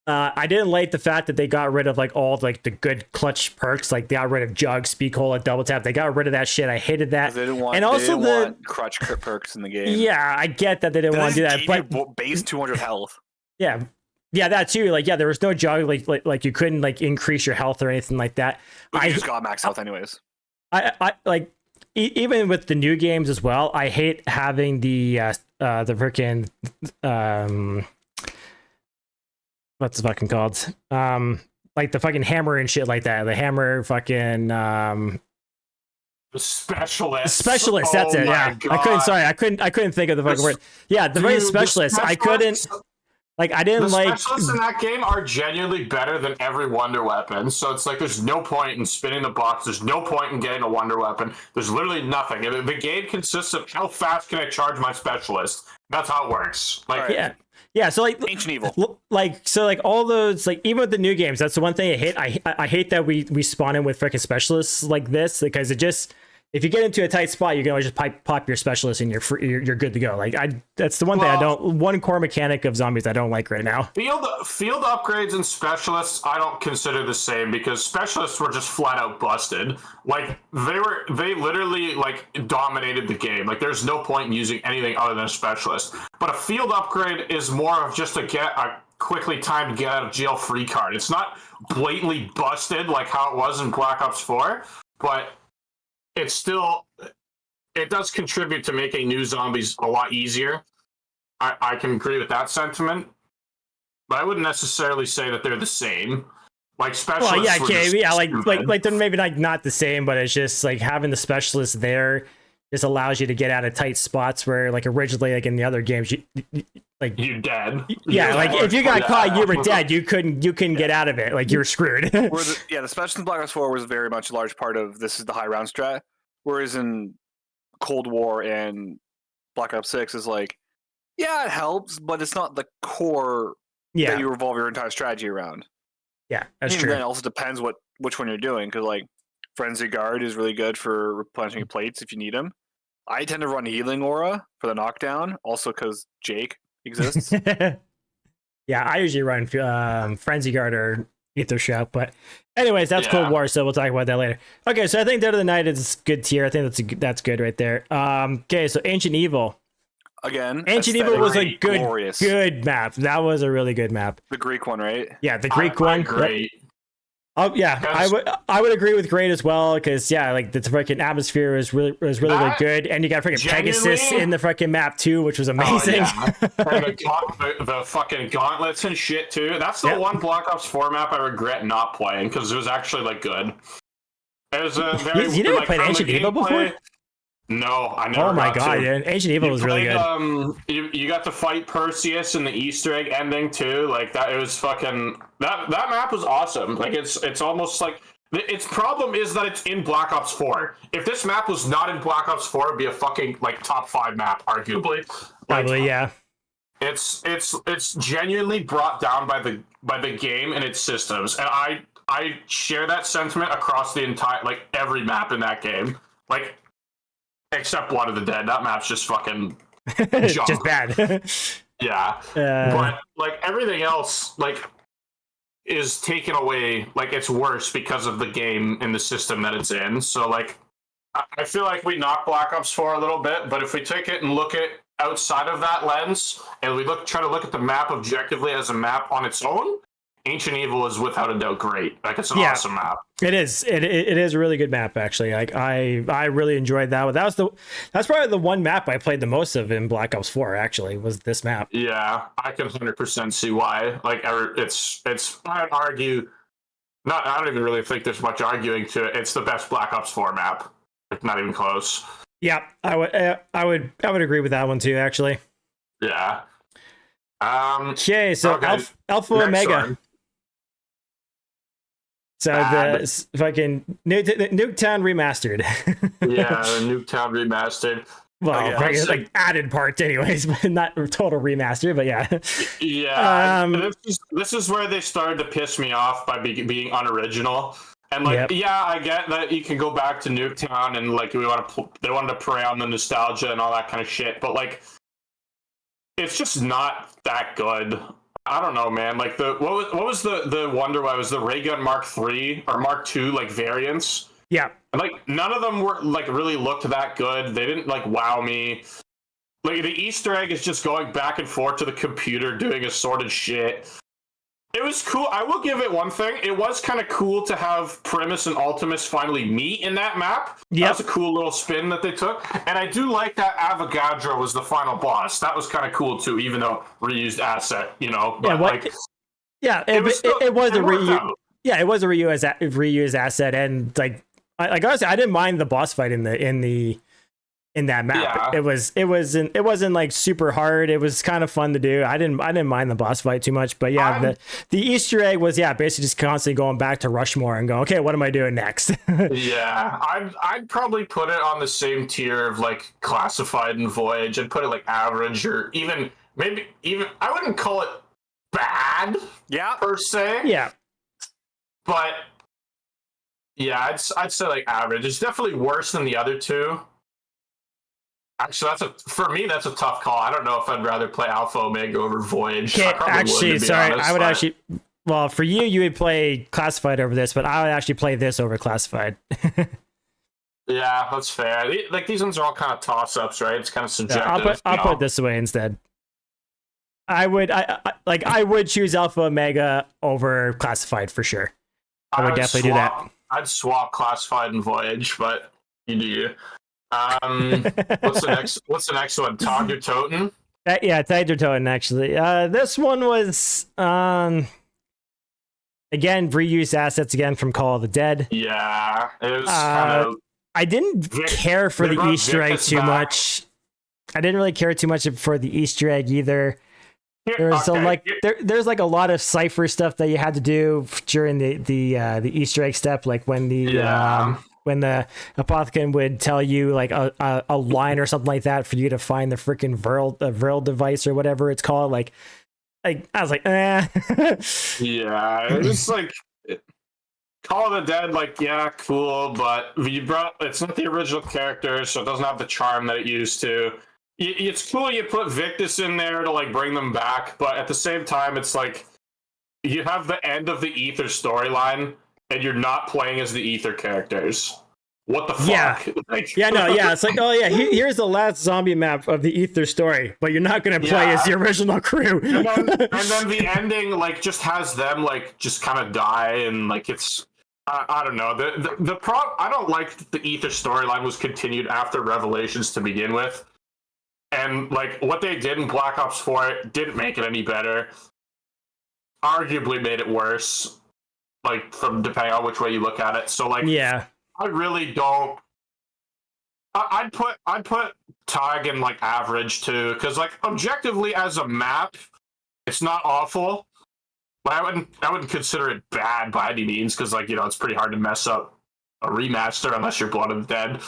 I didn't like the fact that they got rid of like all like the good clutch perks, like they got rid of jug, speed cola, double tap. They got rid of that shit. I hated that. They didn't want, and also want crutch perks in the game. Yeah, I get that they didn't want to do that, but base 200 health. Yeah, that too. Like there was no jug, like you couldn't like increase your health or anything like that. But you just got max health anyways. I like even with the new games as well. I hate having the freaking what's it fucking called? Like the fucking hammer and shit like that. The hammer fucking specialist. That's it. Yeah. God. I couldn't think of the fucking word. Yeah, the very specialist. I couldn't like I didn't like specialists in that game are genuinely better than every wonder weapon. So it's like there's no point in spinning the box. There's no point in getting a wonder weapon. There's literally nothing. The game consists of how fast can I charge my specialist. That's how it works. Like Yeah, so like Ancient Evil, like all those like even with the new games, that's the one thing I hate. I hate that we spawn in with freaking specialists like this because it just if you get into a tight spot, you can always just pop your specialist and you're good to go. Like that's the one thing I don't. One core mechanic of zombies I don't like right now. Field upgrades and specialists I don't consider the same because specialists were just flat out busted. Like they literally like dominated the game. Like there's no point in using anything other than a specialist. But a field upgrade is more of just a quickly timed get out of jail free card. It's not blatantly busted like how it was in Black Ops 4, but it's still, it does contribute to making new zombies a lot easier. I can agree with that sentiment, but I wouldn't necessarily say that they're the same. Like specialists. Well, yeah, okay, yeah, like they're maybe like not the same, but it's just like having the specialist there just allows you to get out of tight spots where like originally like in the other games you're dead. Yeah, like if you got caught, you were dead. You couldn't get out of it. Like you were screwed. The specialist in Black Ops 4 was very much a large part of this is the high round strat. Whereas in Cold War and Black Ops 6 is like, yeah, it helps, but it's not the core that you revolve your entire strategy around. Yeah, that's true. Then it also depends which one you're doing, because like Frenzy Guard is really good for replenishing plates if you need them. I tend to run Healing Aura for the knockdown, also because Jake exists. Yeah, I usually run Frenzy Guard or Ether Shout, but anyways, that's Cold War, so we'll talk about that later. Okay, so I think Dead of the Night is good tier. I think that's good right there. Okay, so Ancient Evil. Again, Ancient Evil was a glorious. good map. That was a really good map. The Greek one, right? Yeah, the Greek one. Great. Oh yeah, I would agree with great as well because like the freaking atmosphere was really good, and you got freaking Pegasus in the freaking map too, which was amazing. Oh, yeah. And the fucking gauntlets and shit too. That's the one Black Ops 4 map I regret not playing because it was actually like good. It was a very. You never played Ancient Evil before? No, I never. Oh my god, dude. Ancient Evil was really good. You got to fight Perseus in the Easter egg ending too. Like that, it was fucking that map was awesome. Like it's almost like its problem is that it's in Black Ops 4. If this map was not in Black Ops 4, it'd be a fucking like top 5 map, arguably. Probably, yeah. It's genuinely brought down by the game and its systems, and I share that sentiment across the entire like every map in that game. Like. Except Blood of the Dead. That map's just fucking junk. Just bad. Yeah. But like everything else like is taken away, like it's worse because of the game and the system that it's in. So like I feel like we knock Black Ops 4 a little bit, but if we take it and look at outside of that lens and we try to look at the map objectively as a map on its own, Ancient Evil is without a doubt great. Like it's an awesome map. It is. It is a really good map actually. Like I really enjoyed that. That's probably the one map I played the most of in Black Ops 4 actually was this map. Yeah, I can 100% see why. Like it's I'd argue I don't even really think there's much arguing to it. It's the best Black Ops 4 map. Like, not even close. Yeah, I would agree with that one too, actually. Yeah. Okay, so Okay, Alpha next Omega. one. So Bad. the fucking Nuketown remastered. Yeah, Nuketown remastered. Well, Okay, right, I'd like added parts, anyways, but not total remaster. But yeah, Yeah, this is where they started to piss me off by being unoriginal. And like, Yep. yeah, I get that you can go back to Nuketown and like they wanted to prey on the nostalgia and all that kind of shit, but like, it's just not that good. I don't know, man. Like what was the Wonder Why was the Ray Gun Mark III or Mark II like variants? yeah, And like none of them were like really looked that good. They didn't like wow me. Like the Easter egg is just going back and forth to the computer doing assorted shit. It was cool. I will give it one thing. It was kind of cool to have Primus and Ultimus finally meet in that map. Yep. That was a cool little spin that they took. And I do like that Avogadro was the final boss. That was kind of cool too, even though reused asset, you know. But Yeah, what- like, it was a worked reuse. out. Yeah, it was a reused asset, and like honestly, I didn't mind the boss fight in that map. Yeah. It wasn't like super hard. It was kind of fun to do. I didn't mind the boss fight too much. But yeah, the Easter egg was basically just constantly going back to Rushmore and going, okay, what am I doing next? Yeah, I'd probably put it on the same tier of like Classified and Voyage. I'd put it like average or maybe even I wouldn't call it bad Yeah. per se. Yeah. But yeah, I'd say like average. It's definitely worse than the other two. Actually, for me that's a tough call. I don't know if I'd rather play Alpha Omega over Voyage. Okay, I probably would, actually, to be sorry, honest, I would but- actually. Well, for you would play Classified over this, but I would actually play this over Classified. Yeah, that's fair. Like these ones are all kind of toss ups, right? It's kind of subjective. I'll put it this way instead. I would choose Alpha Omega over Classified for sure. I would definitely do that. I'd swap Classified and Voyage, but you do you. What's the next one? Tog your Toten? Yeah, Tiger Toten actually. This one was again reused assets again from Call of the Dead. Yeah, it was kind of. I didn't care for they the brought Easter egg Victus too back. much. I didn't really care too much for the Easter egg either. There's there's like a lot of cipher stuff that you had to do during the Easter egg step, like when when the Apothecon would tell you like a line or something like that for you to find the freaking Vril device or whatever it's called. Like I was like, eh. Yeah, it was like Call of the Dead. Like, yeah, cool, but it's not the original character, so it doesn't have the charm that it used to. It's cool you put Victus in there to like bring them back, but at the same time, it's like you have the end of the Ether storyline, and you're not playing as the Ether characters. What the fuck? Yeah. Like, It's like, oh yeah, here's the last zombie map of the Ether story, but you're not gonna play as the original crew. and then the ending like just has them like just kind of die, and like it's I don't know. The I don't like that the Ether storyline was continued after Revelations to begin with. And like what they did in Black Ops 4 didn't make it any better. Arguably made it worse. Like from depending on which way you look at it. So like Yeah. I really don't I'd put Tag in like average too, because like objectively as a map, it's not awful. But I wouldn't consider it bad by any means, because like, you know, it's pretty hard to mess up a remaster unless you're Blood of the Dead.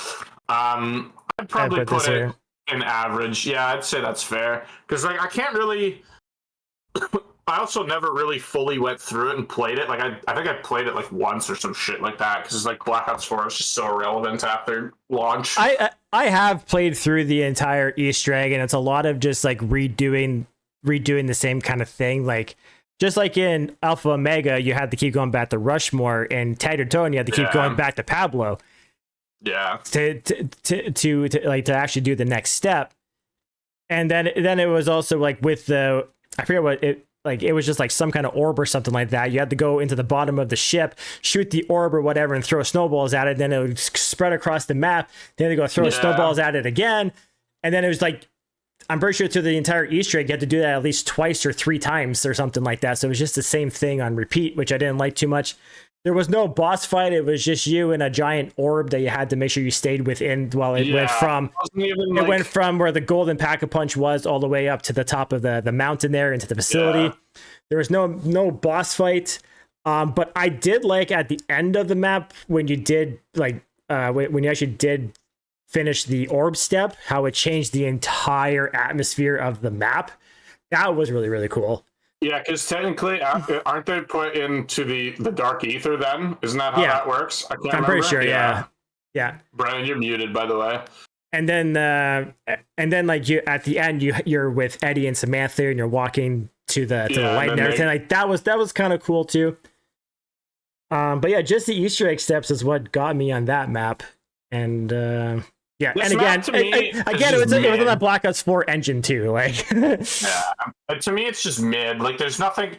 I'd probably put it in average. Yeah, I'd say that's fair. Because like I can't really I also never really fully went through it and played it. Like I think I played it like once or some shit like that, because like Black Ops 4 was just so irrelevant after launch. I have played through the entire Easter egg, and it's a lot of just like redoing the same kind of thing. Like just like in Alpha Omega, you had to keep going back to Rushmore, and Tiger Toten, you had to keep going back to Pablo. Yeah. To actually do the next step. And then it was also like with the, I forget what it, like it was just like some kind of orb or something like that. You had to go into the bottom of the ship, shoot the orb or whatever, and throw snowballs at it. Then it would spread across the map. Then they go throw snowballs at it again. And then it was like, I'm pretty sure through the entire Easter egg, you had to do that at least twice or 3 times or something like that. So it was just the same thing on repeat, which I didn't like too much. there was no boss fight. It was just you and a giant orb that you had to make sure you stayed within. While it went from went from where the golden Pack-a-Punch was all the way up to the top of the mountain there into the facility. Yeah. There was no boss fight. But I did like at the end of the map when you did like when you actually did finish the orb step, how it changed the entire atmosphere of the map. That was really, really cool. Yeah, because technically, aren't they put into the dark ether then? Isn't that how that works? I'm pretty sure, yeah. Brennan, you're muted, by the way. And then like you at the end, you're with Eddie and Samantha, and you're walking to the light and everything. Like that was kind of cool too. But yeah, just the Easter egg steps is what got me on that map. And yeah, this and again, it was on that Black Ops 4 engine too. Like, yeah, to me, it's just mid. Like, there's nothing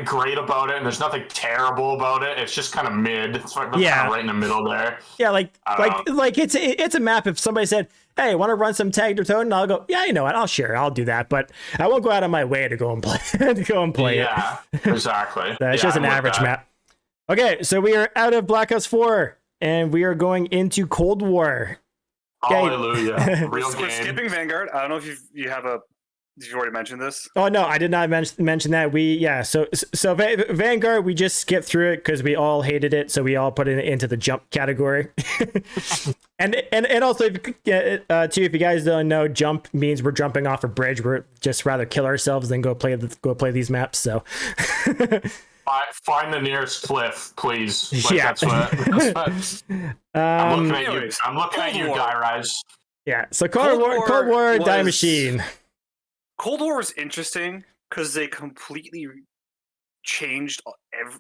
great about it, and there's nothing terrible about it. It's just kind of mid. It's kind of right in the middle there. Yeah, like it's a map. If somebody said, "Hey, want to run some tag or tone?" and I'll go, "Yeah, you know what? I'll do that." But I won't go out of my way to go and play. Yeah, exactly. It's just an average map. Okay, so we are out of Black Ops 4, and we are going into Cold War. Okay. Hallelujah. We're skipping Vanguard. I don't know if did you already mentioned this? Oh no, I did not mention that. So Vanguard, we just skipped through it because we all hated it, so we all put it into the jump category. and also, if you guys don't know, jump means we're jumping off a bridge. We're just rather kill ourselves than go play these maps. So. Find the nearest cliff, please. Like, that's what I'm looking at you, Guy Rise. Yeah. So Cold War, Die Machine. Cold War was interesting because they completely changed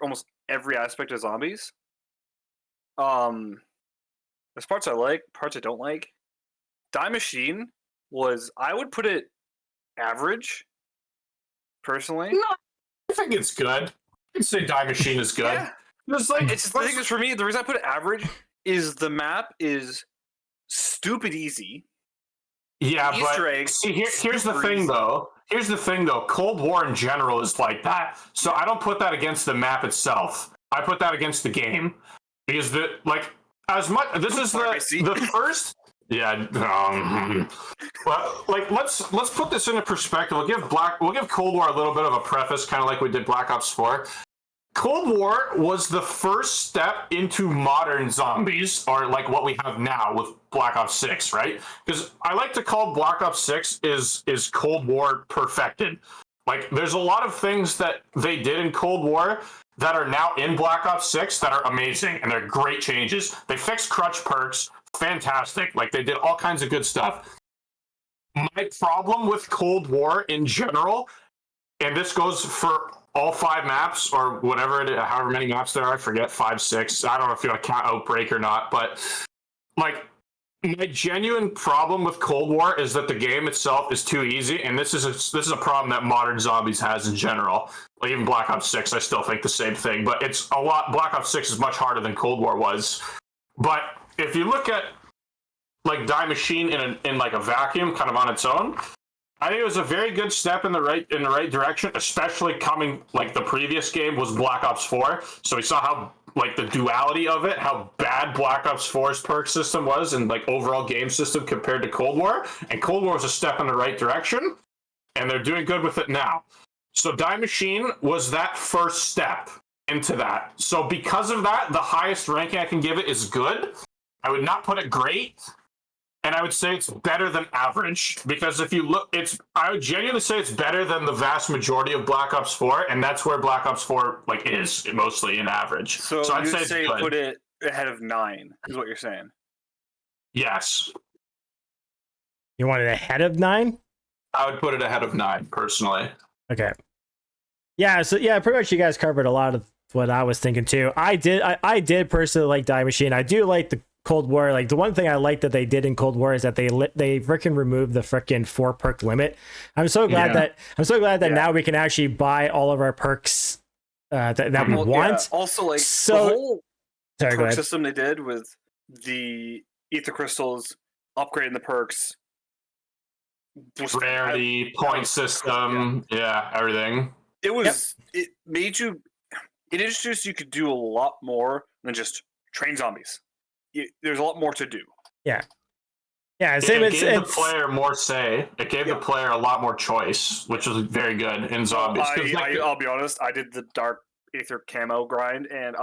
almost every aspect of zombies. There's parts I like, parts I don't like. Die Machine I would put it average, personally. No, I think it's good. I'd say Die Machine is good. Yeah. The thing is, for me, the reason I put it average is the map is stupid easy. Yeah, Easter but eggs, see, here's the thing, though. Here's the thing, though. Cold War in general is like that. So I don't put that against the map itself. I put that against the game because this is the first. Yeah. Well, like let's put this into perspective. We'll give Cold War a little bit of a preface, kind of like we did Black Ops 4. Cold War was the first step into modern zombies, or like what we have now with Black Ops 6, right? Because I like to call Black Ops 6 is Cold War perfected. Like, there's a lot of things that they did in Cold War that are now in Black Ops 6 that are amazing, and they're great changes. They fixed crutch perks, fantastic. Like, they did all kinds of good stuff. My problem with Cold War in general, and this goes for all 5 maps or whatever however many maps there are, I forget, 5, 6. I don't know if you want to count Outbreak or not, but like, my genuine problem with Cold War is that the game itself is too easy, and this is a problem that modern zombies has in general. Like, even Black Ops 6, I still think the same thing, but it's a lot. Black Ops 6 is much harder than Cold War was. But if you look at like Die Machine in like a vacuum, kind of on its own, I think it was a very good step in the right direction, especially coming like the previous game was Black Ops 4. So we saw how like the duality of it, how bad Black Ops 4's perk system was and like overall game system compared to Cold War. And Cold War was a step in the right direction, and they're doing good with it now. So Die Machine was that first step into that. So because of that, the highest ranking I can give it is good. I would not put it great. And I would say it's better than average, because if you look, I would genuinely say it's better than the vast majority of Black Ops 4, and that's where Black Ops 4 like is mostly in average. So I'd you'd say it's good. Put it ahead of 9 is what you're saying. Yes. You want it ahead of 9? I would put it ahead of 9 personally. Okay. Yeah. So yeah, pretty much you guys covered a lot of what I was thinking too. I did personally like Die Machine. I do like the Cold War. Like, the one thing I like that they did in Cold War is that they freaking removed the freaking 4 perk limit. I'm so glad that now we can actually buy all of our perks that we want. Yeah. Also, like, the whole perk system they did with the Ether Crystals, upgrading the perks, rarity, point system, everything. It was it made you it introduced you could do a lot more than just train zombies. There's a lot more to do. Yeah, It same. gave the It's player more say. It gave the player a lot more choice, which was very good in zombies. I'll be honest. I did the Dark Aether camo grind, and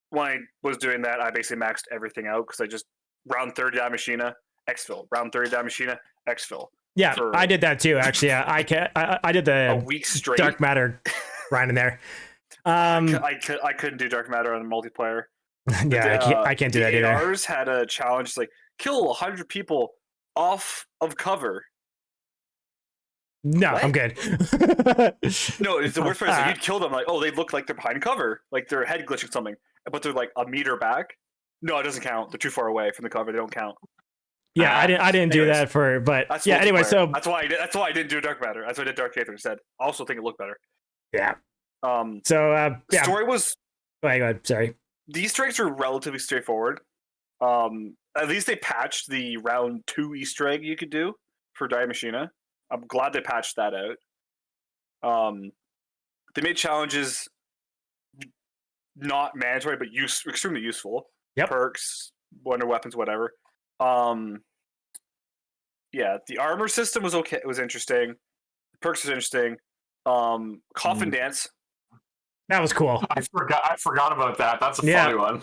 when I was doing that, I basically maxed everything out because I just round 30 Die Machina, exfil, round 30 Die Machina, exfil. yeah, I did that too. Actually, yeah, I did A the week straight. Dark Matter grind in there. I couldn't do Dark Matter on multiplayer. Yeah, I can't do that either. Ours had a challenge like kill 100 people off of cover. No, What? I'm good. No, it's the worst part. Is like, you'd kill them like, oh, they look like they're behind cover, like their head glitching something, but they're like a meter back. No, it doesn't count. They're too far away from the cover. They don't count. Yeah, I didn't do anyways, that for, but That's yeah. Anyway, multiplayer. so that's why I didn't do Dark Matter. That's why I did Dark Aether instead. I also think it looked better. yeah, Yeah. yeah. Story was Go ahead. Sorry. the Easter eggs are relatively straightforward. At least they patched the round 2 Easter egg you could do for Die Machina. I'm glad they patched that out. They made challenges not mandatory, but extremely useful. Yep. Perks, wonder weapons, whatever. Yeah, the armor system was okay. It was interesting. The perks was interesting. Coffin dance. That was cool. I forgot about that. That's a Yeah. funny one.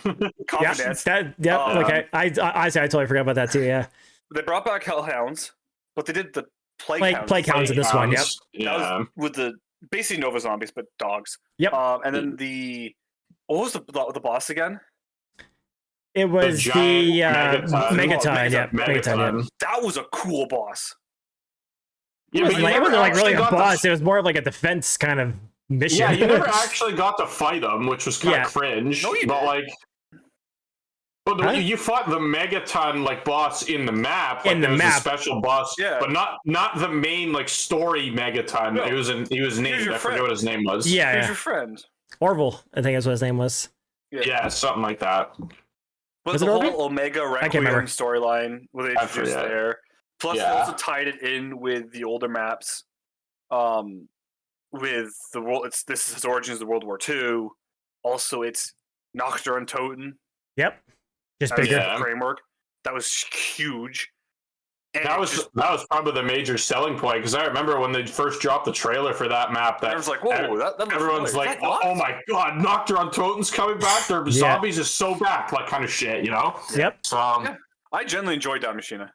Coffin dance. I totally forgot about that too. Yeah, They brought back Hellhounds, but they did the plague hounds. plague hounds in this one. Yep. Hounds, That Yeah. was with the basically Nova zombies, but dogs. Yep. And then what was the boss again? It was the giant Megaton. Yeah, Megaton. Megaton. That was a cool boss. Yeah, but you it never wasn't like really actually a got boss. It was more of like a defense kind of mission. Yeah, you never actually got to fight him, which was kind Yeah. of cringe. No, you but did. like, but Huh? you fought the Megaton like boss in the map. Like, In the there was map. a special boss, Yeah. but not the main like story Megaton. No. He was named. your I forget friend. what his name was. Who's yeah. your friend? Orville, I think is what his name was. Yeah, something like that. But Was the it whole Orville? Omega can't Requiem remember. storyline where they I introduced forget. there. Plus, they Yeah. also tied it in with the older maps. With the world, this is its origins of World War II. Also, it's Nocturne and Toten. Yep. Just That was bigger. Yeah. the framework. That was huge. And That it was just, probably the major selling point because I remember when they first dropped the trailer for that map. That everyone's like, "Whoa, that looks everyone's familiar." like, What? "Oh my god, Nocturne Toten's coming back! Their Yeah. zombies is so back!" Like kind of shit, you know. Yep. So Yeah. I genuinely enjoyed Die Machina.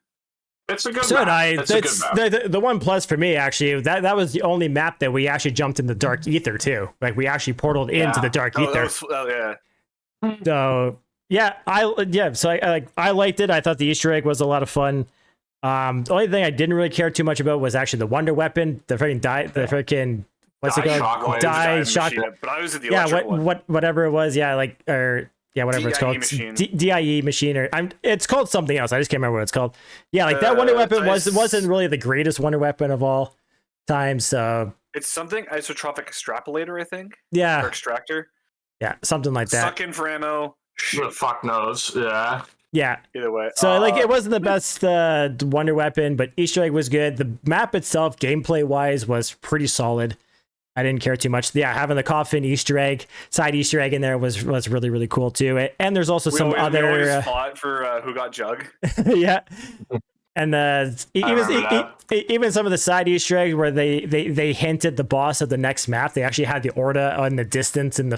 it's a good So map. did I. It's a good That's map. the one plus for me actually. That was the only map that we actually jumped in the Dark Ether too. Like we actually portaled into the Dark Oh, that Ether. was, yeah. So yeah, so I liked it. I thought the Easter egg was a lot of fun. The only thing I didn't really care too much about was actually the Wonder Weapon, the freaking what's it Die called? Shockwave. Die Die shock. Machina, but I was at the Yeah, electric one. whatever it was. Yeah, whatever it's DIE called. machine. DIE machine, or it's called something else. I just can't remember what it's called. Yeah, like that Wonder Weapon wasn't really the greatest Wonder Weapon of all time. So It's something isotropic extrapolator, I think, or yeah, extractor. something like that. Suck in for ammo. Who the fuck knows? Yeah. Yeah. Either way. So like it wasn't the best Wonder Weapon, but Easter egg was good. The map itself, gameplay wise, was pretty solid. I didn't care too much. Yeah, having the coffin side Easter egg in there was really really cool too. And there's also some we other always fought for who got Jug. yeah. And remember even some of the side Easter eggs where they hinted the boss of the next map. They actually had the Orda in the distance in the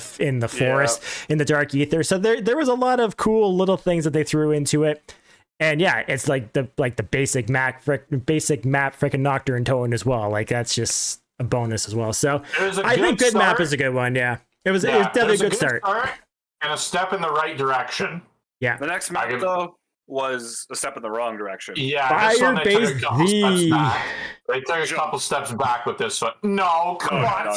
forest in the Dark Ether. So there was a lot of cool little things that they threw into it. And yeah, it's like the basic map freaking Nocturne Toten as well. Like that's just a bonus as well. So It was a I think good map start. is a good one. Yeah, it was Yeah, definitely it a good start. and a step in the right direction. Yeah. The next map, though, was a step in the wrong direction. Yeah, this one they took a Fire-based couple steps V. back. They took a couple steps back with this one. No, come No, on, no.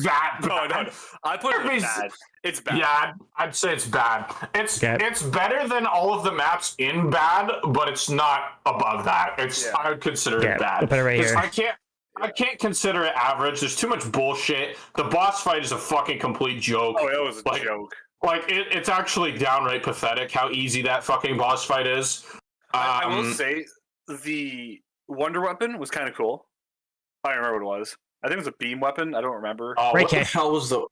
that No, bad. no. I put it Fire-based- bad. It's bad. Yeah, I'd say it's bad. Okay. It's better than all of the maps in bad, but it's not above that. I would consider Yeah, it bad. we'll put it right 'Cause here. I can't consider it average. There's too much bullshit. The boss fight is a fucking complete joke. Oh, it was a Like, joke. Like it's actually downright pathetic how easy that fucking boss fight is. I will say the Wonder Weapon was kind of cool. I don't remember what it was. I think it was a beam weapon. I don't remember. Oh, Right, what the okay. hell was the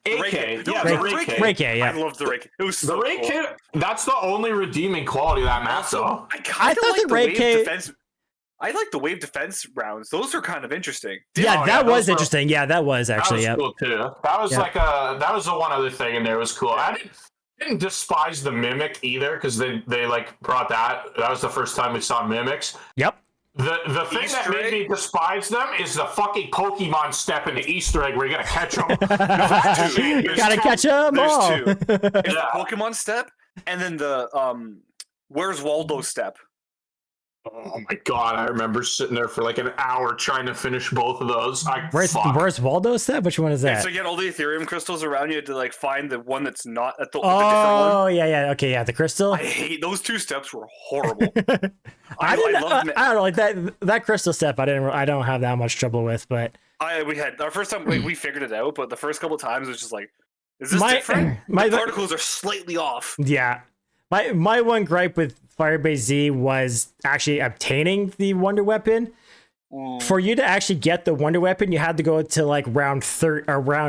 AK. No, Yeah, the the Ray Ray K. K. Ray K, I yeah. love the Ray K. It was The so Ray cool. K, that's the only redeeming quality of that map, though. Also, I I kind of thought like the the Ray wave K defense. I like the wave defense rounds. Those are kind of interesting. Yeah, Oh, that yeah, was those were- interesting. Yeah, that was That actually. was Yeah. cool too. That was Yeah. that was the one other thing in there was cool. I didn't despise the mimic either because they like brought that. That was the first time we saw mimics. Yep. The thing that Easter made egg? me despise them is the fucking Pokemon step in the Easter egg where you gotta catch them. You gotta catch them There's all. two. It's Yeah. the Pokemon step, and then the Where's Waldo step. Oh my god! I remember sitting there for like an hour trying to finish both of those. Where's Waldo's step? Which one is Yeah, that? so you get all the Ethereum crystals around you to like find the one that's not at the different one. Oh yeah. Okay, yeah, the crystal. I hate those two steps were horrible. I didn't. loved I don't know, like that crystal step. I don't have that much trouble with, but we had our first time we figured it out, but the first couple times it was just like, is this My- different? my- The particles are slightly off. yeah. My one gripe with Firebase Z was actually obtaining the Wonder Weapon. For you to actually get the Wonder Weapon, you had to go to like round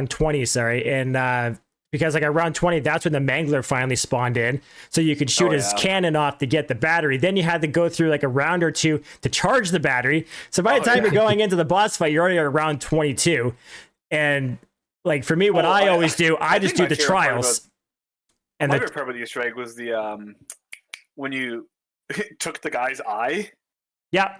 20, sorry, and because like at round 20, that's when the Mangler finally spawned in, so you could shoot his cannon off to get the battery. Then you had to go through like a round or two to charge the battery. So by the time you're going into the boss fight, you're already at round 22. And like for me, what I always do, I just think do my the favorite part trials. And My the, favorite part about the Easter egg was the when you took the guy's eye. yeah.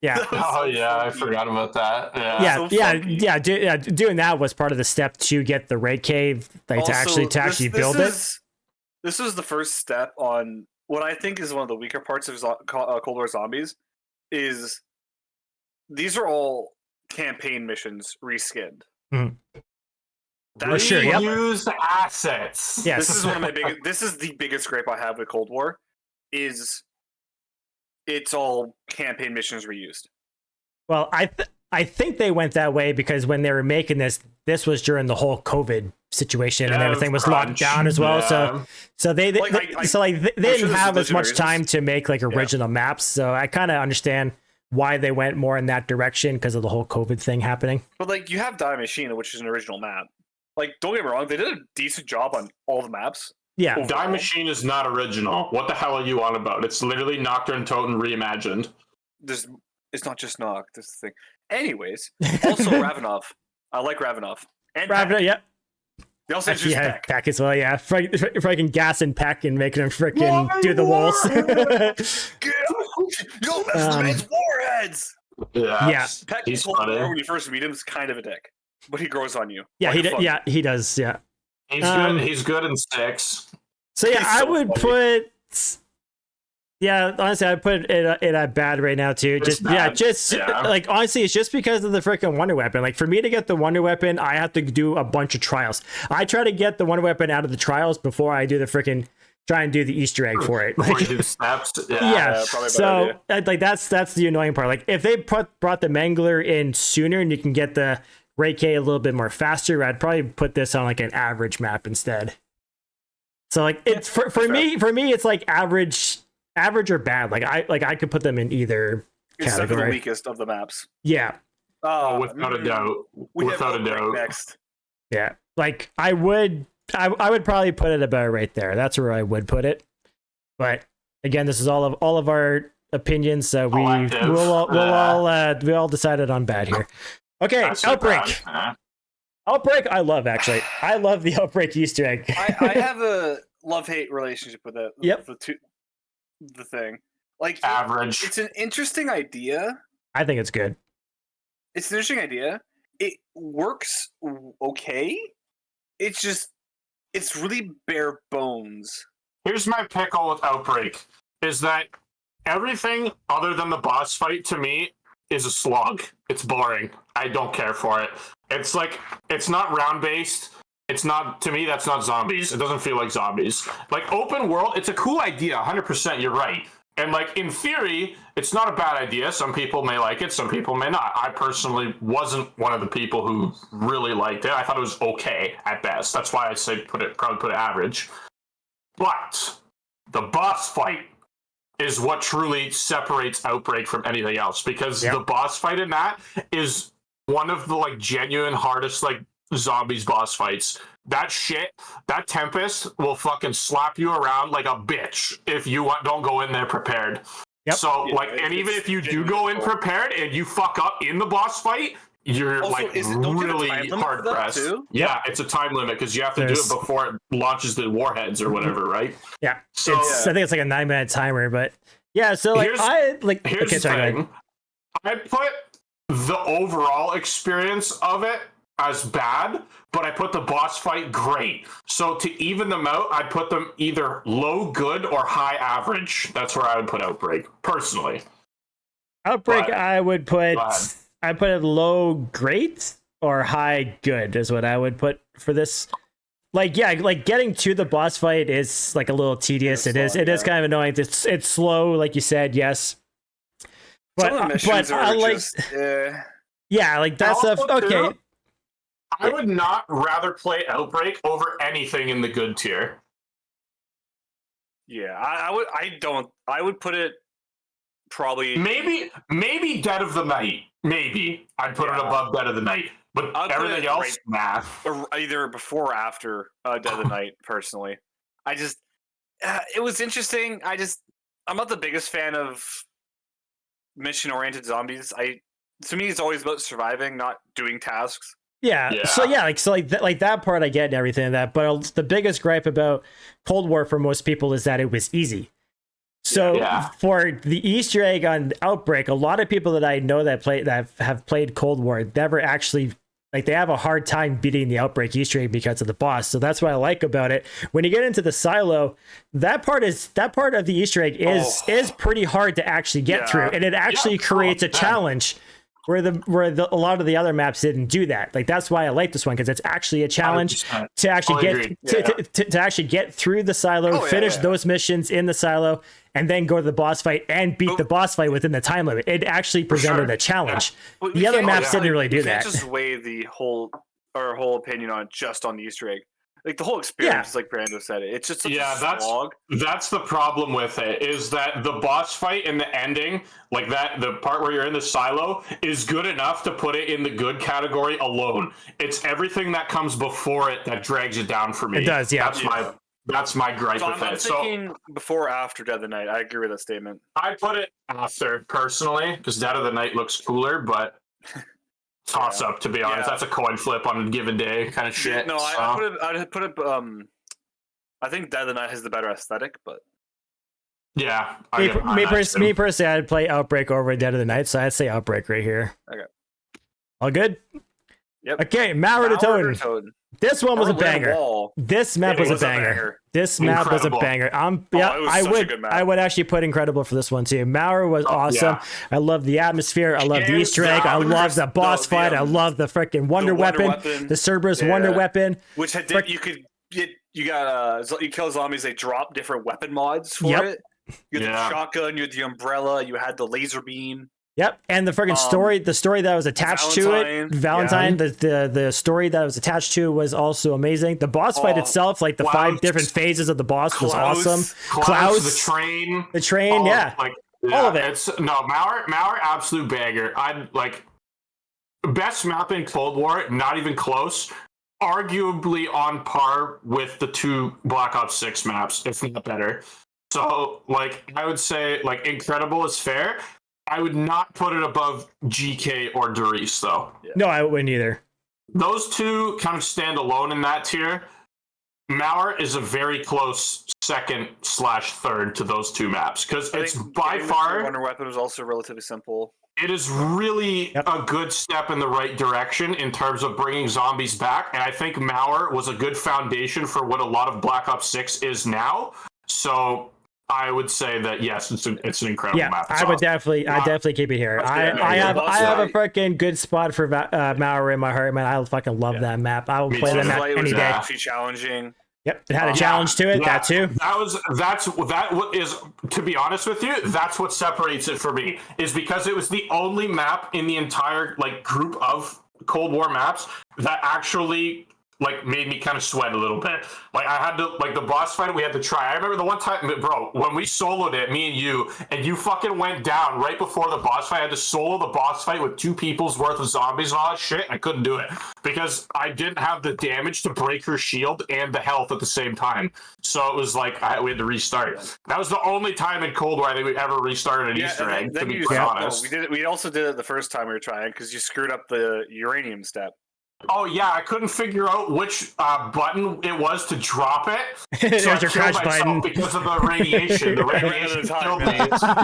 That was Oh so yeah, I funky. forgot about that. Yeah. Yeah, doing that was part of the step to get the Ray Cave, like Also, to actually build it. This was the first step on what I think is one of the weaker parts of Cold War Zombies. Is these are all campaign missions reskinned. Mhm. That Sure, is- yep. Use assets. Yes. This is one of my biggest. This is the biggest gripe I have with Cold War. Is it's all campaign missions reused. Well, I think they went that way because when they were making this was during the whole COVID situation and Yeah, everything was locked crunch. down as well. Yeah. So they Like, they I- so like they I'm sure didn't this have is as much legendary. time to make like original maps. So I kind of understand why they went more in that direction because of the whole COVID thing happening. But like you have Die Machine, which is an original map. Like don't get me wrong, they did a decent job on all the maps. Yeah. Die Machine is not original. What the hell are you on about? It's literally Nocturne Totem reimagined. It's not just Nog. That's the thing. Anyways, also Ravenov. I like Ravenov. And Peck. Ravenov, yeah. They also introduced Yeah, Peck. Peck as well, yeah. Freaking gas and Peck and making him freaking do the walls. Get out! Yo, that's the man's warheads. Yeah. Yeah. Peck He's in Cold funny. War, when you first meet him, is kind of a dick, but he grows on you. Yeah, Like he a does. fun. Yeah, he does. Yeah. He's Um, good. He's good in 6. So yeah, He's I so would funny. put. Yeah, honestly, I'd put it at bad right now too. It's Just bad. Yeah. like honestly, it's just because of the freaking Wonder Weapon. Like for me to get the Wonder Weapon, I have to do a bunch of trials. I try to get the Wonder Weapon out of the trials before I do the freaking try and do the Easter egg for it. Before Like, you do the steps. yeah, probably a better so like that's the annoying part. Like if they brought the Mangler in sooner and you can get the Ray K a little bit more faster, I'd probably put this on like an average map instead. So like it's for me it's like average or bad. Like I could put them in either Except for the category. weakest of the maps. Yeah. Oh, without a doubt. We have Without a Outbreak doubt. next. Yeah. Like I would probably put it about right there. That's where I would put it. But again, this is all of our opinions, so we Collective. we all decided on bad here. Okay, That's so Outbreak. bad. Outbreak I love actually. I love the Outbreak Easter egg. I have a love-hate relationship with it. Yep. The thing. Like Average. it's an interesting idea. I think it's good. It's an interesting idea. It works okay. It's really bare bones. Here's my pickle with Outbreak, is that everything other than the boss fight to me is a slog. It's boring. I don't care for it. It's like, it's not round-based. It's not, to me, that's not zombies. It doesn't feel like zombies. Like, open world, it's a cool idea, 100%, you're right. And, like, in theory, it's not a bad idea. Some people may like it, some people may not. I personally wasn't one of the people who really liked it. I thought it was okay at best. That's why I say probably put it average. But the boss fight is what truly separates Outbreak from anything else, because Yep. the boss fight in that is one of the like genuine hardest like zombies boss fights. That Tempest will fucking slap you around like a bitch if you don't go in there prepared. Yep. So and even if you do go in prepared and you fuck up in the boss fight, you're Also, really hard pressed. Yeah, it's a time limit because you have to do it before it launches the warheads or whatever, right? Yeah. So I think it's like a 9-minute timer, but yeah. So like here's the thing. I put the overall experience of it as bad, but I put the boss fight great. So to even them out, I put them either low good or high average. That's where I would put Outbreak personally. Outbreak, I would put it low great or high good is what I would put for this. Like, yeah, like getting to the boss fight is like a little tedious. It is kind of annoying. It's slow, like you said, yes. But I like, yeah, like that stuff. Okay. I would not rather play Outbreak over anything in the good tier. Yeah, I would put it probably maybe Dead of the Night. Maybe I'd put it above Dead of the Night, but everything else, nah. Either before or after Dead of the Night. Personally, I just it was interesting. I'm not the biggest fan of mission-oriented zombies. To me, it's always about surviving, not doing tasks. Yeah. So that part I get and everything like that. But the biggest gripe about Cold War for most people is that it was easy. So for the Easter egg on Outbreak, a lot of people that I know that have played Cold War never actually, like, they have a hard time beating the Outbreak Easter egg because of the boss. So that's what I like about it. When you get into the silo, that part of the Easter egg is pretty hard to actually get through, and it actually creates a challenge. Where a lot of the other maps didn't do that. Like, that's why I like this one, because it's actually a challenge 100%. To actually to actually get through the silo, finish those missions in the silo, and then go to the boss fight and beat the boss fight within the time limit. It actually presented a challenge. Yeah. The other maps didn't really do that. Just weigh the whole opinion on just on the Easter egg. Like, the whole experience, like Brando said, it's just such a slog. That's the problem with it, is that the boss fight and the ending, like that, the part where you're in the silo, is good enough to put it in the good category alone. It's everything that comes before it that drags it down for me. It does, yeah. That's my gripe with it. I'm thinking before or after Dead of the Night. I agree with that statement. I put it after, personally, because Dead of the Night looks cooler, but... toss up, to be honest. That's a coin flip on a given day kind of shit. No, I'd put it I think Dead of the Night has the better aesthetic, but yeah. Me personally, I'd play Outbreak over Dead of the Night, so I'd say Outbreak right here. Okay. All good? Yep. Okay, Mauer to Toad. This one was a banger. This map was a banger. This map was a banger. I would actually put Incredible for this one too. Mauer was awesome. Yeah. I love the atmosphere. I love the Easter egg. I love the boss fight. I love the freaking Wonder Weapon. The Cerberus Wonder Weapon. Which you kill zombies, they drop different weapon mods for it. You had the shotgun, you had the umbrella, you had the laser beam. Yep, and the freaking story, the story that was attached to it, Valentine, the story that was attached to it was also amazing. The boss fight itself, like the 5 different phases of the boss, was awesome. Klaus, the train, all of it. Mauer, absolute banger. I'd like best map in Cold War, not even close. Arguably on par with the 2 Black Ops 6 maps, if not better. So, like, I would say, like, Incredible is fair. I would not put it above GK or Darius, though. Yeah. No, I wouldn't either. Those 2 kind of stand alone in that tier. Mauer is a very close second/third to those 2 maps, because it's by far... Wonder Weapon was also relatively simple. It is really a good step in the right direction in terms of bringing zombies back, and I think Mauer was a good foundation for what a lot of Black Ops 6 is now. So... I would say that yes, it's an incredible map. I definitely keep it here. I have a freaking good spot for Mauer in my heart, man. I fucking love that map. I will play that map any day. Actually challenging. Yep, it had a challenge to it. That too. That is, to be honest with you, that's what separates it for me. Is because it was the only map in the entire group of Cold War maps that actually like made me kind of sweat a little bit. Like I had to, like the boss fight we had to try. I remember the one time, bro, when we soloed it, me and you fucking went down right before the boss fight. I had to solo the boss fight with 2 people's worth of zombies and all that shit. I couldn't do it because I didn't have the damage to break her shield and the health at the same time. So it was like we had to restart. That was the only time in Cold War I think we ever restarted an Easter egg. To be quite honest, we also did it the first time we were trying because you screwed up the uranium step. Oh yeah, I couldn't figure out which button it was to drop it. So I your killed crouch myself button. because of the radiation. The radiation killed me.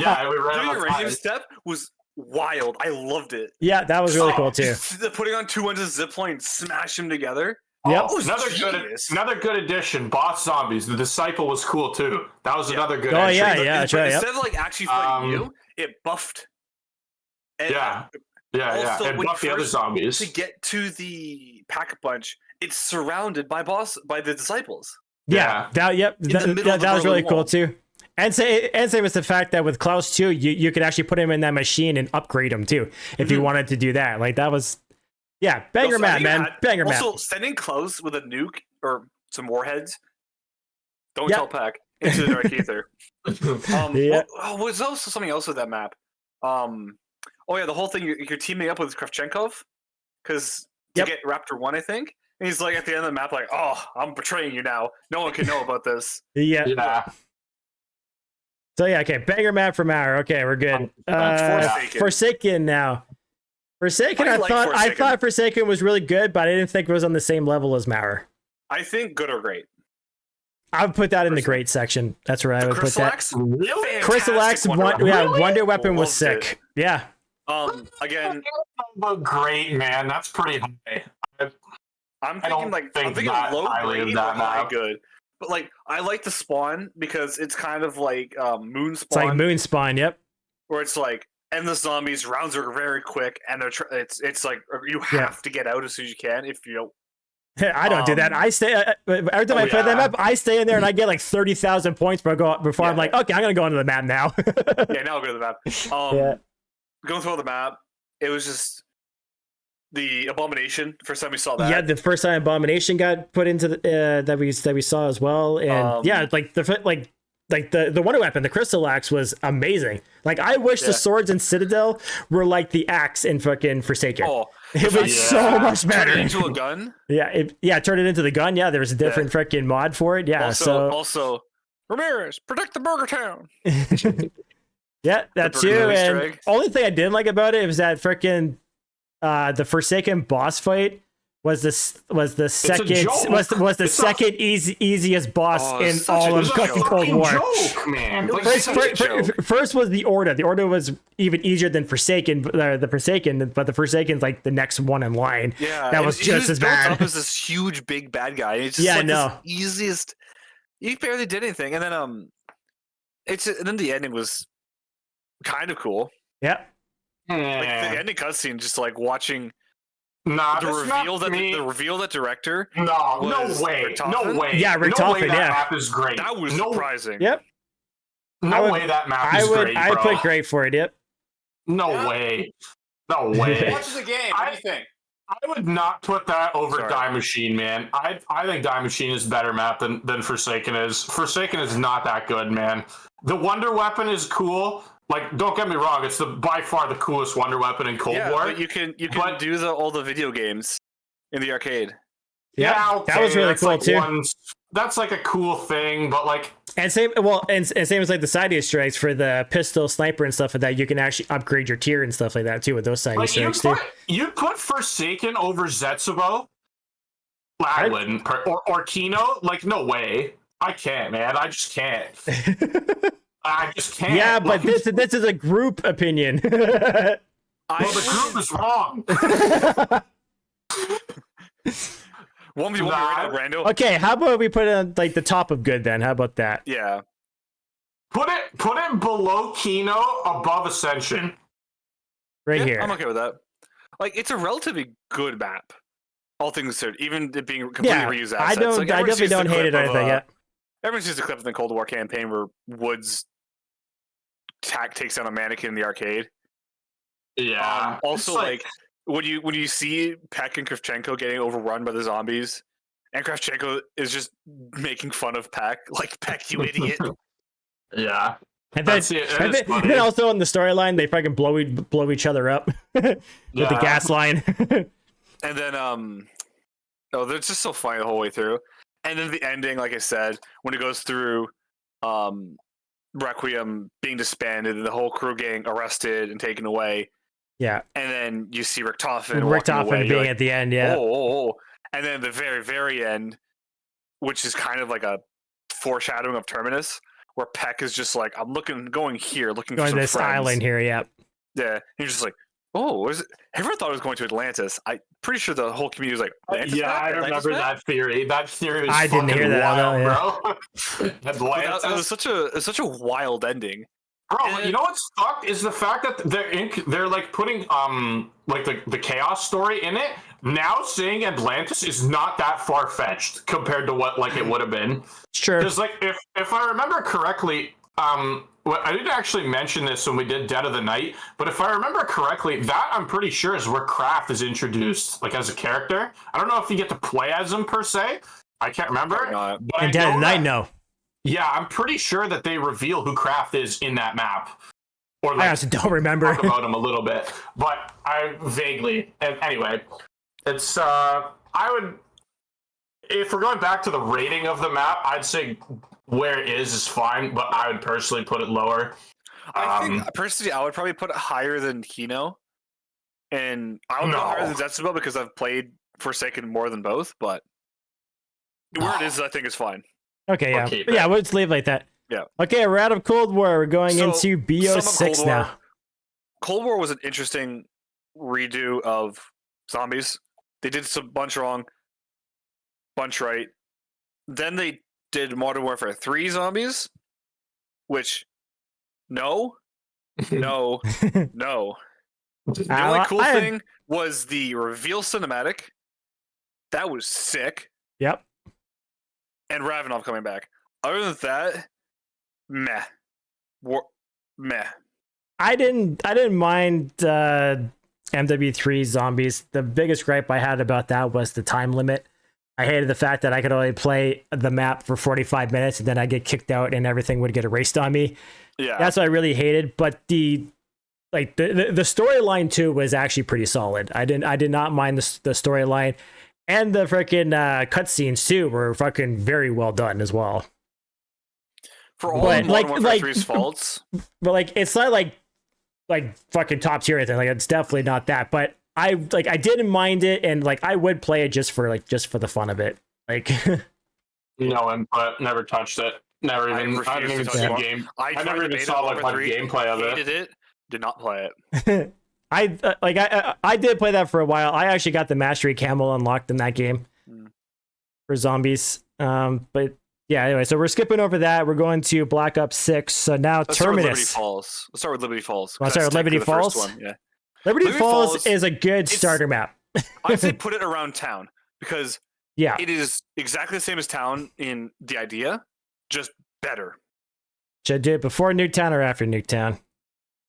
Yeah, we ran The out of uranium time. step was wild. I loved it. Yeah, that was really cool too. Putting on 2 ones of zipline, smash them together. Yep. Oh, genius. another good addition. Boss zombies. The disciple was cool too. That was another good. Oh, entry. yeah, yeah. That's right, yep. Instead of like actually fighting you, it buffed. And Yeah. also, And when buff the other first zombies. to get to the pack-a-punch, it's surrounded by the disciples. Yeah, that was really cool too. And same as the fact that with Klaus too, you could actually put him in that machine and upgrade him too if you wanted to do that. Like that was, yeah, banger Also, map, man, banger map. Also, sending Klaus with a nuke or some warheads. Don't Yep. tell Pack into the dark ether. Yeah. Was also something else with that map. Oh yeah, the whole thing you're teaming up with Kravchenkov because to get Raptor 1, I think. And he's like at the end of the map, like, "Oh, I'm betraying you now. No one can know about this." Yeah. So yeah, okay, banger map from Mauer. Okay, we're good. Forsaken now. Forsaken, I thought Forsaken was really good, but I didn't think it was on the same level as Mauer. I think good or great. I would put that in the great section. That's where I would put that. Really? Crystal Axe, Wonder Weapon was sick. Yeah. Again, great man. That's pretty high. I'm thinking low grade or high good. But like, I like the spawn because it's kind of like Moon Spawn. It's like Moon Spawn, yep. Where it's like endless zombies, rounds are very quick, and it's like you have to get out as soon as you can if you don't. I don't do that. I stay every time I play that map. I stay in there and I get like 30,000 points before I'm like, okay, I'm gonna go into the map now. Yeah, now I'll go to the map. Going through the map, it was just the Abomination. First time we saw that. Yeah, the first time Abomination got put into the that we saw as well, and like the Wonder Weapon, the Crystal Axe was amazing. Like I wish the swords in Citadel were like the axe in fucking Forsaken. Oh, it was so much better. Turn it into a gun. Turn it into the gun. Yeah, there was a different freaking mod for it. Yeah, also Ramirez, protect the Burger Town. Yeah, that too. And only thing I didn't like about it was that freaking the Forsaken boss fight was the second easiest boss in all of fucking Cold War. Joke, man. First was the Order. The Order was even easier than Forsaken. The Forsaken's like the next one in line. Yeah, that was just as bad. Up as this huge big bad guy. It's just this easiest. He barely did anything, and then the ending was kind of cool. Yeah. Like the ending cutscene, just like watching the reveal that director. No way. Yeah, Rick Toffin, that map is great. That was surprising. Yep. No way that map is great, bro. I would put great for it. Yep. No way. Watch the game. What do you think? I would not put that over Die Machine, man. I think Die Machine is a better map than Forsaken is. Forsaken is not that good, man. The Wonder Weapon is cool. Like, don't get me wrong, it's by far the coolest Wonder Weapon in Cold War. But you can do all the video games in the arcade. Yeah, okay, that was really cool too. That's like a cool thing, but like, and same as like the side Easter eggs for the pistol, sniper, and stuff like that. You can actually upgrade your tier and stuff like that too with those side Easter eggs too. You'd put Forsaken over Zetsubo? I wouldn't. Or Kino? Like, no way. I can't, man. I just can't. I just can't. Yeah, but this is a group opinion. The group is wrong. 1v1 right now, Rando. Okay, how about we put it on like the top of good then? How about that? Yeah. Put it below Kino, above Ascension. Right here. I'm okay with that. Like, it's a relatively good map. All things considered, even it being completely reused assets. I definitely don't hate it or anything yet. Everyone sees the clip of the Cold War campaign where Woods takes down a mannequin in the arcade. Yeah. Also, like when you see Peck and Kravchenko getting overrun by the zombies, and Kravchenko is just making fun of Peck, like, Peck, you idiot. Yeah. And then, That's it. and then also in the storyline, they fucking blow each other up with the gas line. And then, they're just so funny the whole way through. And then the ending, like I said, when it goes through, Requiem being disbanded and the whole crew getting arrested and taken away. Yeah. And then you see Richtofen being like, at the end, yeah. Oh. And then the very, very end, which is kind of like a foreshadowing of Terminus, where Peck is just like, I'm going here, looking for some this friends. island here, yeah. Yeah. And you're just like, oh, everyone thought it was going to Atlantis. I'm pretty sure the whole community was like, Atlantis yeah, map? I Atlantis remember map? that theory. That theory was I didn't hear that, wild, bro. Atlantis. It was such a wild ending. Bro, you know what's fucked is the fact that they're like putting like the chaos story in it. Now saying Atlantis is not that far fetched compared to what like it would have been. Sure. Because like if I remember correctly, well, I didn't actually mention this when we did Dead of the Night, but if I remember correctly, that I'm pretty sure is where Kraft is introduced like as a character. I don't know if you get to play as him per se. I can't remember. But And Dead of the Night, no. Yeah, I'm pretty sure that they reveal who Kraft is in that map. Or like, I also don't remember. Talk about him a little bit, but I vaguely. And anyway, it's I would, if we're going back to the rating of the map, I'd say where it is fine, but I would personally put it lower. I think personally, I would probably put it higher than Kino, and I would put it higher than Zetsubo because I've played Forsaken more than both. But where it is, I think is fine. Okay, yeah. Yeah, let's leave like that. Yeah. Okay, we're out of Cold War. We're going into BO6 now. Cold War was an interesting redo of zombies. They did some bunch wrong, bunch right. Then they did Modern Warfare 3 zombies, which, no. The only cool thing was the reveal cinematic. That was sick. Yep. And Ravenov coming back. Other than that, meh. Meh. I didn't mind MW3 zombies. The biggest gripe I had about that was the time limit. I hated the fact that I could only play the map for 45 minutes and then I'd get kicked out and everything would get erased on me. Yeah. That's what I really hated. But the storyline too was actually pretty solid. I did not mind the storyline. And the freaking cutscenes too were fucking very well done as well. For all of Modern Warfare 3's faults. But like it's not like fucking top tier or anything. Like it's definitely not that. But I didn't mind it, and like I would play it just for the fun of it. Like but never touched it. I didn't even see the game. I never even saw like much gameplay of it. Hated it. Did not play it. I did play that for a while. I actually got the mastery camel unlocked in that game for zombies. But yeah, anyway, so we're skipping over that. We're going to Black Ops 6. So now Terminus. Let's start with Liberty Falls. Let's start with Liberty Falls. Yeah. Liberty Falls is a good starter map. I'd say put it around town because it is exactly the same as town in the idea, just better. Should I do it before Nuketown or after Nuketown?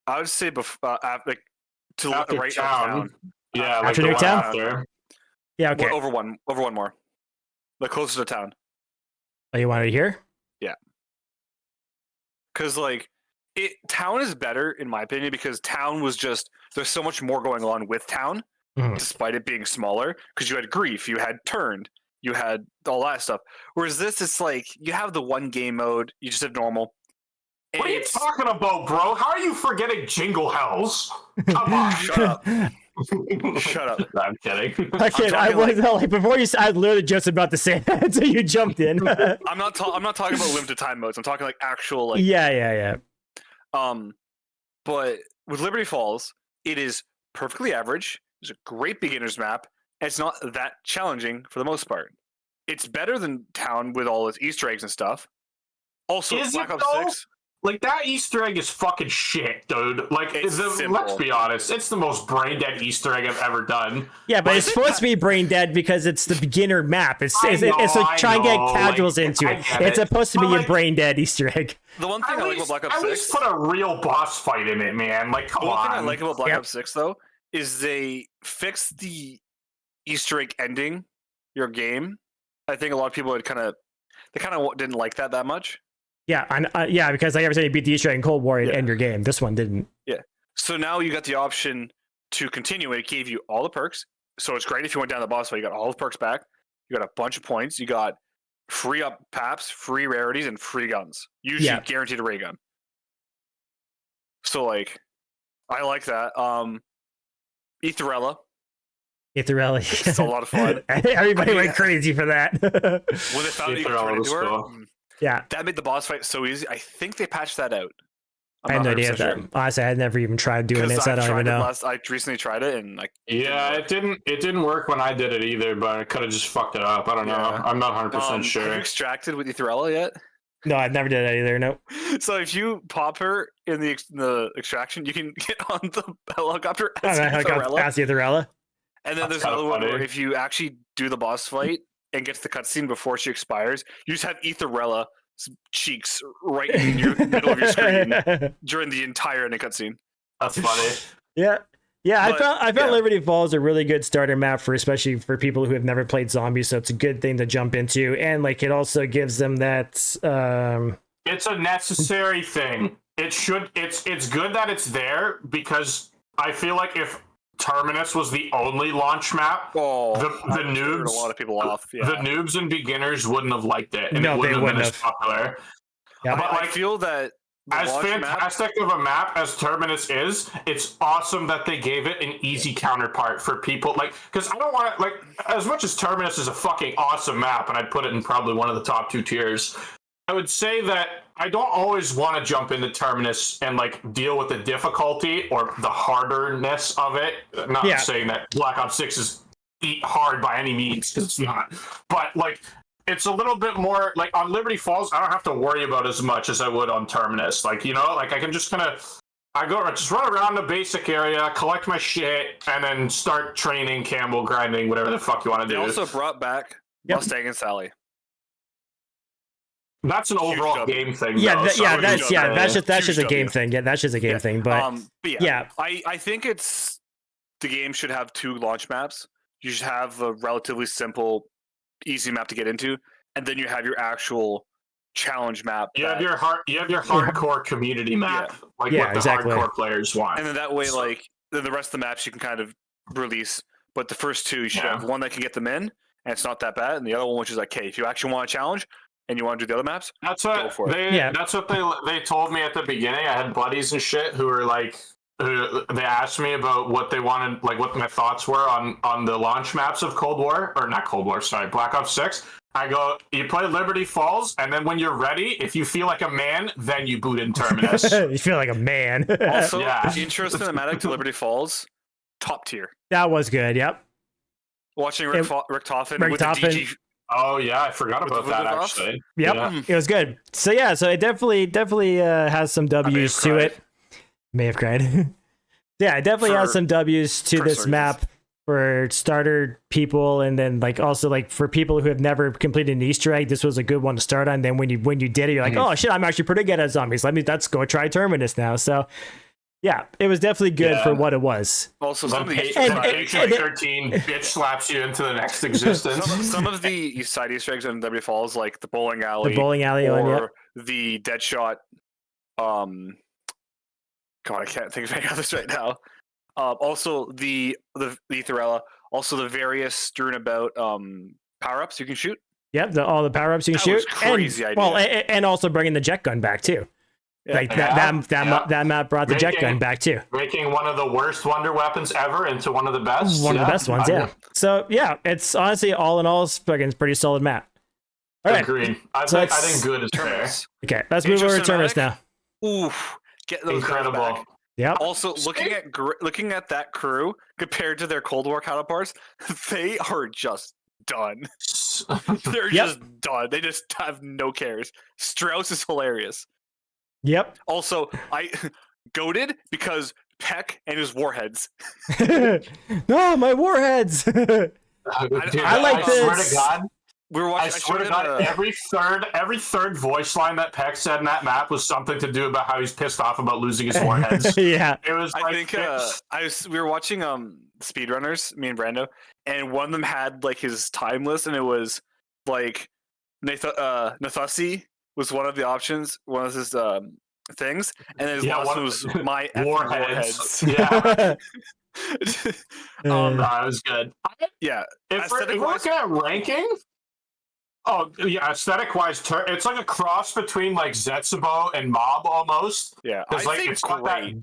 I would say before, to after right town. Yeah, after Nuketown. Yeah, okay. Over one more. Like closer to town. Oh, you want it here? Yeah. Because town is better in my opinion because town was just there's so much more going on with town, despite it being smaller. Because you had grief, you had turned, you had all that stuff. Whereas this, it's like you have the one game mode, you just have normal. What are you talking about, bro? How are you forgetting Jingle Hells? Come on, shut up. Shut up. No, I'm kidding. Okay, I was like before you. I was literally just about to say that until you jumped in. I'm not talking about limited time modes. I'm talking like actual Yeah. But with Liberty Falls, it is perfectly average. It's a great beginner's map. And it's not that challenging for the most part. It's better than Town with all its Easter eggs and stuff. Also, Is Black it Ops though? 6. Like, that Easter egg is fucking shit, dude. Like, let's be honest. It's the most brain-dead Easter egg I've ever done. Yeah, but it's supposed to be brain-dead because it's the beginner map. It's like try and get casuals into it. It's supposed to be a brain-dead Easter egg. The one thing I like about Black Ops 6... At least put a real boss fight in it, man. Like, come on. The one thing I like about Black Ops 6, though, is they fixed the Easter egg ending your game I think a lot of people would they didn't like that much. Yeah, yeah, because like every time you beat the Easter egg in Cold War, it'd end your game. This one didn't. Yeah. So now you got the option to continue. It gave you all the perks. So it's great if you went down the boss fight. You got all the perks back. You got a bunch of points. You got free up paps, free rarities, and free guns. Usually guaranteed a ray gun. So like, I like that. Aetherella. Aetherella. It's a lot of fun. Everybody went crazy for that. When they found you could turn into her, yeah, that made the boss fight so easy. I think they patched that out. I had no idea that. Honestly, I had never even tried doing it, so I don't even know. I recently tried it, and like, it didn't work when I did it either. But I could have just fucked it up. I don't know. I'm not 100% sure. Have you extracted with Aetherella yet? No, I never did that either. No. So if you pop her in the extraction, you can get on the helicopter as Aetherella. And then there's another one where if you actually do the boss fight and get to the cutscene before she expires, you just have Aetherella cheeks right in your middle of your screen during the entire ending cutscene. That's funny. Yeah. I found Liberty Falls a really good starter map especially for people who have never played zombies, so it's a good thing to jump into, and like it also gives them that it's a necessary thing. It's good that it's there, because I feel like if Terminus was the only launch map, the noobs, a lot of people off. Yeah. The noobs and beginners wouldn't have liked it, and no, it wouldn't have been have as popular. Yeah, but I feel that as fantastic of a map as Terminus is, it's awesome that they gave it an easy counterpart for people. Like, because I don't want to, like, as much as Terminus is a fucking awesome map, and I'd put it in probably one of the top 2 tiers, I would say that I don't always want to jump into Terminus and like deal with the difficulty or the harderness of it. Not saying that Black Ops 6 is hard by any means, because it's not. But like, it's a little bit more like on Liberty Falls, I don't have to worry about as much as I would on Terminus. Like, you know, like I can just just run around the basic area, collect my shit, and then start training, Campbell grinding, whatever the fuck you want to do. They also brought back Mustang and Sally. That's an overall game thing. That's just a game thing. Yeah, that's just a game thing. But I think the game should have 2 launch maps. You should have a relatively simple, easy map to get into, and then you have your actual challenge map. You have your hardcore community map, what the hardcore players want. And then that way, then the rest of the maps you can kind of release. But the first 2, you should have one that can get them in, and it's not that bad, and the other one which is like, hey, if you actually want a challenge and you want to do the other maps, that's what that's what they told me at the beginning. I had buddies and shit who were like, they asked me about what they wanted, like what my thoughts were on the launch maps of Black Ops 6. I go, you play Liberty Falls, and then when you're ready, if you feel like a man, then you boot in Terminus. You feel like a man. Also, intro cinematic to Liberty Falls, top tier. That was good. Yep. Watching Rick Toffin with the DG. Oh yeah, I forgot about that actually. Yep, It was good. So it definitely has some W's to it. May have cried. Yeah, it definitely has some W's to this map for starter people, and then like also like for people who have never completed an Easter egg, this was a good one to start on. Then when you did it, you're like, oh shit, I'm actually pretty good at zombies. Let's go try Terminus now. So yeah, it was definitely good for what it was. Also, some of the H13 bitch slaps you into the next existence. Some of the side Easter eggs in W Falls, like the bowling alley, or the Deadshot. God, I can't think of any others right now. Also, the Aetherella. Also, the various strewn about power ups you can shoot. Yep, all the power ups you can shoot. Crazy idea. Well, and also bringing the jet gun back too. Yeah. Like that map brought the jet gun back too, making one of the worst wonder weapons ever into one of the best. One of the best ones, So it's honestly all in all, it's pretty solid map. All right, agreed. I think good is fair. Okay, let's move over to Terminus now. Oof, get those incredible. Back. Yeah. Also, looking at that crew compared to their Cold War counterparts, they are just done. They're just done. They just have no cares. Strauss is hilarious. Yep. Also, I goated because Peck and his warheads. No, my warheads. Dude, I like this. Swear to God. I swear to God, every third voice line that Peck said in that map was something to do about how he's pissed off about losing his warheads. Yeah, it was. We were watching speedrunners, me and Brando, and one of them had like his time list, and it was like Nathusi was one of the options, one of his things, and then his last one was my effing warheads. Yeah, Uh, that was good. Yeah, If we're looking at ranking, oh yeah, aesthetic wise, it's like a cross between like Zetsubo and Mob almost. yeah. Because like it's got that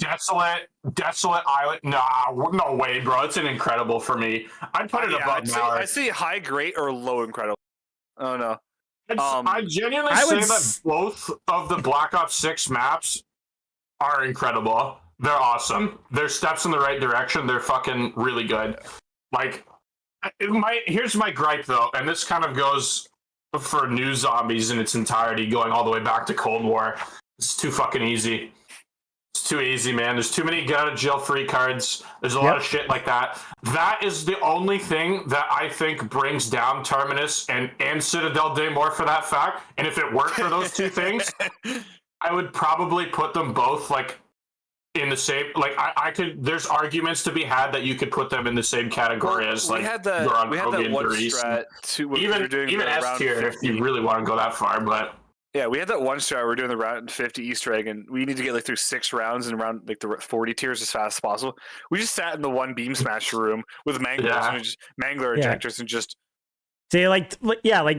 desolate island. Nah, no way, bro. It's an incredible for me. I'd put it above Mallard. I say high, great, or low, incredible. Oh no. I genuinely say that both of the Black Ops 6 maps are incredible. They're awesome. They're steps in the right direction. They're fucking really good. Like, here's my gripe though, and this kind of goes for new zombies in its entirety, going all the way back to Cold War. It's too fucking easy. It's too easy, man. There's too many get out of jail free cards. There's a lot of shit like that. That is the only thing that I think brings down Terminus and Citadel Daymore for that fact. And if it weren't for those two things, I would probably put them both like in the same. Like I could. There's arguments to be had that you could put them in the same category as like we had that one strat too. Even S tier if you really want to go that far, but. Yeah, we had that one strat. We're doing the round 50 Easter egg, and we need to get like through 6 rounds and around like the 40 tiers as fast as possible. We just sat in the one beam smasher room with manglers and mangler injectors and just. See,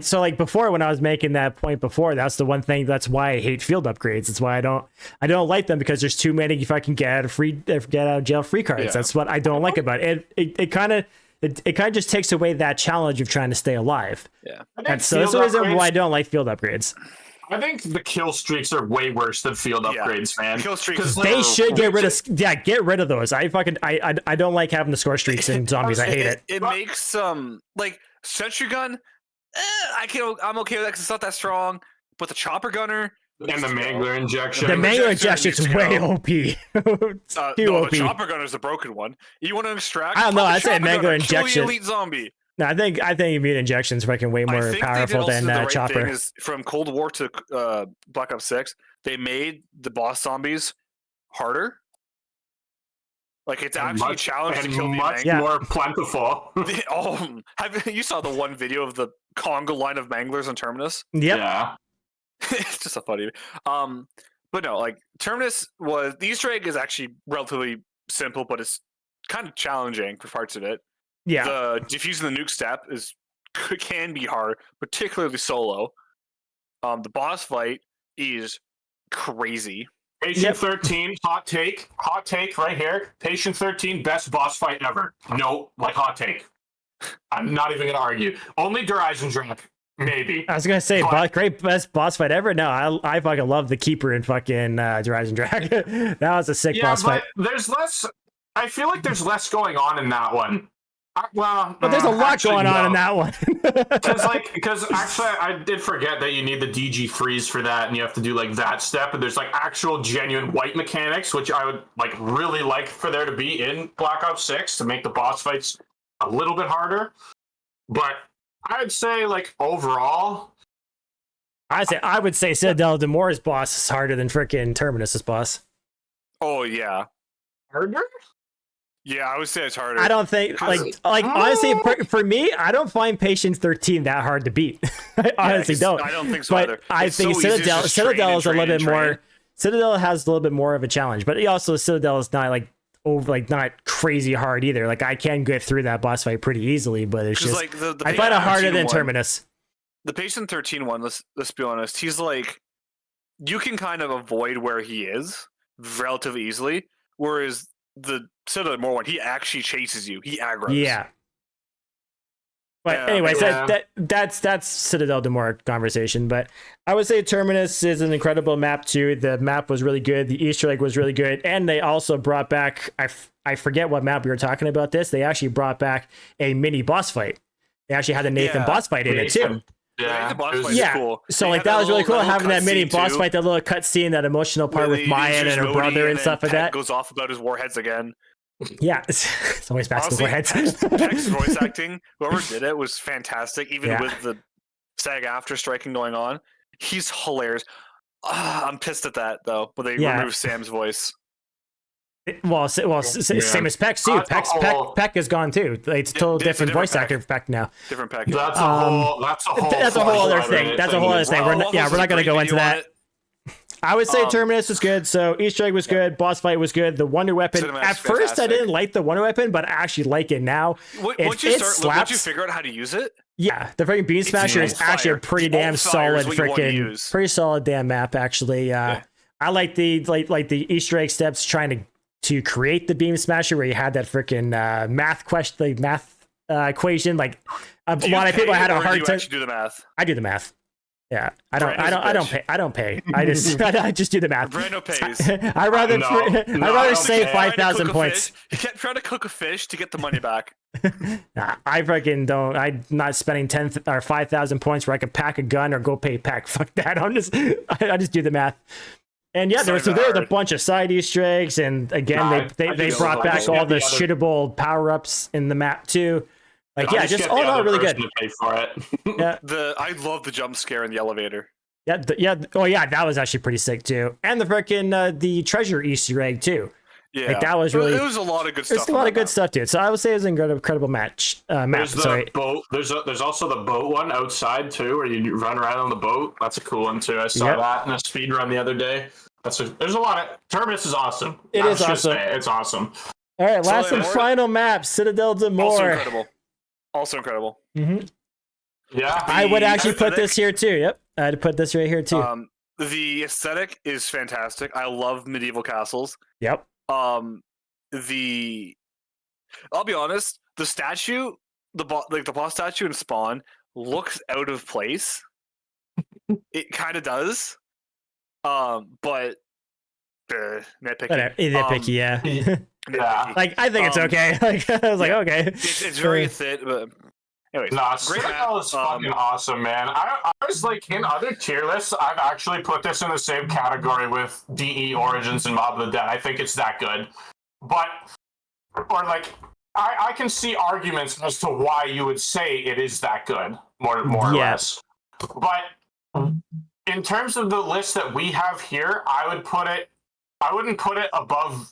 so before when I was making that point before, that's the one thing. That's why I hate field upgrades. It's why I don't like them, because there's too many fucking get out of jail free cards. Yeah. That's what I don't like about it. It kind of just takes away that challenge of trying to stay alive. Yeah, and so that's the reason why I don't like field upgrades. I think the kill streaks are way worse than field upgrades, man. Kill streaks. They should get rid of those. I don't like having the score streaks in zombies. I hate it. It makes like sentry gun. I'm okay with that because it's not that strong. But the chopper gunner and the mangler injection. The mangler injection is way OP. The chopper gunner is a broken one. You want to extract? I don't know. I say mangler injection. Elite zombie. No, I think immune injections are fucking way more powerful than chopper. From Cold War to Black Ops 6, they made the boss zombies harder. Like it's actually a challenge to kill much more plentiful. You saw the one video of the conga line of manglers on Terminus? Yep. Yeah. It's just so funny. But no, like Terminus the Easter egg is actually relatively simple, but it's kind of challenging for parts of it. Yeah, the defusing the nuke step can be hard, particularly solo. The boss fight is crazy. Patient 13, hot take right here. Patient 13, best boss fight ever. No, like hot take. I'm not even gonna argue. Only Dreisendrach, maybe. I was gonna say, great best boss fight ever. No, I fucking love the Keeper in fucking Dreisendrach. That was a sick boss fight. There's less. I feel like there's less going on in that one. But there's a lot going on in that one. Because actually, I did forget that you need the DG freeze for that, and you have to do like that step. And there's like actual genuine wipe mechanics, which I would like really like for there to be in Black Ops 6 to make the boss fights a little bit harder. But I'd say like overall, I would say Citadel Damore's boss is harder than freaking Terminus's boss. Oh yeah, harder. Yeah, I would say it's harder. I don't think honestly for me, I don't find Patient 13 that hard to beat. I honestly don't. I don't think so either. I think Citadel is a little bit more. Citadel has a little bit more of a challenge, but also Citadel is not not crazy hard either. Like I can get through that boss fight pretty easily, but it's just like I find it harder than Terminus. The Patient 13 one, let's be honest, he's like you can kind of avoid where he is relatively easily, whereas the Citadel Daymore one, he actually chases you. He aggroes. Yeah. But anyways, that's Citadel Daymore conversation. But I would say Terminus is an incredible map too. The map was really good. The Easter egg was really good, and they also brought back I forget what map we were talking about. They actually brought back a mini boss fight. They actually had the Nathan boss fight in it too. Yeah, the boss fight is cool. So like that was really cool having that mini boss fight, that little cutscene, that emotional part with Maya and her brother and stuff like that. Goes off about his warheads again. Yeah, it's always back to the warheads. Tech's voice acting, whoever did it was fantastic. Even with the SAG-AFTRA striking going on, he's hilarious. I'm pissed at that though, but they removed Sam's voice. Same as Peck too. Peck is gone too. It's a total different voice actor for Peck now. Different Peck. That's a whole other thing. That's a whole other thing. We're not going to go into that. I would say Terminus was good. So Easter egg was good. Boss fight was good. The Wonder Weapon. At first, I didn't like the Wonder Weapon, but I actually like it now. Once you figure out how to use it. Yeah, the freaking Beam Smasher is actually a pretty damn solid pretty solid damn map. Actually, I like the Easter egg steps trying to create the Beam Smasher, where you had that freaking math equation. Like a lot of people had a hard time. Do the math. I do the math. Yeah, I don't pay. I just do the math. Brando pays. I'd rather save 5,000 points. He kept trying to cook a fish to get the money back. Nah, I freaking don't. I'm not spending 10 or 5,000 points where I could pack a gun or go pay Pack. Fuck that. I just do the math. And yeah, there was a bunch of side Easter eggs, and again, they brought back all the shootable power ups in the map too. Like, yeah, just all in all, really good. To pay for it. Yeah, I love the jump scare in the elevator. Yeah, oh yeah, that was actually pretty sick too. And the freaking the treasure Easter egg too. Yeah, like, that was really. It was a lot of good stuff. There's a lot of good stuff too. So I would say it was an incredible match. There's the boat. There's also the boat one outside too, where you run around on the boat. That's a cool one too. I saw that in a speed run the other day. There's a lot of Terminus is awesome. It is awesome. It's awesome. All right, last and final map, Citadel de Mor. Also incredible. Mm-hmm. Yeah, I would actually put this here too. Yep, I'd put this right here too. The aesthetic is fantastic. I love medieval castles. Yep. I'll be honest, the statue, the boss statue in Spawn looks out of place. It kind of does. But nitpicky. Nitpicky, yeah. Yeah. Like, I think it's okay. Like, I was like, okay. It's very thin, but anyways. Nah, Citadel is fucking awesome, man. I was like, in other tier lists, I've actually put this in the same category with DE Origins and Mob of the Dead. I think it's that good. But, or like, I can see arguments as to why you would say it is that good, more or less. But in terms of the list that we have here, I wouldn't put it above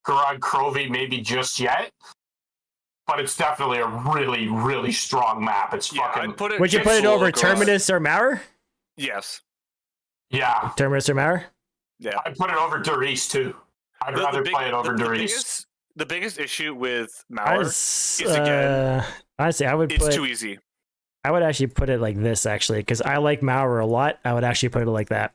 Garag Crovy maybe just yet, but it's definitely a really, really strong map. It's fucking. Would you put it over Terminus or Mauer? Yes. Yeah. Terminus or Mauer? Yeah. I'd put it over Darius too. I'd rather play it over Darius. The biggest issue with Mauer is honestly, it's too easy. I would actually put it like this, actually, because I like Mauer a lot. I would actually put it like that.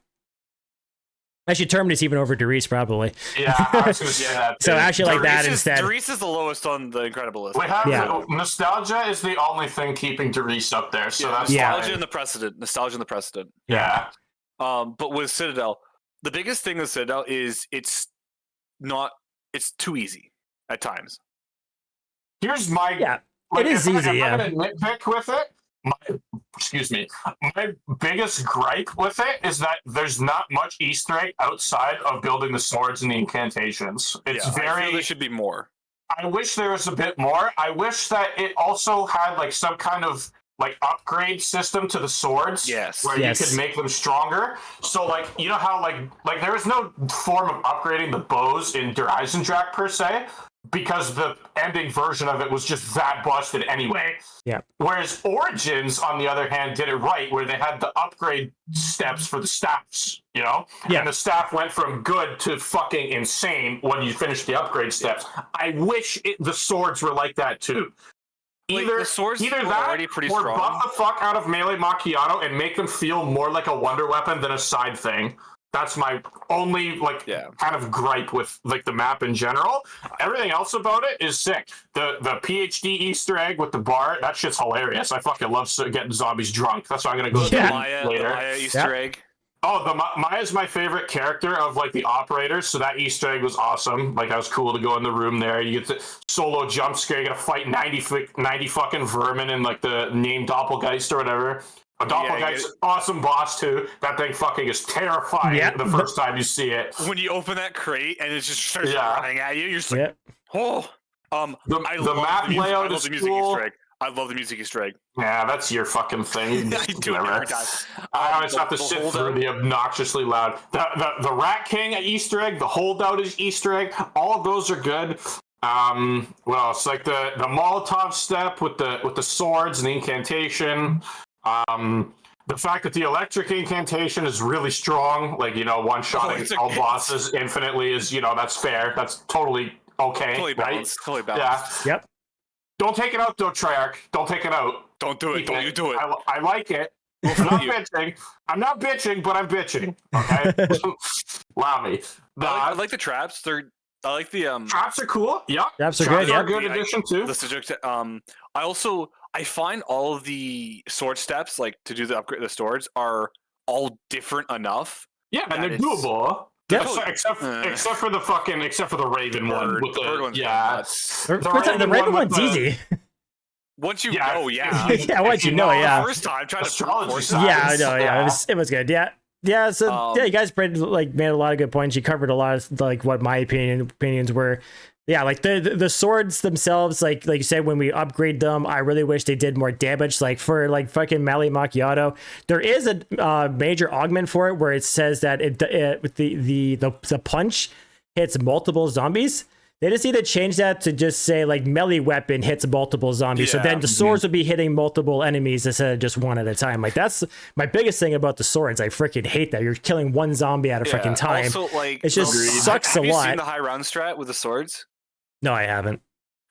Actually, Terminus even over Darius, probably. Yeah, I was going to say that. So actually, like that is, instead. Darius is the lowest on the Incredible list. We have Nostalgia is the only thing keeping Darius up there, so that's Nostalgia and the Precedent. Nostalgia and the Precedent. Yeah. But with Citadel, the biggest thing with Citadel is it's too easy at times. Here's my it is easy. I'm gonna nitpick with it. My biggest gripe with it is that there's not much Easter egg outside of building the swords and the incantations. It's I feel there should be more. I wish there was a bit more. I wish that it also had like some kind of like upgrade system to the swords, where you could make them stronger. So like, you know how like there is no form of upgrading the bows in Der Eisendrache per se, because the ending version of it was just that busted anyway. Yeah. Whereas Origins, on the other hand, did it right, where they had the upgrade steps for the staffs, you know? Yeah. And the staff went from good to fucking insane when you finish the upgrade steps. I wish the swords were like that too. Either that, already pretty or strong. buff the fuck out of Melee Macchiato and make them feel more like a wonder weapon than a side thing. That's my only kind of gripe with like the map in general. Everything else about it is sick. The PhD Easter egg with the bar, that shit's hilarious. I fucking love getting zombies drunk. That's why I'm gonna go later. The Maya Easter egg. Oh, Maya's my favorite character of like the operators, so that Easter egg was awesome. Like, that was cool to go in the room there. You get the solo jump scare. You gotta fight 90 fucking vermin and like the name Doppelgeist or whatever. A Doppelgeist, awesome boss too. That thing fucking is terrifying the first time you see it. When you open that crate and it just starts running at you, you're just like, oh. The map layout is cool. I love the music Easter egg. Yeah, that's your fucking thing. I do it every time. I always have to the sit holdout. through the obnoxiously loud. The Rat King Easter egg, the holdout is Easter egg. All of those are good. Well, it's like the Molotov step with the swords and the incantation. The fact that the electric incantation is really strong, like, you know, one-shotting all bosses infinitely is, you know, that's fair. That's totally okay. Totally right? balanced. Totally balanced. Yep. Don't take it out, though, Treyarch. Don't take it out. Don't do it. Don't you do it. I like it. I'm not bitching. I'm not bitching, but I'm bitching. Okay? Allow me. I like the traps. I like the Traps are cool. Yep. Traps are good. a Yep. good addition, too. the subject. I find all of the sword steps, like to do the upgrade, the swords, are all different enough. Yeah, and they're That is- doable. Yep. Except for the Raven one. Bird. With The Bird the, one's yeah. The Raven with one's the- easy. Once you Yeah, know, if- yeah. Yeah, once you know, the yeah. First time trying to Astrology force side. Yeah, I know. Yeah, it was good. Yeah. So yeah, you guys made a lot of good points. You covered a lot of like what my opinions were. Yeah, like the swords themselves, like you said, when we upgrade them, I really wish they did more damage. Like for like fucking Mali Macchiato, there is a major augment for it where it says that with the punch hits multiple zombies. They just need to change that to just say like melee weapon hits multiple zombies. So Yeah. then the swords would be hitting multiple enemies instead of just one at a time. Like that's my biggest thing about the swords. I freaking hate that. You're killing one zombie at a freaking time. Also, like, It just sucks have a you lot. seen the high round strat with the swords? No, I haven't.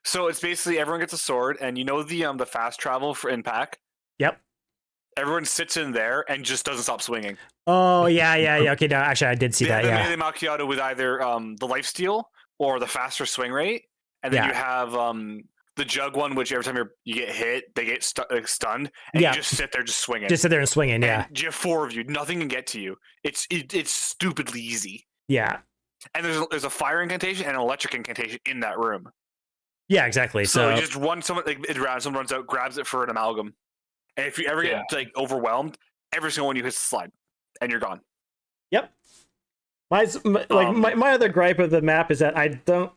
So it's basically everyone gets a sword, and you know the fast travel for in pack. Yep. Everyone sits in there and just doesn't stop swinging. Oh yeah. Okay, no, actually I did see that. The Yeah. melee macchiato with either the lifesteal or the faster swing rate, and then Yeah. you have the jug one, which every time you get hit, they get stunned, and Yeah. you just sit there just swinging. Just sit there and swinging. Yeah. And you have 4 of you, nothing can get to you. It's stupidly easy. Yeah. And there's a fire incantation and an electric incantation in that room. Yeah. Exactly. So So you just someone someone runs out, grabs it for an amalgam, and if you ever get like overwhelmed, every single one you hit the slide, and you're gone. yep. My other gripe of the map is that I don't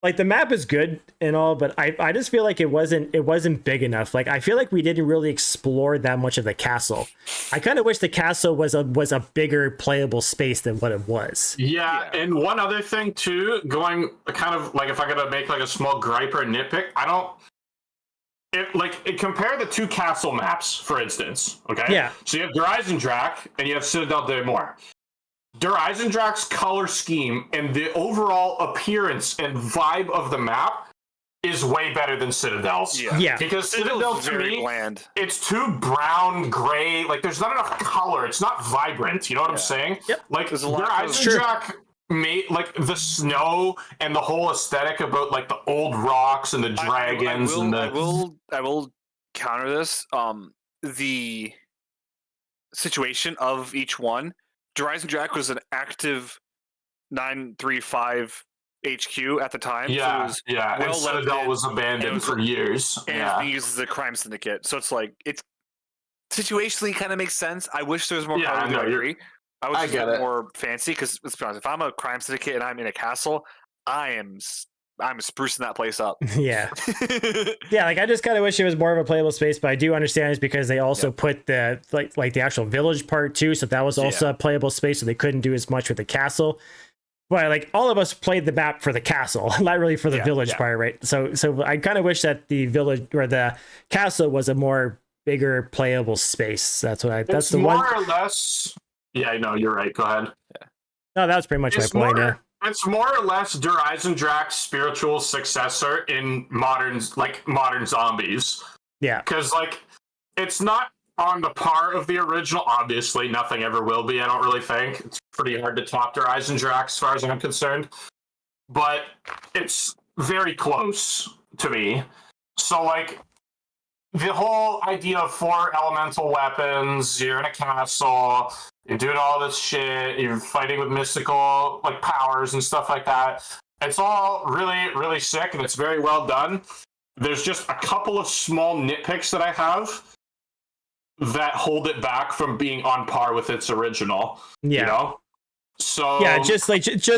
like the map is good and all, but I just feel like it wasn't big enough. Like I feel like we didn't really explore that much of the castle. I kind of wish the castle was a bigger playable space than what it was. Yeah, and one other thing too, going kind of like if I gotta make like a small gripe or nitpick, compare the two castle maps, for instance. Okay. Yeah. So you have Der Eisendrache and you have Citadel de Mort. Der Eisendrache's color scheme and the overall appearance and vibe of the map is way better than Citadel's. Yeah. Because Citadel's Citadel to very me, bland. it's too brown, gray. Like there's not enough color. It's not vibrant. You know what I'm saying? Yep. Like There's a Der lot of- Eisendrache made like the snow and the whole aesthetic about like the old rocks and the dragons and the. I will counter this. The situation of each one. Der Eisendrache was an active 935 HQ at the time. Yeah, So it was, yeah. And well Citadel left was abandoned for years. and it's being used as a crime syndicate. So it's like it's situationally kind of makes sense. I wish there was more. Yeah, color I to know, a degree. I wish I it get was it. more fancy because let's be honest, if I'm a crime syndicate and I'm in a castle, I'm sprucing that place up. Yeah. Yeah, like I just kind of wish it was more of a playable space, but I do understand it's because they also put the like the actual village part too, so that was also a playable space, so they couldn't do as much with the castle. But like all of us played the map for the castle, not really for the village part, right? So I kind of wish that the village or the castle was a more bigger playable space. That's the more one. or less. Yeah, I know. You're right. Go ahead. No, that was pretty much It's my point. more- Yeah. It's more or less Der Eisendrache's spiritual successor in modern zombies. Yeah. Because like it's not on the par of the original. Obviously, nothing ever will be. I don't really think it's pretty hard to top Der Eisendrache as far as I'm concerned. But it's very close to me. So like the whole idea of 4 elemental weapons, you're in a castle, you're doing all this shit, you're fighting with mystical like powers and stuff like that. It's all really, really sick and it's very well done. There's just a couple of small nitpicks that I have that hold it back from being on par with its original. Yeah. You know? So Yeah, just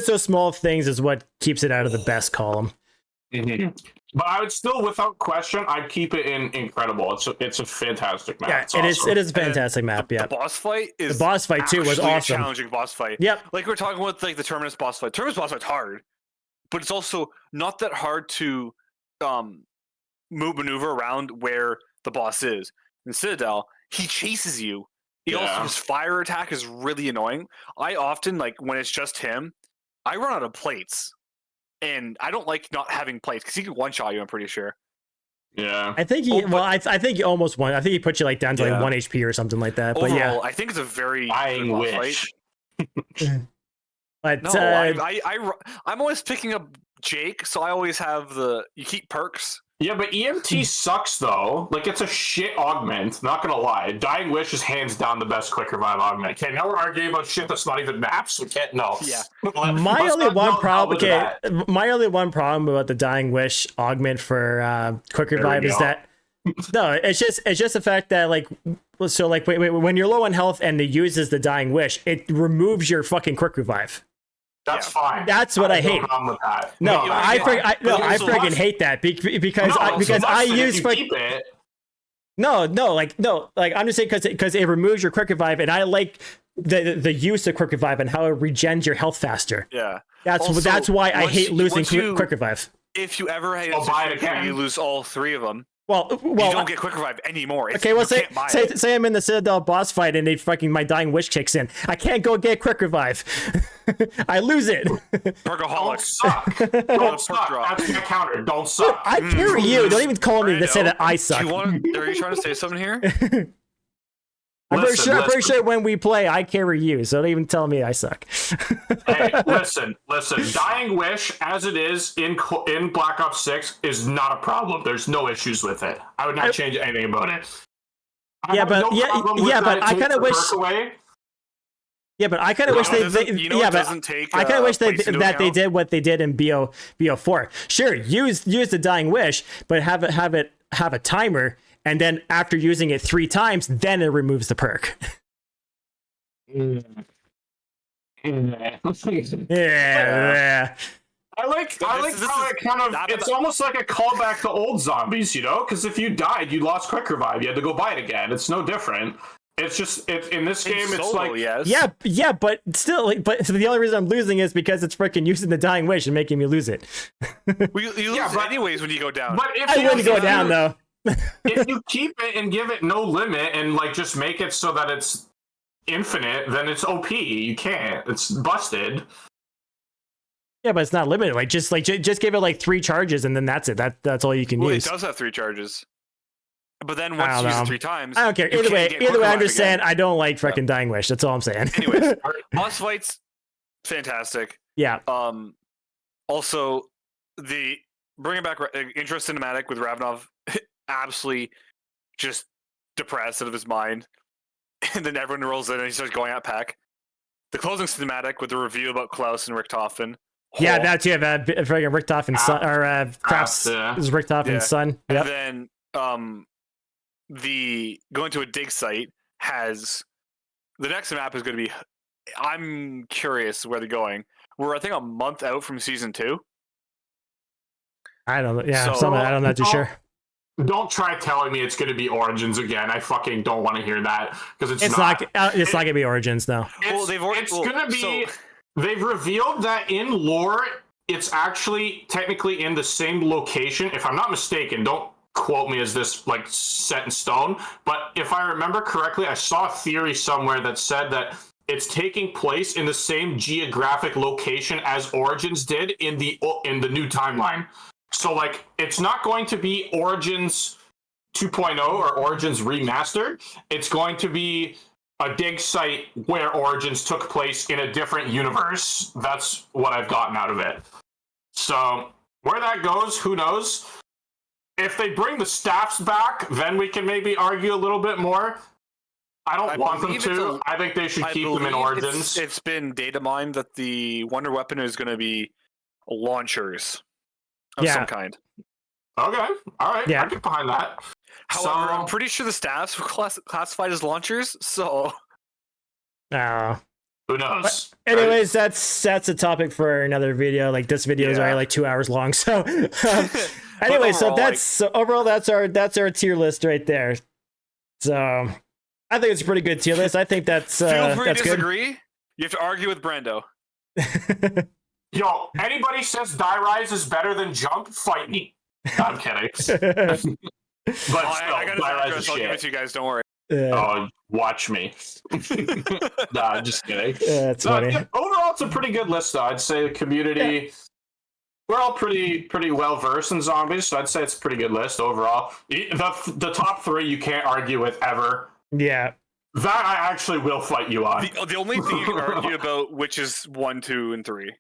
those small things is what keeps it out of the best column. Mhm. But I would still, without question, I'd keep it in incredible. It's a fantastic map. Yeah, It's it is. awesome. It is a fantastic map. Yeah, The boss fight is the boss fight too was actually a awesome. challenging boss fight. Yep. Like we're talking about like the Terminus boss fight. Terminus boss fight's hard, but it's also not that hard to maneuver around where the boss is. In Citadel, he chases you. He also Yeah. his fire attack is really annoying. I often like when it's just him, I run out of plates. And I don't like not having plates because he can one shot you, I'm pretty sure. Yeah. I think he. Oh, but- well, I think he almost won. I think he put you like down to Yeah. like 1 HP or something like that. But Overall, yeah, I think it's a very Dying good boss wish. fight. but No, I'm always picking up Jake, so I always have you keep perks. Yeah, but EMT sucks though. Like it's a shit augment. Not gonna lie, Dying Wish is hands down the best quick revive augment. Okay, now we're arguing about shit that's not even maps. We can't know. Yeah. my Let's only not one delve problem. into Okay, that. my only one problem about the Dying Wish augment for quick There we revive is go. that no, it's just the fact that like so like wait, when you're low on health and it uses the Dying Wish, it removes your fucking quick revive. That's fine. That's what I have no hate. problem with that. No, you I don't get- I so friggin' much- hate that because No, because so I much that use if you for keep it. no like I'm just saying because it removes your quick revive and I like the use of quick revive and how it regens your health faster. Yeah. That's Also, why I once hate you- losing once you- quick revive. If you ever had Oh, a buy it situation where again. you lose all three of them, Well, you don't get quick revive anymore. okay. Well, you say can't buy it. say I'm in the Citadel boss fight and they fucking my Dying Wish kicks in. I can't go get quick revive. I lose it. Don't Perkaholic. suck. perk Don't suck. drop. That's my counter. Don't suck. I carry you. Don't even call me to say that I Do suck. you want? Are you trying to say something here? I'm pretty Listen, pretty listen. sure when we play, I carry you. So don't even tell me I suck. Hey, listen. Dying Wish, as it is in Black Ops 6, is not a problem. There's no issues with it. I would not change anything about it. I Yeah, have but- no yeah, problem with yeah, that but it I takes kinda the wish- perk away. Yeah, but I kind of wish they You know yeah, it but doesn't take. I kind of wish they plates into that they account? did what they did in BO4. Sure, use the Dying Wish, but have a timer, and then after using it 3 times, then it removes the perk. Yeah. I like this how is- it kind of that- it's almost like a callback to old zombies, you know? Because if you died, you lost quick revive. You had to go buy it again. It's no different. It's just in this In game, it's solo, like yes. Yeah, but still, like, but the only reason I'm losing is because it's freaking using the Dying Wish and making me lose it. Well, you Yeah, lose but- anyways when you go down. But if I you- wouldn't go if down you- though. if you keep it and give it no limit and like just make it so that it's infinite, then it's OP. You can't. It's busted. Yeah, but it's not limited. Like just give it like 3 charges and then that's it. That's all you can Well, it use. does have 3 charges. But then I once don't you use know. it 3 times, I don't care. you Either can't way, get quick I'm revive just saying again. I don't like freaking Dying Wish. That's all I'm saying. Anyways, boss fights, fantastic. Yeah. Also, the bringing back intro cinematic with Ravenov, absolutely just depressed out of his mind, and then everyone rolls in and he starts going at Peck. The closing cinematic with the review about Klaus and Richtofen. Yeah, that too. Freaking Richtofen son or Kraft's yeah. is Richtofen Yeah. son. And Yep. then the going to a dig site has the next map is going to be. I'm curious where they're going. We're I think a month out from season 2. I don't know. Yeah, So- something I'm not too sure. Don't try telling me it's going to be Origins again. I fucking don't want to hear that because it's It's not. not. It's not gonna be Origins though. Well, they've already. It's going to be. So, They've revealed that in lore, it's actually technically in the same location. If I'm not mistaken, don't quote me as this like set in stone. But if I remember correctly, I saw a theory somewhere that said that it's taking place in the same geographic location as Origins did in the new timeline. So like, it's not going to be Origins 2.0 or Origins Remastered. It's going to be a dig site where Origins took place in a different universe. That's what I've gotten out of it. So where that goes, who knows? If they bring the staffs back, then we can maybe argue a little bit more. I don't I want them believe to. I think they should I keep them in believe Origins. It's been data mined that the wonder weapon is going to be launchers of Yeah. some kind. Okay, all right. Yeah. I get behind that. However, So- I'm pretty sure the staffs were classified as launchers, so Oh. Who knows? Anyways, that's a topic for another video. Like this video is already like 2 hours long. So anyway, so overall that's our tier list right there. So I think it's a pretty good tier list. I think that's feel free that's to disagree. You have to argue with Brando. good. Yo, anybody says Die Rise is better than Jump, fight me. No, I'm kidding. But still, I got Die Rise a is I'll give it shit. to you guys. Don't worry. Oh, watch me. Nah, just kidding. That's funny. Overall, it's a pretty good list, though. I'd say the community, we're all pretty well versed in zombies, so I'd say it's a pretty good list overall. The top 3 you can't argue with ever. Yeah. That I actually will fight you on. The only thing you can argue about which is 1, 2, and 3.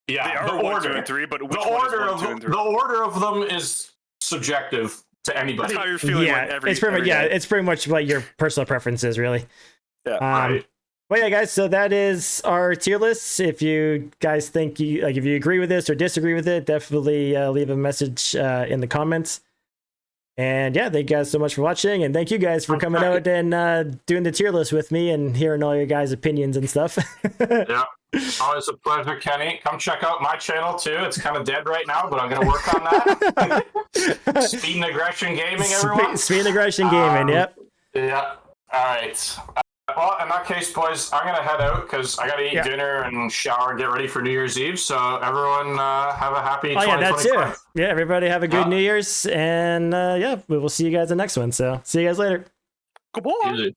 They Yeah, are the 1, 2, order. and 3, but which The one order is 1, of 2, and 3? the order of them is subjective to anybody. That's how you're feeling. Yeah, when every, it's pretty much, every yeah, day. it's pretty much what your personal preference is, really. Yeah. Right. Well, yeah, guys. So that is our tier list. If you guys think if you agree with this or disagree with it, definitely leave a message in the comments. And yeah, thank you guys so much for watching, and thank you guys for coming out and doing the tier list with me and hearing all your guys' opinions and stuff. Yeah. Always a pleasure, Kenny. Come check out my channel too. It's kind of dead right now, but I'm going to work on that. Speed and Aggression Gaming, everyone. Speed and Aggression Gaming. Yep. Yeah. All right. Well, in that case, boys, I'm going to head out because I got to eat dinner and shower and get ready for New Year's Eve. So everyone have a happy 2025. That's it. Yeah, everybody have a good New Year's, and yeah, we will see you guys in the next one. So see you guys later. Goodbye. Easy.